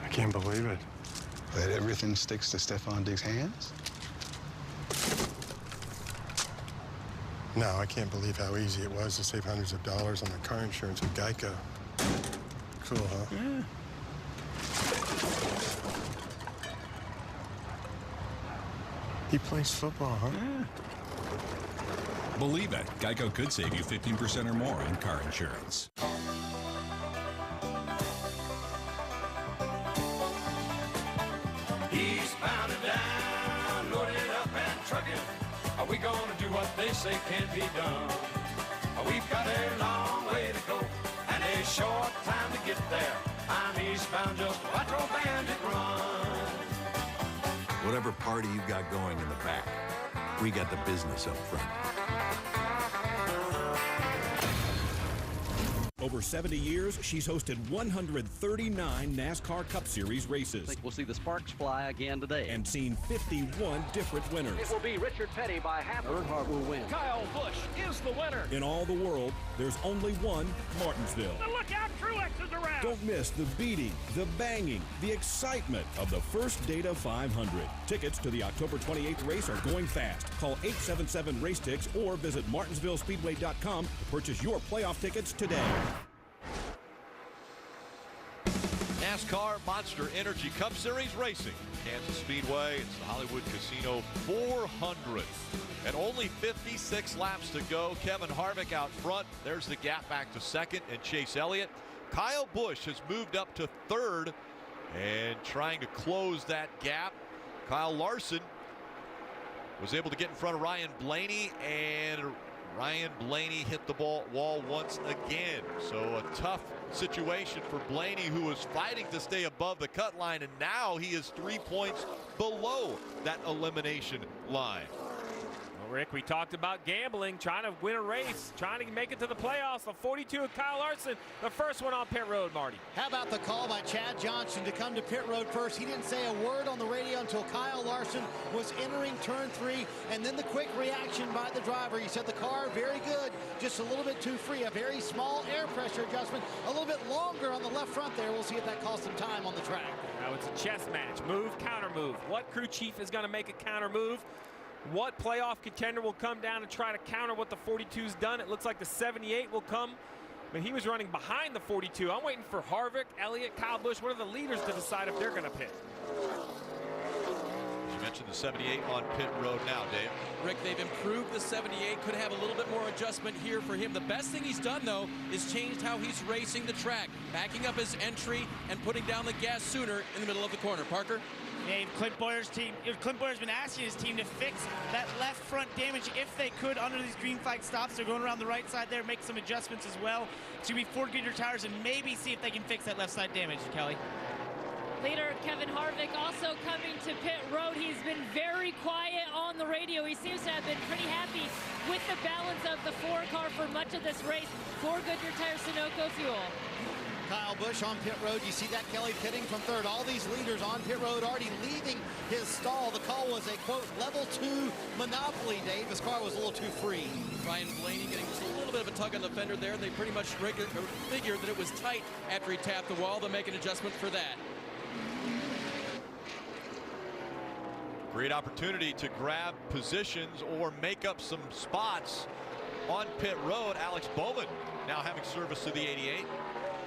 I can't believe it. That everything sticks to Stefon Diggs' hands? No, I can't believe how easy it was to save hundreds of dollars on the car insurance with Geico. Cool, huh? Yeah. He plays football, huh? Yeah. Believe it, Geico could save you 15% or more on car insurance. Eastbound and down, load it up and truck it. Are we gonna do what they say can't be done? We've got a long way to go and a short time to get there. I'm eastbound, just watch old bandit run. Whatever party you got going in the back, we got the business up front. Over 70 years, she's hosted 139 NASCAR Cup Series races. I think we'll see the sparks fly again today. And seen 51 different winners. It will be Richard Petty by half. Earnhardt will win. Kyle Busch is the winner. In all the world, there's only one Martinsville. Look out, Truex is around. Don't miss the beating, the banging, the excitement of the first Data 500. Tickets to the October 28th race are going fast. Call 877-RACE-TICKS or visit martinsvillespeedway.com to purchase your playoff tickets today. NASCAR Monster Energy Cup Series Racing. Kansas Speedway, it's the Hollywood Casino 400. And only 56 laps to go. Kevin Harvick out front. There's the gap back to second and Chase Elliott. Kyle Busch has moved up to third and trying to close that gap. Kyle Larson was able to get in front of Ryan Blaney, and Ryan Blaney hit the wall once again. So a tough situation for Blaney, who was fighting to stay above the cut line, and now he is 3 points below that elimination line. Well, Rick, we talked about gambling, trying to win a race, trying to make it to the playoffs. The 42 of Kyle Larson, the first one on pit road, Marty. How about the call by Chad Johnson to come to pit road first? He didn't say a word on the radio until Kyle Larson was entering turn 3, and then the quick reaction by the driver. He said the car very good, just a little bit too free, a very small air pressure adjustment, a little bit longer on the left front there. We'll see if that costs him time on the track. Now it's a chess match, move, counter move. What crew chief is going to make a counter move? What playoff contender will come down and try to counter what the 42's done? It looks like the 78 will come, but he was running behind the 42. I'm waiting for Harvick, Elliott, Kyle Busch, one of the leaders, to decide if they're going to pit. You mentioned the 78 on pit road now, Dave. Rick, they've improved the 78. Could have a little bit more adjustment here for him. The best thing he's done, though, is changed how he's racing the track, backing up his entry and putting down the gas sooner in the middle of the corner. Parker? Yeah, Clint Boyer's team. Clint Boyer's been asking his team to fix that left front damage if they could under these green flag stops. They're going around the right side there, make some adjustments as well. It's going to be Ford Goodyear tires and maybe see if they can fix that left side damage, Kelly. Leader Kevin Harvick also coming to pit road. He's been very quiet on the radio. He seems to have been pretty happy with the balance of the 4 car for much of this race. Ford Goodyear tires, Sunoco fuel. Kyle Busch on pit road. You see that, Kelly, pitting from third. All these leaders on pit road already leaving his stall. The call was a, quote, level 2 monopoly, Dave. His car was a little too free. Ryan Blaney getting just a little bit of a tug on the fender there. They pretty much figured that it was tight after he tapped the wall. They'll make an adjustment for that. Great opportunity to grab positions or make up some spots on pit road. Alex Bowman now having service to the 88.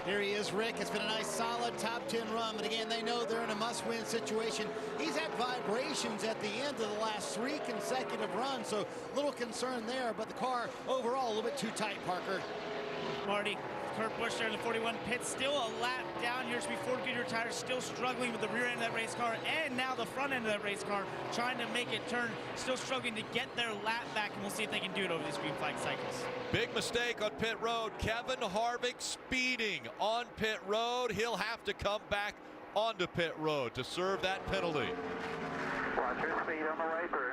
Here he is, Rick. It's been a nice, solid top 10 run. But again, they know they're in a must-win situation. He's had vibrations at the end of the last 3 consecutive runs, so a little concern there. But the car overall a little bit too tight, Parker. Marty, Kurt Busch there in the 41 pit, still a lap down here before Goodyear tires, still struggling with the rear end of that race car, and now the front end of that race car trying to make it turn, still struggling to get their lap back, and we'll see if they can do it over these green flag cycles. Big mistake on pit road. Kevin Harvick speeding on pit road. He'll have to come back onto pit road to serve that penalty. Watch your speed on the way through.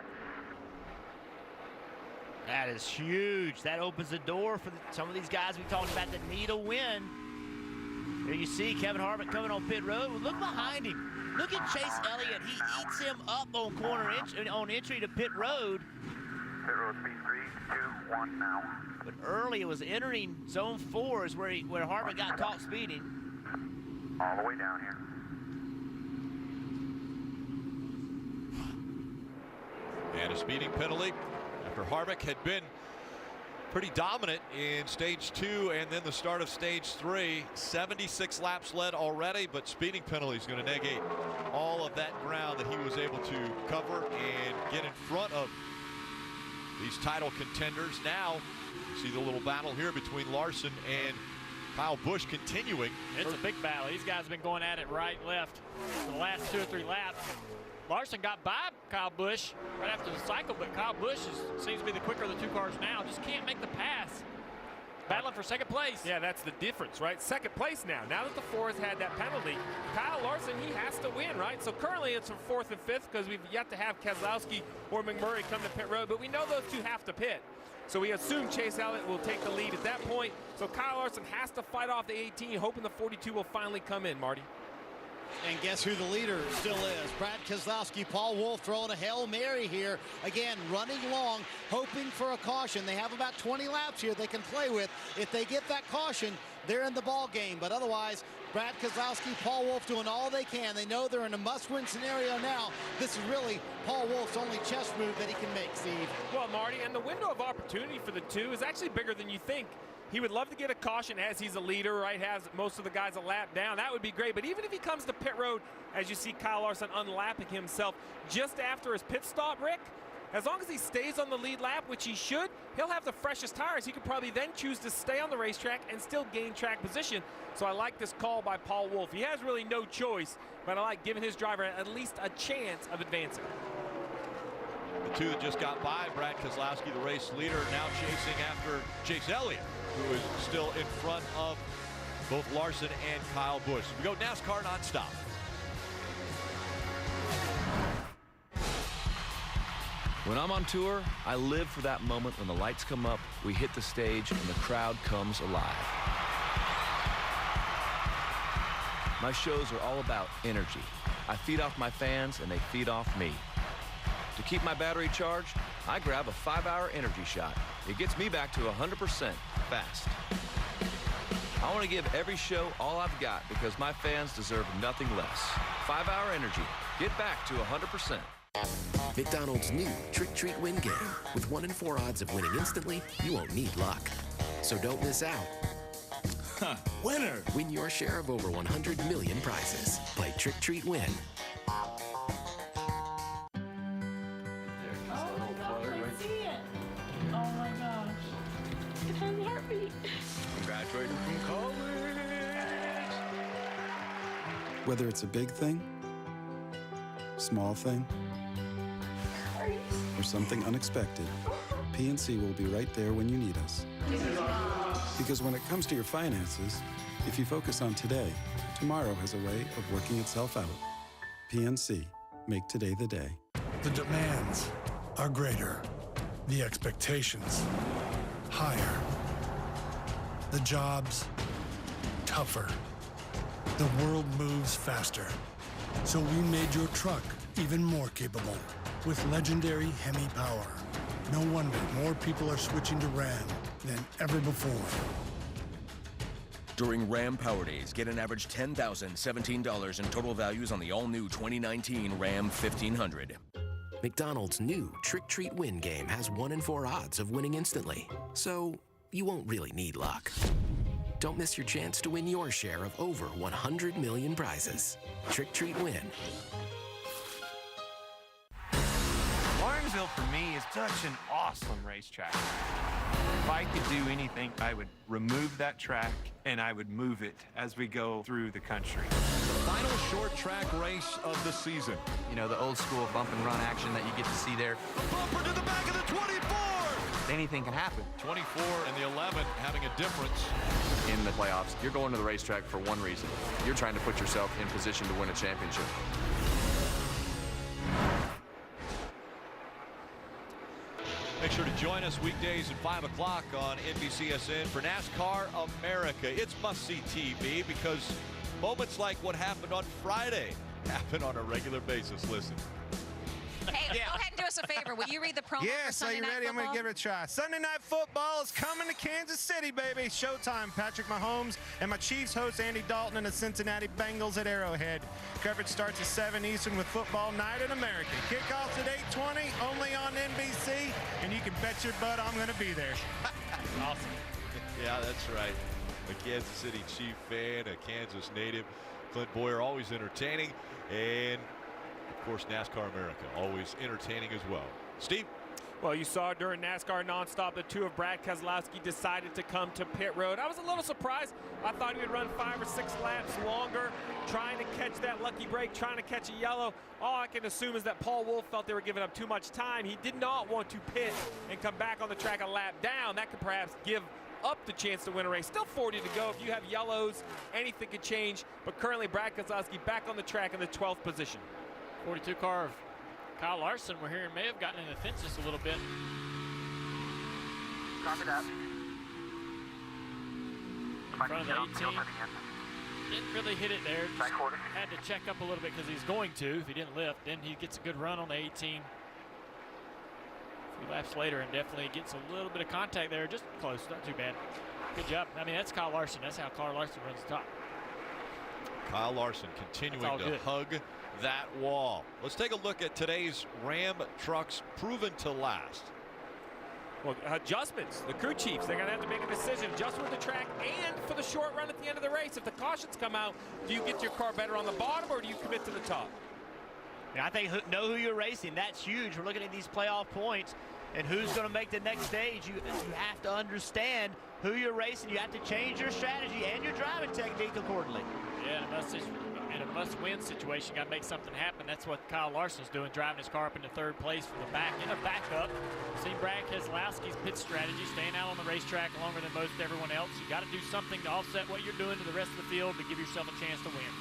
That is huge. That opens the door for some of these guys we talked about that need a win. Here you see Kevin Harvick coming on pit road. Look behind him. Look at Chase Elliott. He eats him up on on entry to pit road. Pit road speed 3, 2, 1 now. But early it was entering zone 4 is where Harvick got caught speeding. All the way down here. And a speeding penalty after Harvick had been pretty dominant in stage 2 and then the start of stage 3. 76 laps led already, but speeding penalty is going to negate all of that ground that he was able to cover and get in front of these title contenders. Now you see the little battle here between Larson and Kyle Busch continuing. It's a big battle. These guys have been going at it right, left for the last 2 or 3 laps. Larson got by Kyle Busch right after the cycle, but Kyle Busch seems to be the quicker of the 2 cars now. Just can't make the pass. Battling for second place. Yeah, that's the difference, right? Second place now. Now that the 4 has had that penalty, Kyle Larson, he has to win, right? So currently it's for 4th and 5th because we've yet to have Keselowski or McMurray come to pit road, but we know those 2 have to pit. So we assume Chase Elliott will take the lead at that point. So Kyle Larson has to fight off the 18, hoping the 42 will finally come in, Marty. And guess who the leader still is? Brad Keselowski. Paul Wolfe throwing a Hail Mary here. Again, running long, hoping for a caution. They have about 20 laps here they can play with. If they get that caution, they're in the ball game. But otherwise, Brad Keselowski, Paul Wolfe doing all they can. They know they're in a must-win scenario now. This is really Paul Wolfe's only chess move that he can make, Steve. Well, Marty, and the window of opportunity for the 2 is actually bigger than you think. He would love to get a caution as he's a leader, right? Has most of the guys a lap down. That would be great. But even if he comes to pit road, as you see Kyle Larson unlapping himself just after his pit stop, Rick, as long as he stays on the lead lap, which he should, he'll have the freshest tires. He could probably then choose to stay on the racetrack and still gain track position. So I like this call by Paul Wolfe. He has really no choice, but I like giving his driver at least a chance of advancing. The 2 that just got by, Brad Keselowski, the race leader, now chasing after Chase Elliott, who is still in front of both Larson and Kyle Busch. We go NASCAR nonstop. When I'm on tour, I live for that moment when the lights come up, we hit the stage, and the crowd comes alive. My shows are all about energy. I feed off my fans, and they feed off me. To keep my battery charged, I grab a 5-hour energy shot. It gets me back to 100% fast. I want to give every show all I've got because my fans deserve nothing less. 5-hour energy. Get back to 100%. McDonald's new Trick Treat Win game. With 1 in 4 odds of winning instantly, you won't need luck. So don't miss out. Winner! Win your share of over 100 million prizes. Play Trick Treat Win. Graduating from college. Whether it's a big thing, small thing, or something unexpected, PNC will be right there when you need us. Because when it comes to your finances, if you focus on today, tomorrow has a way of working itself out. PNC, make today the day. The demands are greater. The expectations higher. The jobs tougher. The world moves faster. So we made your truck even more capable with legendary Hemi power. No wonder more people are switching to Ram than ever before. During Ram Power Days, get an average $10,017 in total values on the all-new 2019 Ram 1500. McDonald's new Trick Treat Win game has 1 in 4 odds of winning instantly. So you won't really need luck. Don't miss your chance to win your share of over 100 million prizes. Trick Treat Win. Lawrenceville, for me, is such an awesome racetrack. If I could do anything, I would remove that track and I would move it as we go through the country. The final short track race of the season. You know, the old school bump and run action that you get to see there. A bumper to the back of the 24! Anything can happen. 24 and the 11 having a difference. In the playoffs, you're going to the racetrack for one reason. You're trying to put yourself in position to win a championship. sure to join us weekdays at 5 o'clock on NBCSN for NASCAR America. It's must-see TV because moments like what happened on Friday happen on a regular basis. Listen. Hey, go ahead and do us a favor. Will you read the promo for Yes, are Sunday you Night ready? I'm Football? going to give it a try. Sunday Night Football is coming to Kansas City, baby. Showtime. Patrick Mahomes and my Chiefs host Andy Dalton and the Cincinnati Bengals at Arrowhead. Coverage starts at 7 Eastern with Football Night in America. Kickoffs at 8:20, only on NBC, and you can bet your butt I'm going to be there. Awesome. Yeah, that's right. A Kansas City Chief fan, a Kansas native. Clint Boyer, always entertaining. And, of course, NASCAR America, always entertaining as well. Steve? Well, you saw during NASCAR Nonstop, the two of Brad Keselowski decided to come to pit road. I was a little surprised. I thought he would run 5 or 6 laps longer, trying to catch that lucky break, trying to catch a yellow. All I can assume is that Paul Wolfe felt they were giving up too much time. He did not want to pit and come back on the track a lap down. That could perhaps give up the chance to win a race. Still 40 to go. If you have yellows, anything could change. But currently, Brad Keselowski back on the track in the 12th position. 42 car of Kyle Larson, we're hearing, may have gotten in the fence just a little bit. Copy that. In front of the 18. Didn't really hit it there. Just had to check up a little bit because he's going to. If he didn't lift, then he gets a good run on the 18. A few laps later and definitely gets a little bit of contact there. Just close, not too bad. Good job. I mean, that's Kyle Larson. That's how Kyle Larson runs the top. Kyle Larson continuing to good. hug that wall. Let's take a look at today's Ram trucks proven to last. Well, adjustments. The crew chiefs, they're going to have to make a decision. Adjust with the track and for the short run at the end of the race. If the cautions come out, do you get your car better on the bottom or do you commit to the top? Yeah, I think know who you're racing. That's huge. We're looking at these playoff points and who's going to make the next stage. You have to understand who you're racing. You have to change your strategy and your driving technique accordingly. Yeah, in a must-win situation, got to make something happen. That's what Kyle Larson's doing, driving his car up into 3rd place from the back in a backup. See Brad Keselowski's pit strategy, staying out on the racetrack longer than most everyone else. You got to do something to offset what you're doing to the rest of the field to give yourself a chance to win.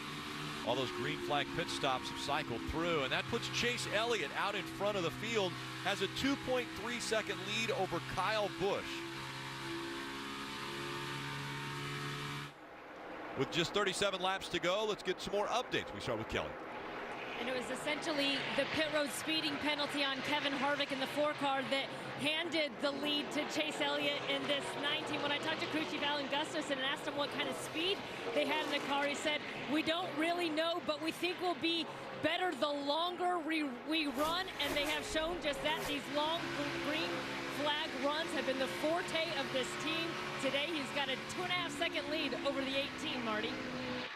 All those green flag pit stops have cycled through, and that puts Chase Elliott out in front of the field, has a 2.3-second lead over Kyle Busch. With just 37 laps to go, let's get some more updates. We start with Kelly. And it was essentially the pit road speeding penalty on Kevin Harvick in the 4 car that handed the lead to Chase Elliott in this 19. When I talked to crew chief Alan Gustafson and asked him what kind of speed they had in the car, he said, we don't really know, but we think we'll be better the longer we run, and they have shown just that. These long green flag runs have been the forte of this team. Today he's got a 2.5-second lead over the 18, Marty.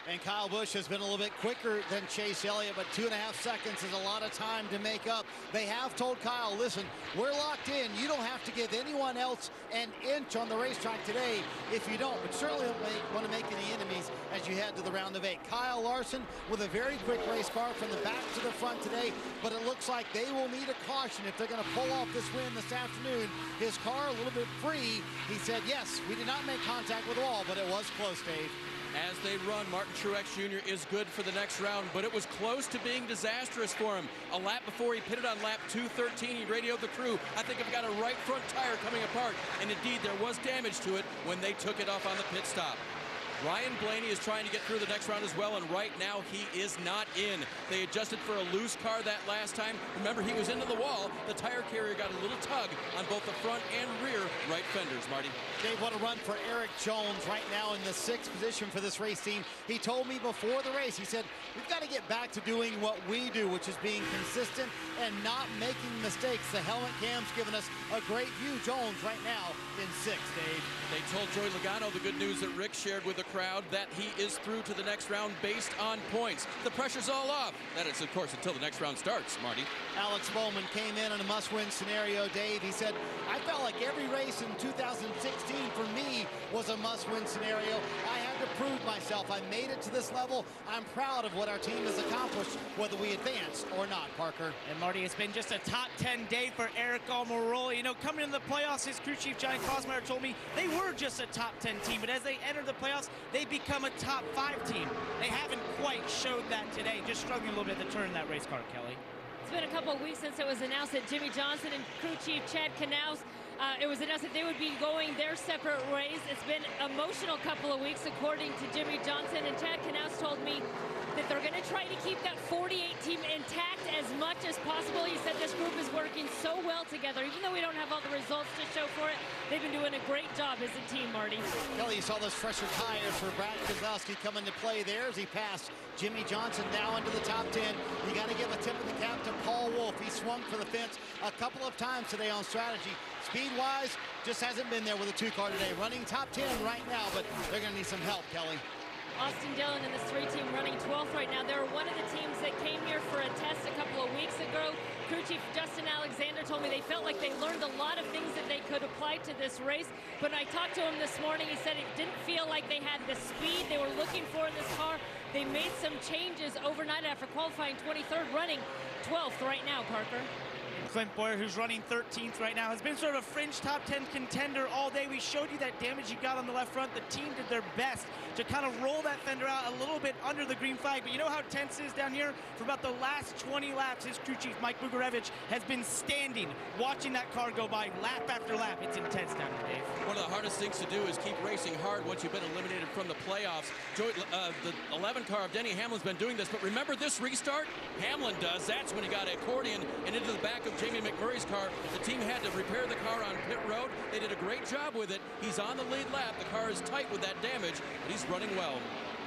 And Kyle Busch has been a little bit quicker than Chase Elliott, but 2.5 seconds is a lot of time to make up. They have told Kyle, listen, we're locked in. You don't have to give anyone else an inch on the racetrack today if you don't, but certainly don't want to make any enemies as you head to the round of 8. Kyle Larson with a very quick race car from the back to the front today, but it looks like they will need a caution if they're going to pull off this win this afternoon. His car a little bit free. He said, yes, we did not make contact with the wall, but it was close, Dave. As they run, Martin Truex Jr. is good for the next round, but it was close to being disastrous for him. A lap before he pitted on lap 213, he radioed the crew, I think I've got a right front tire coming apart. And indeed, there was damage to it when they took it off on the pit stop. Ryan Blaney is trying to get through the next round as well, and right now he is not in. They adjusted for a loose car that last time. Remember, he was into the wall. The tire carrier got a little tug on both the front and rear right fenders, Marty. Dave, what a run for Eric Jones right now in the 6th position for this race team. He told me before the race, he said, we've got to get back to doing what we do, which is being consistent and not making mistakes. The helmet cam's giving us a great view. Jones right now in 6th, Dave. They told Joey Logano the good news that Rick shared with the crowd, that he is through to the next round based on points. The pressure's all off. That is, of course, until the next round starts, Marty. Alex Bowman came in a must-win scenario, Dave. He said, I felt like every race in 2016 for me was a must-win scenario. I had to prove myself. I made it to this level. I'm proud of what our team has accomplished, whether we advance or not, Parker. And Marty, it's been just a top 10 day for Eric Almirola. You know, coming into the playoffs, his crew chief, Johnny Kosmeyer, told me they were just a top 10 team, but as they enter the playoffs, they become a top 5 team. They haven't quite showed that today, just struggling a little bit to turn that race car, Kelly. It's been a couple of weeks since it was announced that Jimmy Johnson and crew chief Chad Knaus, it was announced that they would be going their separate ways. It's been an emotional couple of weeks, according to Jimmy Johnson, and Chad Knaus told me that they're going to try to keep that 48 team intact as much as possible. He said this group is working so well together. Even though we don't have all the results to show for it, they've been doing a great job as a team, Marty. Kelly, you saw those fresher tires for Brad Keselowski come into play there as he passed Jimmy Johnson now into the top 10. You got to give a tip of the cap to Paul Wolfe. He swung for the fence a couple of times today on strategy. Speed-wise, just hasn't been there with a 2-car today. Running top 10 right now, but they're going to need some help, Kelly. Austin Dillon and this 3-team running 12th right now. They're one of the teams that came here for a test a couple of weeks ago. Crew chief Justin Alexander told me they felt like they learned a lot of things that they could apply to this race. But when I talked to him this morning, he said it didn't feel like they had the speed they were looking for in this car. They made some changes overnight after qualifying 23rd, running 12th right now, Parker. Clint Bowyer, who's running 13th right now, has been sort of a fringe top 10 contender all day. We showed you that damage he got on the left front. The team did their best to kind of roll that fender out a little bit under the green flag. But you know how tense it is down here? For about the last 20 laps, his crew chief, Mike Bugarevich, has been standing, watching that car go by lap after lap. It's intense down here, Dave. One of the hardest things to do is keep racing hard once you've been eliminated from the playoffs. The 11 car of Denny Hamlin's been doing this, but remember this restart? Hamlin does. That's when he got accordion and into the back of Jamie McMurray's car. The team had to repair the car on pit road. They did a great job with it. He's on the lead lap. The car is tight with that damage, but he's running well.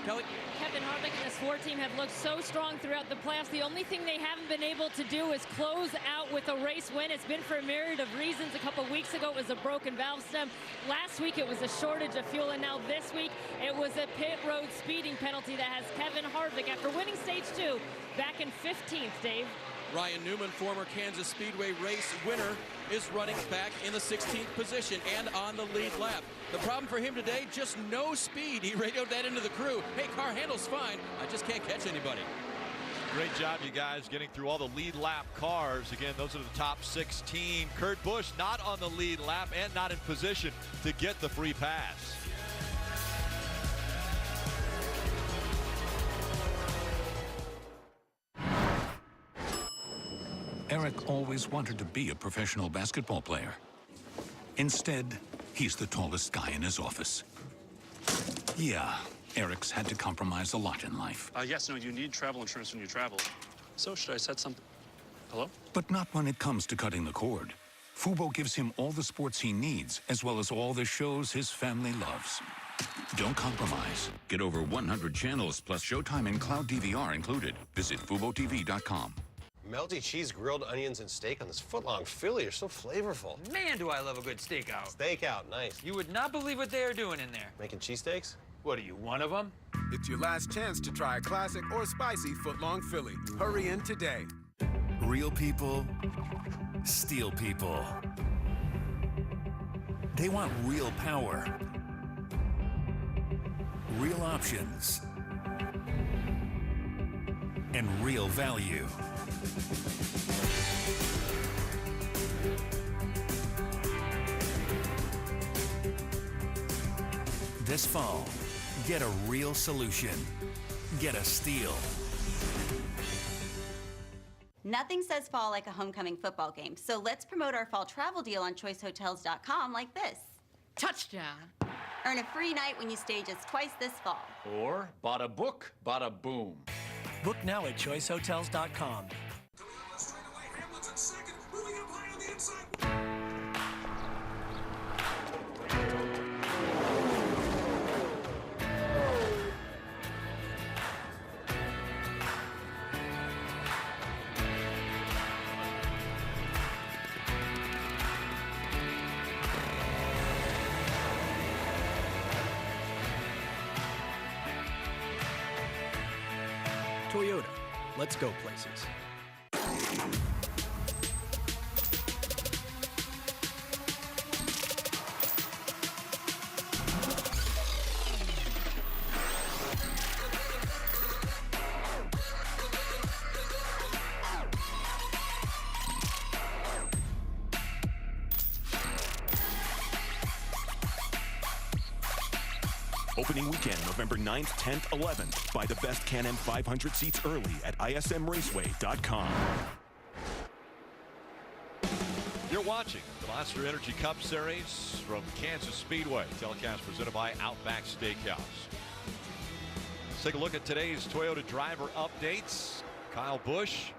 Kelly? Kevin Harvick and this Ford team have looked so strong throughout the playoffs. The only thing they haven't been able to do is close out with a race win. It's been for a myriad of reasons. A couple weeks ago, it was a broken valve stem. Last week, it was a shortage of fuel. And now this week, it was a pit road speeding penalty that has Kevin Harvick, after winning stage 2, back in 15th, Dave. Ryan Newman, former Kansas Speedway race winner, is running back in the 16th position and on the lead lap. The problem for him today, just no speed. He radioed that into the crew. Hey, car handles fine. I just can't catch anybody. Great job, you guys, getting through all the lead lap cars. Again, those are the top 16. Kurt Busch not on the lead lap and not in position to get the free pass. Eric always wanted to be a professional basketball player. Instead, he's the tallest guy in his office. Yeah, Eric's had to compromise a lot in life. Yes, no, you need travel insurance when you travel. So should I set something? Hello? But not when it comes to cutting the cord. Fubo gives him all the sports he needs, as well as all the shows his family loves. Don't compromise. Get over 100 channels plus Showtime and Cloud DVR included. Visit FuboTV.com. Melty cheese, grilled onions, and steak on this foot-long Philly are so flavorful. Man, do I love a good steakhouse. Steakhout, nice. You would not believe what they are doing in there. Making cheesesteaks? What are you, one of them? It's your last chance to try a classic or spicy foot-long Philly. Hurry in today. Real people, steel people. They want real power, real options, and real value. This fall, get a real solution. Get a Steel. Nothing says fall like a homecoming football game, so let's promote our fall travel deal on choicehotels.com like this. Touchdown. Earn a free night when you stay just twice this fall. Or bada book, bada boom. Book now at choicehotels.com. Toyota, let's go places. Opening weekend, November 9th, 10th, 11th. Buy the best Can-Am 500 seats early at ismraceway.com. You're watching the Monster Energy Cup Series from Kansas Speedway. Telecast presented by Outback Steakhouse. Let's take a look at today's Toyota driver updates. Kyle Busch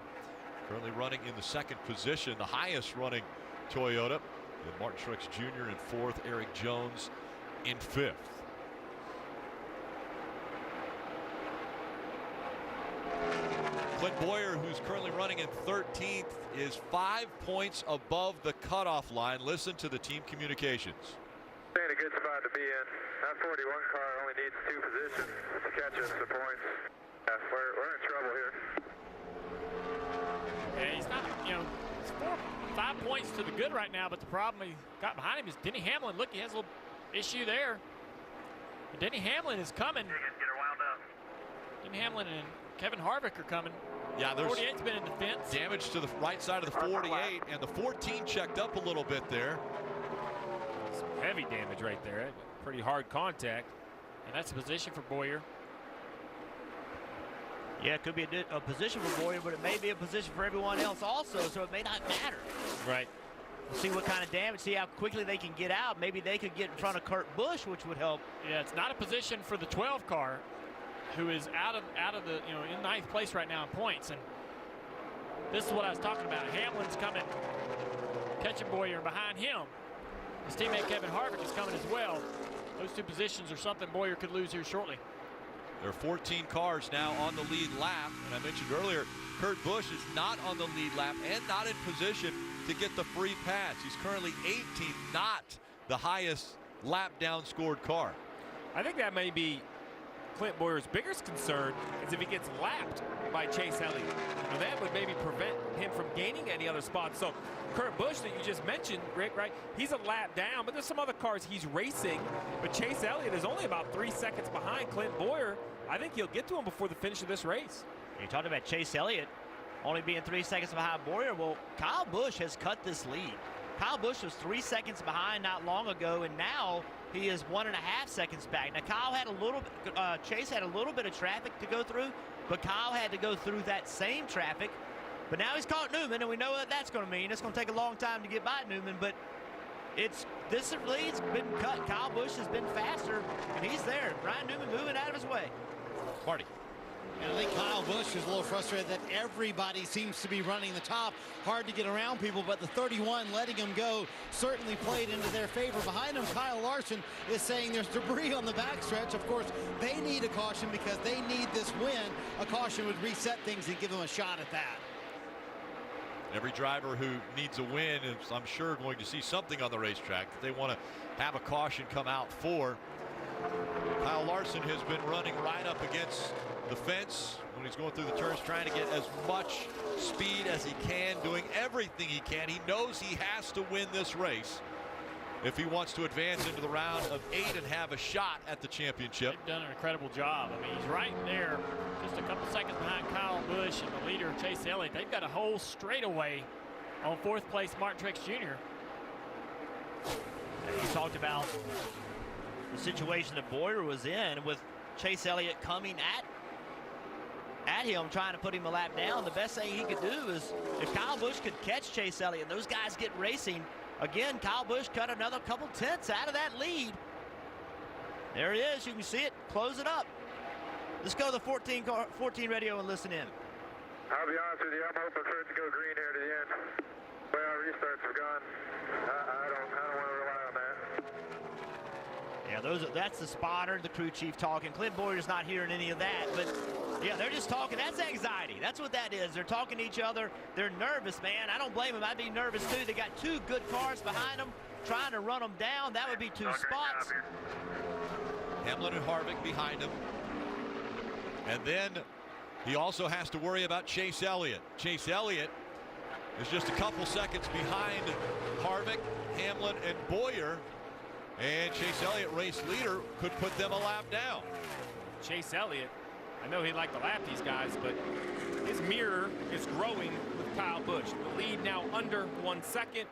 currently running in the second position, the highest running Toyota. And Martin Truex Jr. in fourth, Eric Jones in fifth. Clint Bowyer, who's currently running in 13th, is 5 points above the cutoff line. Listen to the team communications. In a good spot to be in. That 41 car only needs 2 positions to catch us the points. Yeah, we're in trouble here. Yeah, he's not, it's 5 points to the good right now, but the problem he got behind him is Denny Hamlin. Look, he has a little issue there. But Denny Hamlin is coming. Get her wound up. Denny Hamlin and Kevin Harvick are coming. Yeah, there's 48's been in defense. Damage to the right side of the 48, and the 14 checked up a little bit there. Some heavy damage right there. Pretty hard contact. And that's a position for Bowyer. Yeah, it could be a position for Bowyer, but it may be a position for everyone else also, so it may not matter. Right. We'll see what kind of damage, see how quickly they can get out. Maybe they could get in front of Kurt Busch, which would help. Yeah, it's not a position for the 12 car, who is out of the, in ninth place right now in points. And this is what I was talking about. Hamlin's coming, catching Bowyer, and behind him, his teammate Kevin Harvick is coming as well. Those 2 positions are something Bowyer could lose here shortly. There are 14 cars now on the lead lap. And I mentioned earlier, Kurt Busch is not on the lead lap and not in position to get the free pass. He's currently 18th, not the highest lap down scored car. I think that may be Clint Bowyer's biggest concern is if he gets lapped by Chase Elliott. That would maybe prevent him from gaining any other spots. So Kurt Busch that you just mentioned, Rick, right? He's a lap down, but there's some other cars he's racing. But Chase Elliott is only about 3 seconds behind Clint Bowyer. I think he'll get to him before the finish of this race. You talked about Chase Elliott only being 3 seconds behind Bowyer. Well, Kyle Busch has cut this lead. Kyle Busch was 3 seconds behind not long ago, and now he is 1.5 seconds back. Now, Kyle had Chase had a little bit of traffic to go through, but Kyle had to go through that same traffic. But now he's caught Newman, and we know what that's going to mean. It's going to take a long time to get by Newman, but this lead's been cut. Kyle Busch has been faster, and he's there. Ryan Newman moving out of his way. Marty. And I think Kyle Busch is a little frustrated that everybody seems to be running the top. Hard to get around people, but the 31 letting him go certainly played into their favor. Behind him, Kyle Larson is saying there's debris on the backstretch. Of course, they need a caution because they need this win. A caution would reset things and give them a shot at that. Every driver who needs a win is, I'm sure, going to see something on the racetrack that they want to have a caution come out for. Kyle Larson has been running right up against the fence when he's going through the turns, trying to get as much speed as he can, doing everything he can. He knows he has to win this race if he wants to advance into the round of 8 and have a shot at the championship. They've done an incredible job. I mean, he's right there, just a couple seconds behind Kyle Busch and the leader, Chase Elliott. They've got a whole straightaway on 4th place, Martin Truex Jr. And he talked about the situation that Bowyer was in with Chase Elliott coming at him, trying to put him a lap down. The best thing he could do is if Kyle Busch could catch Chase Elliott, those guys get racing. Again, Kyle Busch cut another couple tenths out of that lead. There he is. You can see it. Close it up. Let's go to the 14 radio and listen in. I'll be honest with you, I'm hoping for it to go green here to the end. The way our restarts have gone, I don't want to rely on that. Yeah, that's the spotter, the crew chief talking. Clint Bowyer's not hearing any of that, but yeah, they're just talking. That's anxiety. That's what that is. They're talking to each other. They're nervous, man. I don't blame them. I'd be nervous too. They got 2 good cars behind them, trying to run them down. That would be 2 spots. Hamlin and Harvick behind him. And then he also has to worry about Chase Elliott. Chase Elliott is just a couple seconds behind Harvick, Hamlin, and Bowyer. And Chase Elliott, race leader, could put them a lap down. Chase Elliott, I know he'd like to lap these guys, but his mirror is growing with Kyle Busch. The lead now under 1 second.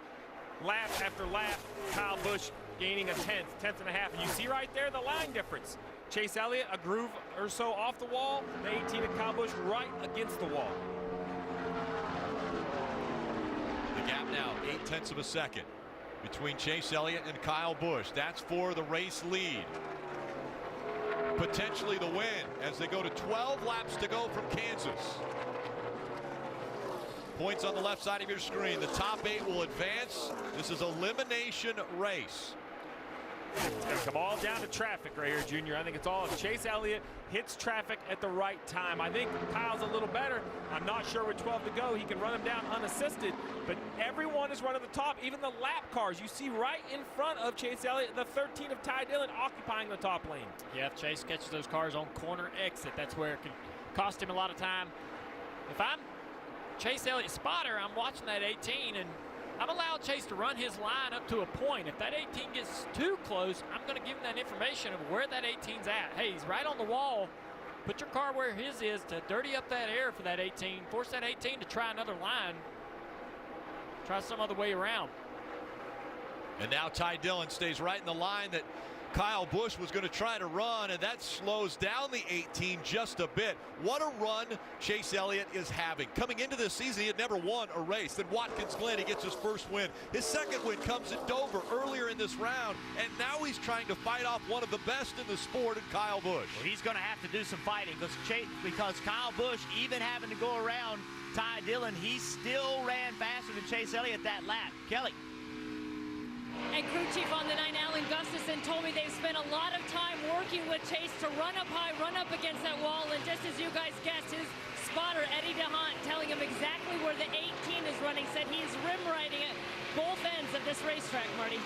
Lap after lap, Kyle Busch gaining a tenth and a half. And you see right there the line difference. Chase Elliott a groove or so off the wall. The 18 of Kyle Busch right against the wall. The gap now 0.8 of a second between Chase Elliott and Kyle Busch. That's for the race lead. Potentially the win as they go to 12 laps to go from Kansas. Points on the left side of your screen. The top 8 will advance. This is elimination race. It's going to come all down to traffic right here, Junior. I think it's all if Chase Elliott hits traffic at the right time. I think Kyle's a little better. I'm not sure with 12 to go he can run him down unassisted, but everyone is running the top, even the lap cars. You see right in front of Chase Elliott, the 13 of Ty Dillon occupying the top lane. Yeah, if Chase catches those cars on corner exit, that's where it can cost him a lot of time. If I'm Chase Elliott's spotter, I'm watching that 18, and I'm allowed Chase to run his line up to a point. If that 18 gets too close, I'm going to give him that information of where that 18's at. Hey, he's right on the wall. Put your car where his is to dirty up that air for that 18. Force that 18 to try another line. Try some other way around. And now Ty Dillon stays right in the line that Kyle Busch was going to try to run, and that slows down the 18 just a bit. What a run Chase Elliott is having. Coming into this season, he had never won a race. Then Watkins Glen, he gets his first win. His second win comes at Dover earlier in this round, and now he's trying to fight off one of the best in the sport in Kyle Busch. Well, he's going to have to do some fighting because Kyle Busch, even having to go around Ty Dillon, he still ran faster than Chase Elliott that lap. Kelly. And crew chief on the 9, Alan Gustafson, told me they've spent a lot of time working with Chase to run up high, run up against that wall. And just as you guys guessed, his spotter, Eddie DeHaan, telling him exactly where the 18 is running, said he's rim riding at both ends of this racetrack, Marty.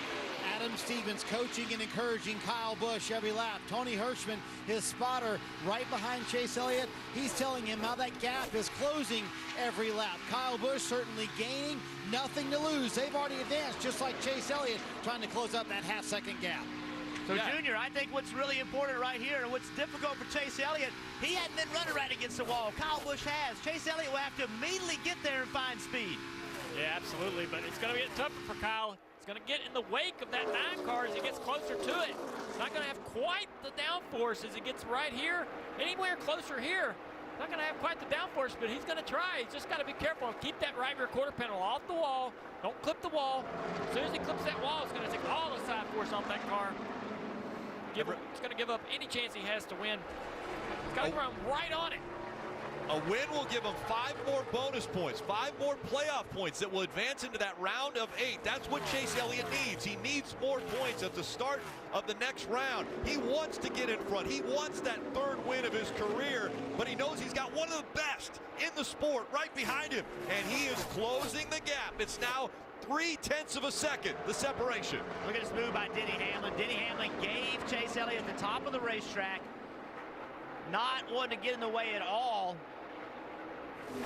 Adam Stevens coaching and encouraging Kyle Busch every lap. Tony Hirschman, his spotter, right behind Chase Elliott. He's telling him how that gap is closing every lap. Kyle Busch certainly gaining, nothing to lose. They've already advanced, just like Chase Elliott, trying to close up that half-second gap. So, yeah. Junior, I think what's really important right here and what's difficult for Chase Elliott, he hadn't been running right against the wall. Kyle Busch has. Chase Elliott will have to immediately get there and find speed. Yeah, absolutely, but it's going to get tougher for Kyle. He's going to get in the wake of that 9 car as he gets closer to it. He's not going to have quite the downforce as he gets right here. Anywhere closer here, not going to have quite the downforce, but he's going to try. He's just got to be careful. Keep that right rear quarter panel off the wall. Don't clip the wall. As soon as he clips that wall, it's going to take all the side force off that car. It's going to give up any chance he has to win. He's got to run right on it. A win will give him 5 more bonus points, 5 more playoff points that will advance into that round of 8. That's what Chase Elliott needs. He needs more points at the start of the next round. He wants to get in front. He wants that 3rd win of his career, but he knows he's got one of the best in the sport right behind him, and he is closing the gap. It's now 0.3 of a second, the separation. Look at this move by Denny Hamlin. Denny Hamlin gave Chase Elliott at the top of the racetrack, not wanting to get in the way at all.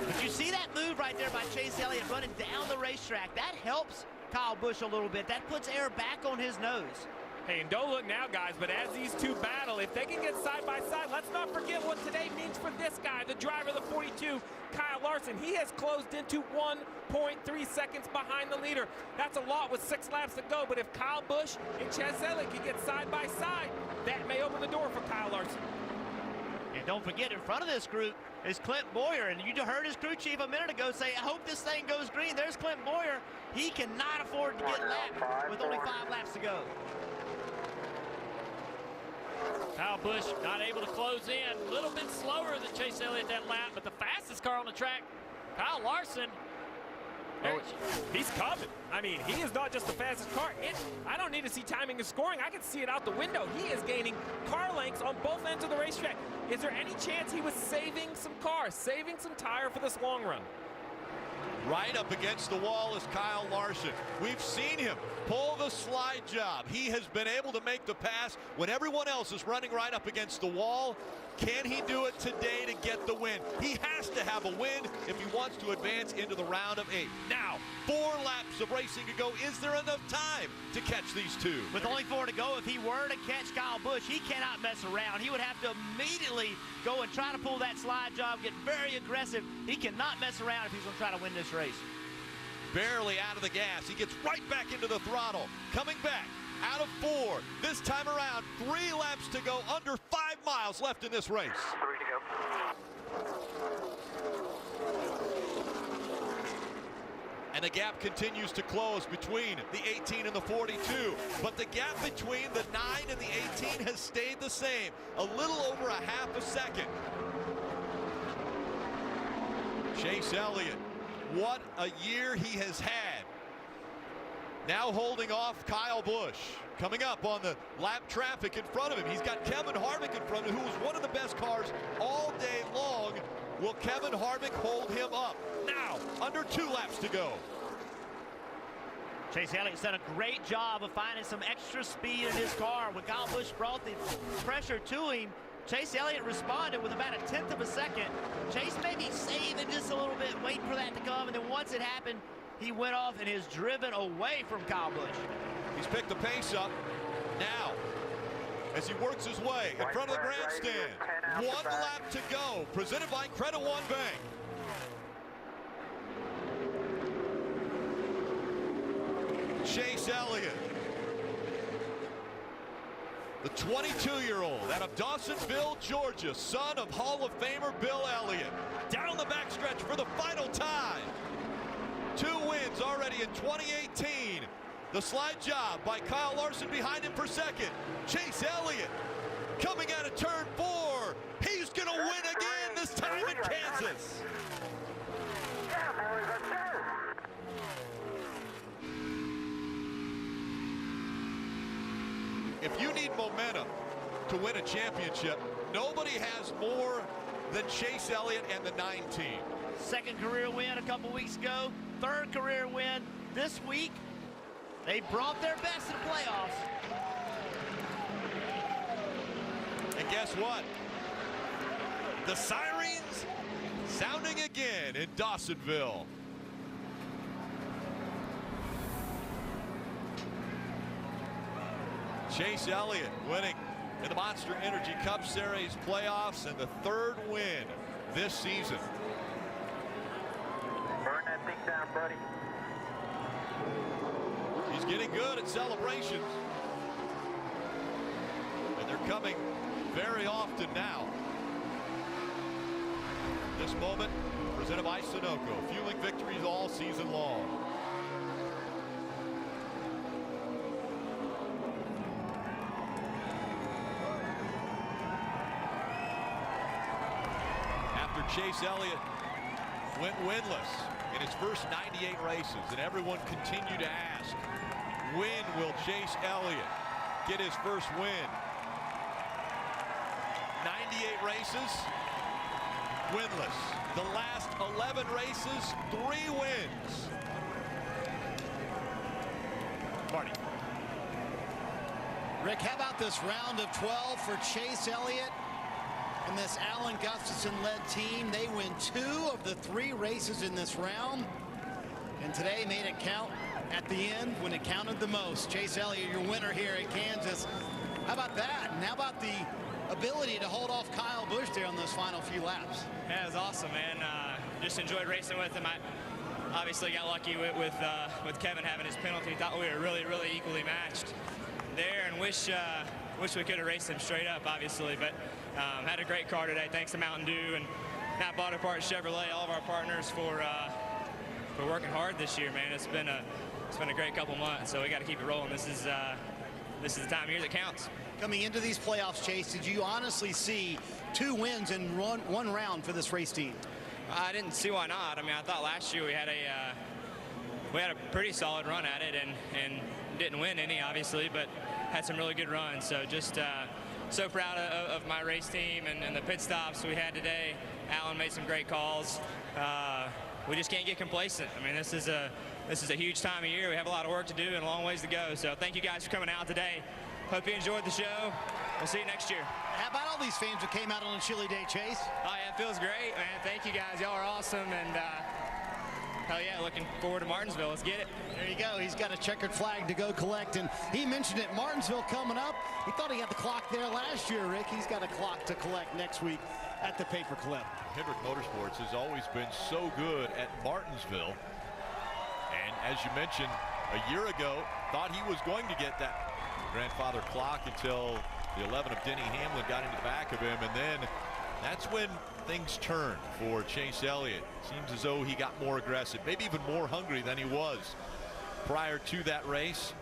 But you see that move right there by Chase Elliott running down the racetrack. That helps Kyle Busch a little bit. That puts air back on his nose. Hey, and don't look now, guys, but as these two battle, if they can get side by side, let's not forget what today means for this guy, the driver of the 42, Kyle Larson. He has closed into 1.3 seconds behind the leader. That's a lot with 6 laps to go, but if Kyle Busch and Chase Elliott can get side by side, that may open the door for Kyle Larson. And don't forget, in front of this group is Clint Bowyer. And you heard his crew chief a minute ago say, I hope this thing goes green. There's Clint Bowyer. He cannot afford to get lapped with only 5 laps to go. Kyle Busch not able to close in. A little bit slower than Chase Elliott that lap, but the fastest car on the track, Kyle Larson. Oh, he's coming. I mean, he is not just the fastest car. I don't need to see timing and scoring. I can see it out the window. He is gaining car lengths on both ends of the racetrack. Is there any chance he was saving some cars, saving some tire for this long run? Right up against the wall is Kyle Larson. We've seen him pull the slide job. He has been able to make the pass when everyone else is running right up against the wall. Can he do it today to get the win? He has to have a win if he wants to advance into the round of 8. Now, 4 laps of racing to go. Is there enough time to catch these two? With only 4 to go, if he were to catch Kyle Busch, he cannot mess around. He would have to immediately go and try to pull that slide job, get very aggressive. He cannot mess around if he's going to try to win this race. Barely out of the gas. He gets right back into the throttle. Coming back out of 4. This time around, 3 laps to go. Under 5 miles left in this race. 3 to go. And the gap continues to close between the 18 and the 42. But the gap between the 9 and the 18 has stayed the same. A little over a half a second. Chase Elliott, what a year he has had. Now holding off Kyle Busch. Coming up on the lap traffic in front of him, he's got Kevin Harvick in front of him, who was one of the best cars all day long. Will Kevin Harvick hold him up? Now, under 2 laps to go. Chase Elliott's done a great job of finding some extra speed in his car. When Kyle Busch brought the pressure to him, Chase Elliott responded with about a 1/10 of a second. Chase maybe saving just a little bit, waiting for that to come, and then once it happened, he went off and is driven away from Kyle Busch. He's picked the pace up now as he works his way in front of the grandstand. 1 lap to go, presented by Credit One Bank. Chase Elliott, the 22-year-old out of Dawsonville, Georgia, son of Hall of Famer Bill Elliott, down the backstretch for the final time. 2 wins already in 2018. The slide job by Kyle Larson behind him for second. Chase Elliott coming out of turn 4. He's going to win again, this time in Kansas. If you need momentum to win a championship, nobody has more than Chase Elliott and the 9 team. Second career win a couple weeks ago, 3rd career win this week. They brought their best in the playoffs. And guess what? The sirens sounding again in Dawsonville. Chase Elliott winning in the Monster Energy Cup Series playoffs and the 3rd win this season. Burn that thing down, buddy. He's getting good at celebrations. And they're coming very often now. This moment presented by Sunoco, fueling victories all season long. After Chase Elliott went winless in his first 98 races, and everyone continued to ask, when will Chase Elliott get his first win? 98 races, winless. The last 11 races, 3 wins. Marty. Rick, how about this round of 12 for Chase Elliott and this Alan Gustafson-led team? They win 2 of the 3 races in this round, and today made it count at the end when it counted the most. Chase Elliott, your winner here at Kansas. How about that? And how about the ability to hold off Kyle Busch there on those final few laps? Yeah, it was awesome, man. Just enjoyed racing with him. I obviously got lucky with Kevin having his penalty. Thought we were really, really equally matched there, and wish we could have raced him straight up, obviously. But had a great car today, thanks to Mountain Dew and Matt Bodapart, Chevrolet, all of our partners for working hard this year, man. It's been a great couple months, so we got to keep it rolling. This is the time of year that counts. Coming into these playoffs, Chase, did you honestly see 2 wins in one round for this race team? I didn't see why not. I mean, I thought last year we had a pretty solid run at it, and didn't win any, obviously, but had some really good runs. So just so proud of my race team and the pit stops we had today. Alan made some great calls. We just can't get complacent. I mean, this is a huge time of year. We have a lot of work to do and a long ways to go. So thank you guys for coming out today. Hope you enjoyed the show. We'll see you next year. How about all these fans that came out on a chilly day, Chase? Oh, yeah, it feels great, man. Thank you guys. Y'all are awesome. And hell yeah, looking forward to Martinsville. Let's get it. There you go. He's got a checkered flag to go collect. And he mentioned it, Martinsville coming up. He thought he had the clock there last year, Rick. He's got a clock to collect next week at the Paperclip. Hendrick Motorsports has always been so good at Martinsville. And as you mentioned, a year ago, thought he was going to get that grandfather clock until the 11 of Denny Hamlin got into the back of him, and then That's when things turn for Chase Elliott. Seems as though he got more aggressive, maybe even more hungry than he was prior to that race.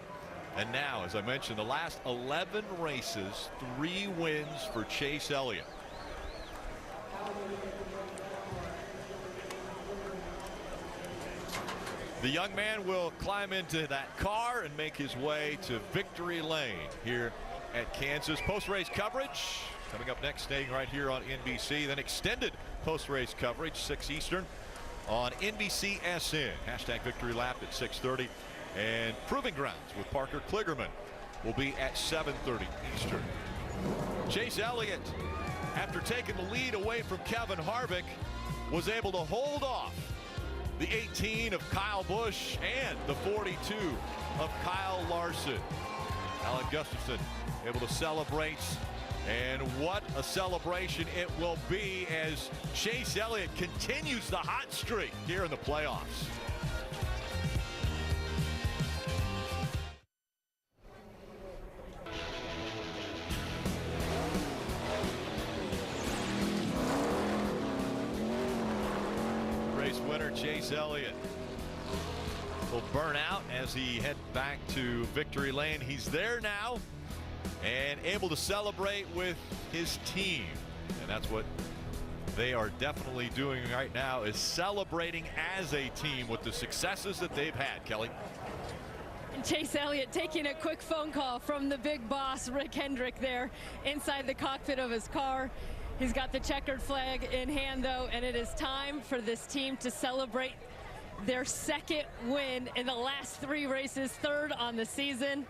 And now, as I mentioned, the last 11 races, 3 wins for Chase Elliott. The young man will climb into that car and make his way to victory lane here at Kansas. Post-race coverage coming up next, staying right here on NBC. Then extended post-race coverage, 6 Eastern on NBCSN. Hashtag victory lap at 6:30. And Proving Grounds with Parker Kligerman will be at 7:30 Eastern. Chase Elliott, after taking the lead away from Kevin Harvick, was able to hold off the 18 of Kyle Busch and the 42 of Kyle Larson. Alan Gustafson able to celebrate, and what a celebration it will be as Chase Elliott continues the hot streak here in the playoffs. Winner Chase Elliott will burn out as he head back to victory lane. He's there now and able to celebrate with his team, and that's what they are definitely doing right now, is celebrating as a team with the successes that they've had. Kelly. Chase Elliott taking a quick phone call from the big boss Rick Hendrick there inside the cockpit of his car. He's got the checkered flag in hand, though, and it is time for this team to celebrate their 2nd win in the last 3 races, 3rd on the season.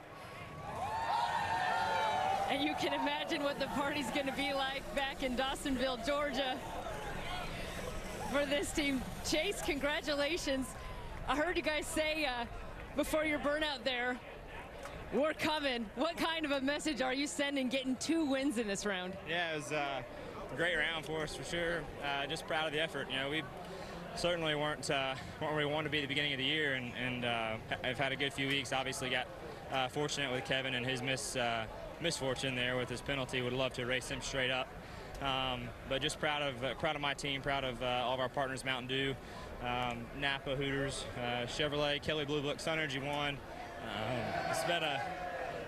And you can imagine what the party's going to be like back in Dawsonville, Georgia, for this team. Chase, congratulations. I heard you guys say before your burnout there, we're coming. What kind of a message are you sending getting 2 wins in this round? Yeah, it was a great round for us for sure. Just proud of the effort. You know, we certainly weren't where we wanted to be at the beginning of the year, and I've had a good few weeks. Obviously got fortunate with Kevin and his misfortune there with his penalty. Would love to race him straight up, but just proud of my team, proud of all of our partners, Mountain Dew, Napa, Hooters, Chevrolet, Kelly Blue Book, Sun Energy One. It's been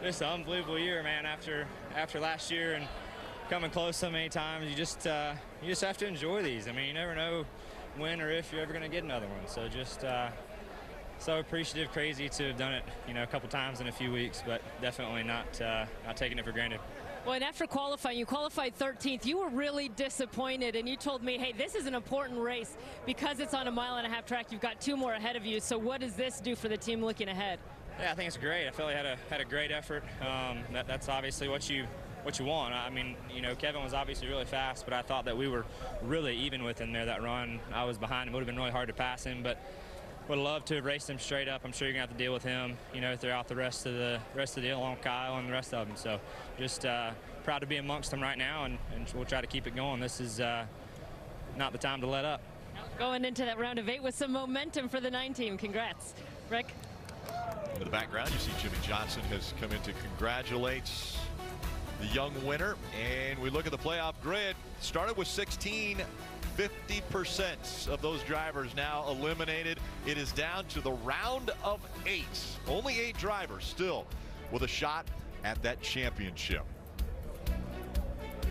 just an unbelievable year, man. After last year and coming close so many times, you just have to enjoy these. I mean, you never know when or if you're ever going to get another one. So just so appreciative, crazy to have done it, you know, a couple times in a few weeks, but definitely not taking it for granted. Well, and after qualifying, you qualified 13th. You were really disappointed, and you told me, hey, this is an important race because it's on a 1.5 mile track. You've got 2 more ahead of you. So what does this do for the team looking ahead? Yeah, I think it's great. I feel like I had a great effort. That's obviously what you want. I mean, you know, Kevin was obviously really fast, but I thought that we were really even with him there that run. I was behind him. It would have been really hard to pass him, but would have loved to have raced him straight up. I'm sure you're gonna have to deal with him, you know, throughout the rest of the deal, along with Kyle and the rest of them. So just proud to be amongst them right now, and we'll try to keep it going. This is not the time to let up. Going into that round of 8 with some momentum for the 9 team. Congrats, Rick. In the background, you see Jimmy Johnson has come in to congratulate the young winner, and we look at the playoff grid. Started with 16, 50% of those drivers now eliminated. It is down to the round of 8. Only 8 drivers still with a shot at that championship.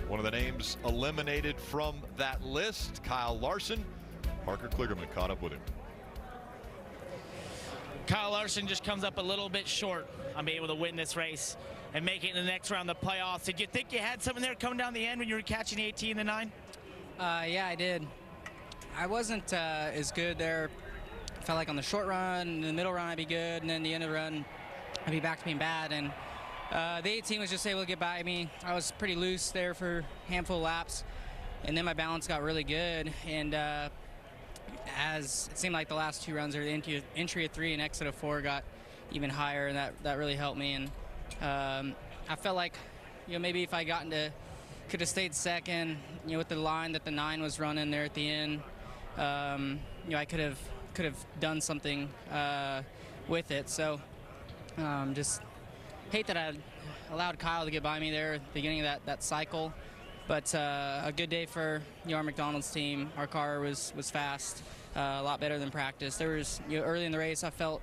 One of the names eliminated from that list, Kyle Larson. Parker Kligerman caught up with him. Kyle Larson just comes up a little bit short on being able to win this race and make it in the next round of the playoffs. Did you think you had something there coming down the end when you were catching the 18 and the 9? Yeah, I did. I wasn't as good there. Felt like on the short run, in the middle run I'd be good, and then the end of the run I'd be back to being bad. And the 18 was just able to get by me. I was pretty loose there for a handful of laps, and then my balance got really good. And as it seemed like the last 2 runs, or the entry of 3 and exit of 4 got even higher, and that really helped me. And I felt like, you know, maybe if I could have stayed second, you know, with the line that the 9 was running there at the end, you know, I could have done something with it. So just hate that I allowed Kyle to get by me there at the beginning of that cycle. But a good day for our McDonald's team. Our car was fast, a lot better than practice. There was early in the race I felt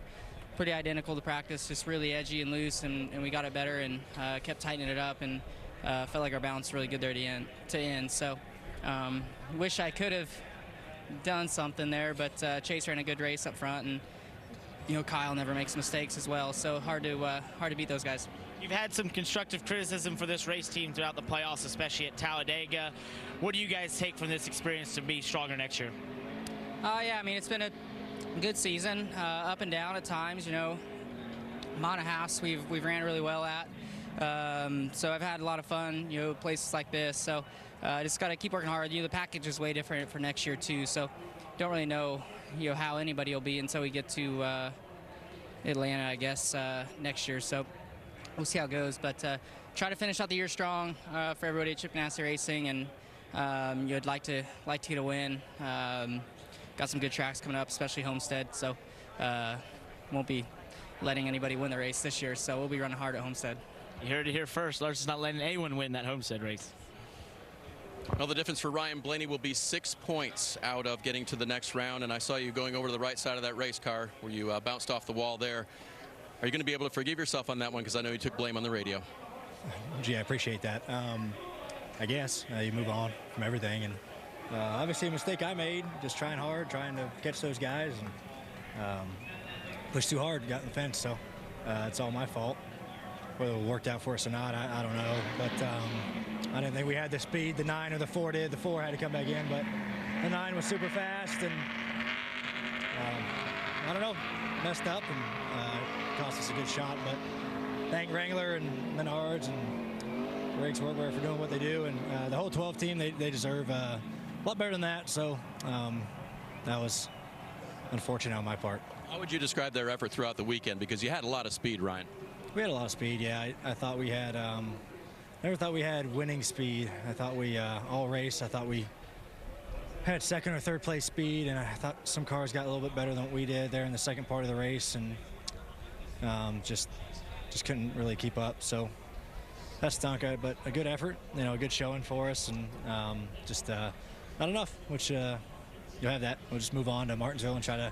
pretty identical to practice, just really edgy and loose, and we got it better and kept tightening it up, and felt like our balance was really good there to end. So wish I could have done something there, but Chase ran a good race up front, and Kyle never makes mistakes as well, so hard to beat those guys. You've had some constructive criticism for this race team throughout the playoffs, especially at Talladega. What do you guys take from this experience to be stronger next year? Yeah, I mean, it's been a good season, up and down at times. Monahas we've ran really well at, so I've had a lot of fun. Places like this. So just got to keep working hard. The package is way different for next year too. So don't really know how anybody will be until we get to Atlanta, I guess, next year. So we'll see how it goes, but try to finish out the year strong for everybody at Chip Ganassi Racing, and you'd like to get a win. Got some good tracks coming up, especially Homestead, so won't be letting anybody win the race this year, so we'll be running hard at Homestead. You heard it here first. Lars is not letting anyone win that Homestead race. Well, the difference for Ryan Blaney will be 6 points out of getting to the next round, and I saw you going over to the right side of that race car where you bounced off the wall there. Are you going to be able to forgive yourself on that one? Because I know you took blame on the radio. Gee, I appreciate that. I guess you move on from everything, and obviously a mistake I made, just trying hard, trying to catch those guys, and pushed too hard, got in the fence, so it's all my fault. Whether it worked out for us or not, I don't know, but I didn't think we had the speed the 9 or the 4 did. The 4 had to come back in, but the 9 was super fast, and I don't know, messed up, and cost us a good shot, but thank Wrangler and Menards and Riggs Workwear for doing what they do, and the whole 12 team, they deserve a lot better than that, so that was unfortunate on my part. How would you describe their effort throughout the weekend? Because you had a lot of speed, Ryan. We had a lot of speed, yeah. I thought we had, never thought we had winning speed. I thought we, all race, I thought we had second or third place speed, and I thought some cars got a little bit better than what we did there in the second part of the race, and just couldn't really keep up. So that stunk, but a good effort, a good showing for us, and just not enough, which you'll have that. We'll just move on to Martinsville and try to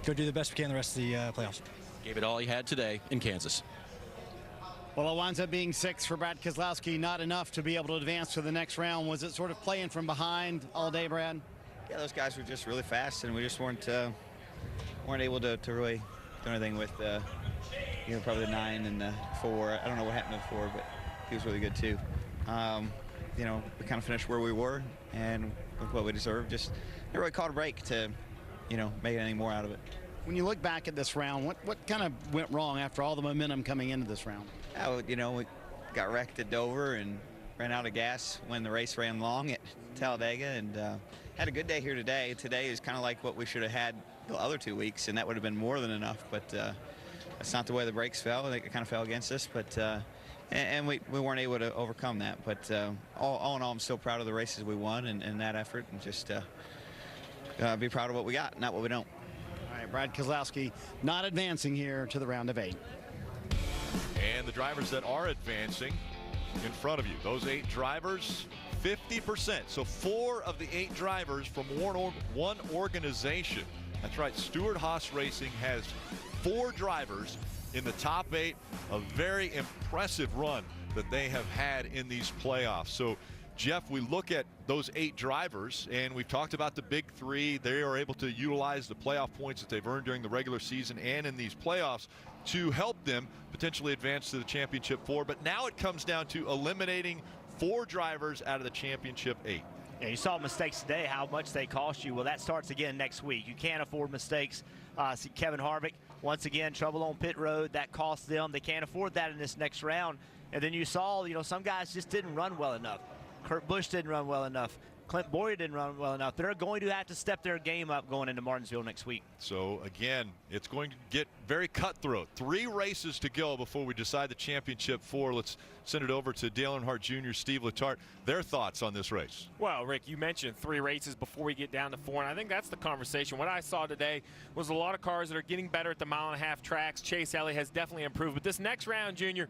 go do the best we can the rest of the playoffs. Gave it all he had today in Kansas. Well, it winds up being 6 for Brad Keselowski, not enough to be able to advance to the next round. Was it sort of playing from behind all day, Brad? Yeah, those guys were just really fast, and we just weren't able to really do anything with probably the 9 and the 4. I don't know what happened to the 4, but he was really good too. We kind of finished where we were and with what we deserved. Just never really caught a break to, make anything more out of it. When you look back at this round, what kind of went wrong after all the momentum coming into this round? We got wrecked at Dover and ran out of gas when the race ran long at Talladega, and had a good day here today. Today is kind of like what we should have had the other 2 weeks, and that would have been more than enough, but that's not the way the brakes fell. I think it kind of fell against us, but and we weren't able to overcome that. But all in all, I'm still proud of the races we won and that effort, and just be proud of what we got, not what we don't. All right, Brad Keselowski not advancing here to the round of 8. And the drivers that are advancing in front of you, those 8 drivers, 50%. So 4 of the 8 drivers from one organization. That's right, Stewart-Haas Racing has 4 drivers in the top 8. A very impressive run that they have had in these playoffs. So Jeff, we look at those 8 drivers, and we've talked about the big 3. They are able to utilize the playoff points that they've earned during the regular season and in these playoffs to help them potentially advance to the championship 4. But now it comes down to eliminating 4 drivers out of the championship 8. Yeah, you saw mistakes today, how much they cost you. Well, that starts again next week. You can't afford mistakes. See Kevin Harvick, once again, trouble on pit road. That cost them. They can't afford that in this next round. And then you saw, some guys just didn't run well enough. Kurt Busch didn't run well enough. Clint Boyer didn't run well enough. They're going to have to step their game up going into Martinsville next week. So, again, it's going to get very cutthroat. 3 races to go before we decide the championship 4. Let's send it over to Dale Earnhardt Jr., Steve Letarte. Their thoughts on this race. Well, Rick, you mentioned 3 races before we get down to 4, and I think that's the conversation. What I saw today was a lot of cars that are getting better at the mile-and-a-half tracks. Chase Elliott has definitely improved. But this next round, Junior,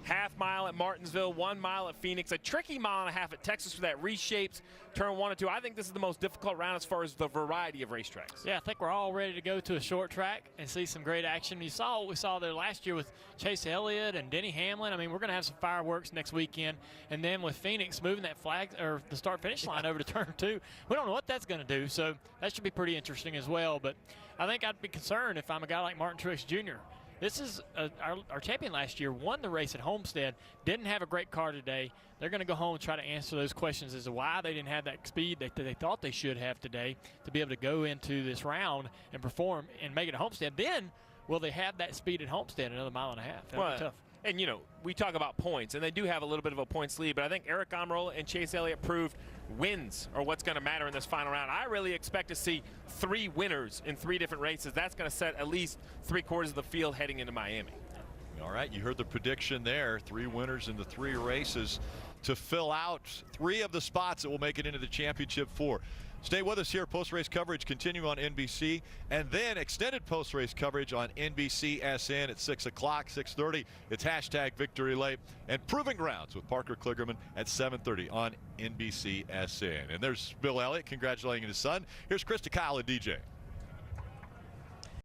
half mile at Martinsville, 1 mile at Phoenix, a tricky mile and a half at Texas for that reshaped turn 1 and 2. I think this is the most difficult round as far as the variety of racetracks. Yeah, I think we're all ready to go to a short track and see some great action. You saw what we saw there last year with Chase Elliott and Denny Hamlin. I mean, we're going to have some fireworks next weekend. And then with Phoenix moving that flag or the start-finish line over to turn 2, we don't know what that's going to do. So that should be pretty interesting as well. But I think I'd be concerned if I'm a guy like Martin Truex Jr. This is our champion last year, won the race at Homestead, didn't have a great car today. They're going to go home and try to answer those questions as to why they didn't have that speed that they thought they should have today to be able to go into this round and perform and make it a Homestead. Then will they have that speed at Homestead another mile and a half? That'll be tough. And, you know, we talk about points, and they do have a little bit of a points lead, but I think Eric Almirola and Chase Elliott proved wins are what's going to matter in this final round. I really expect to see 3 winners in 3 different races. That's going to set at least 3/4 of the field heading into Miami. All right, you heard the prediction there. 3 winners in the 3 races to fill out 3 of the spots that will make it into the championship 4. Stay with us here. Post-race coverage continue on NBC, and then extended post-race coverage on NBCSN at 6 o'clock, 6:30. It's #Victory Late and Proving Grounds with Parker Kligerman at 7:30 on NBCSN. And there's Bill Elliott congratulating his son. Here's Krista, Kyle, and DJ.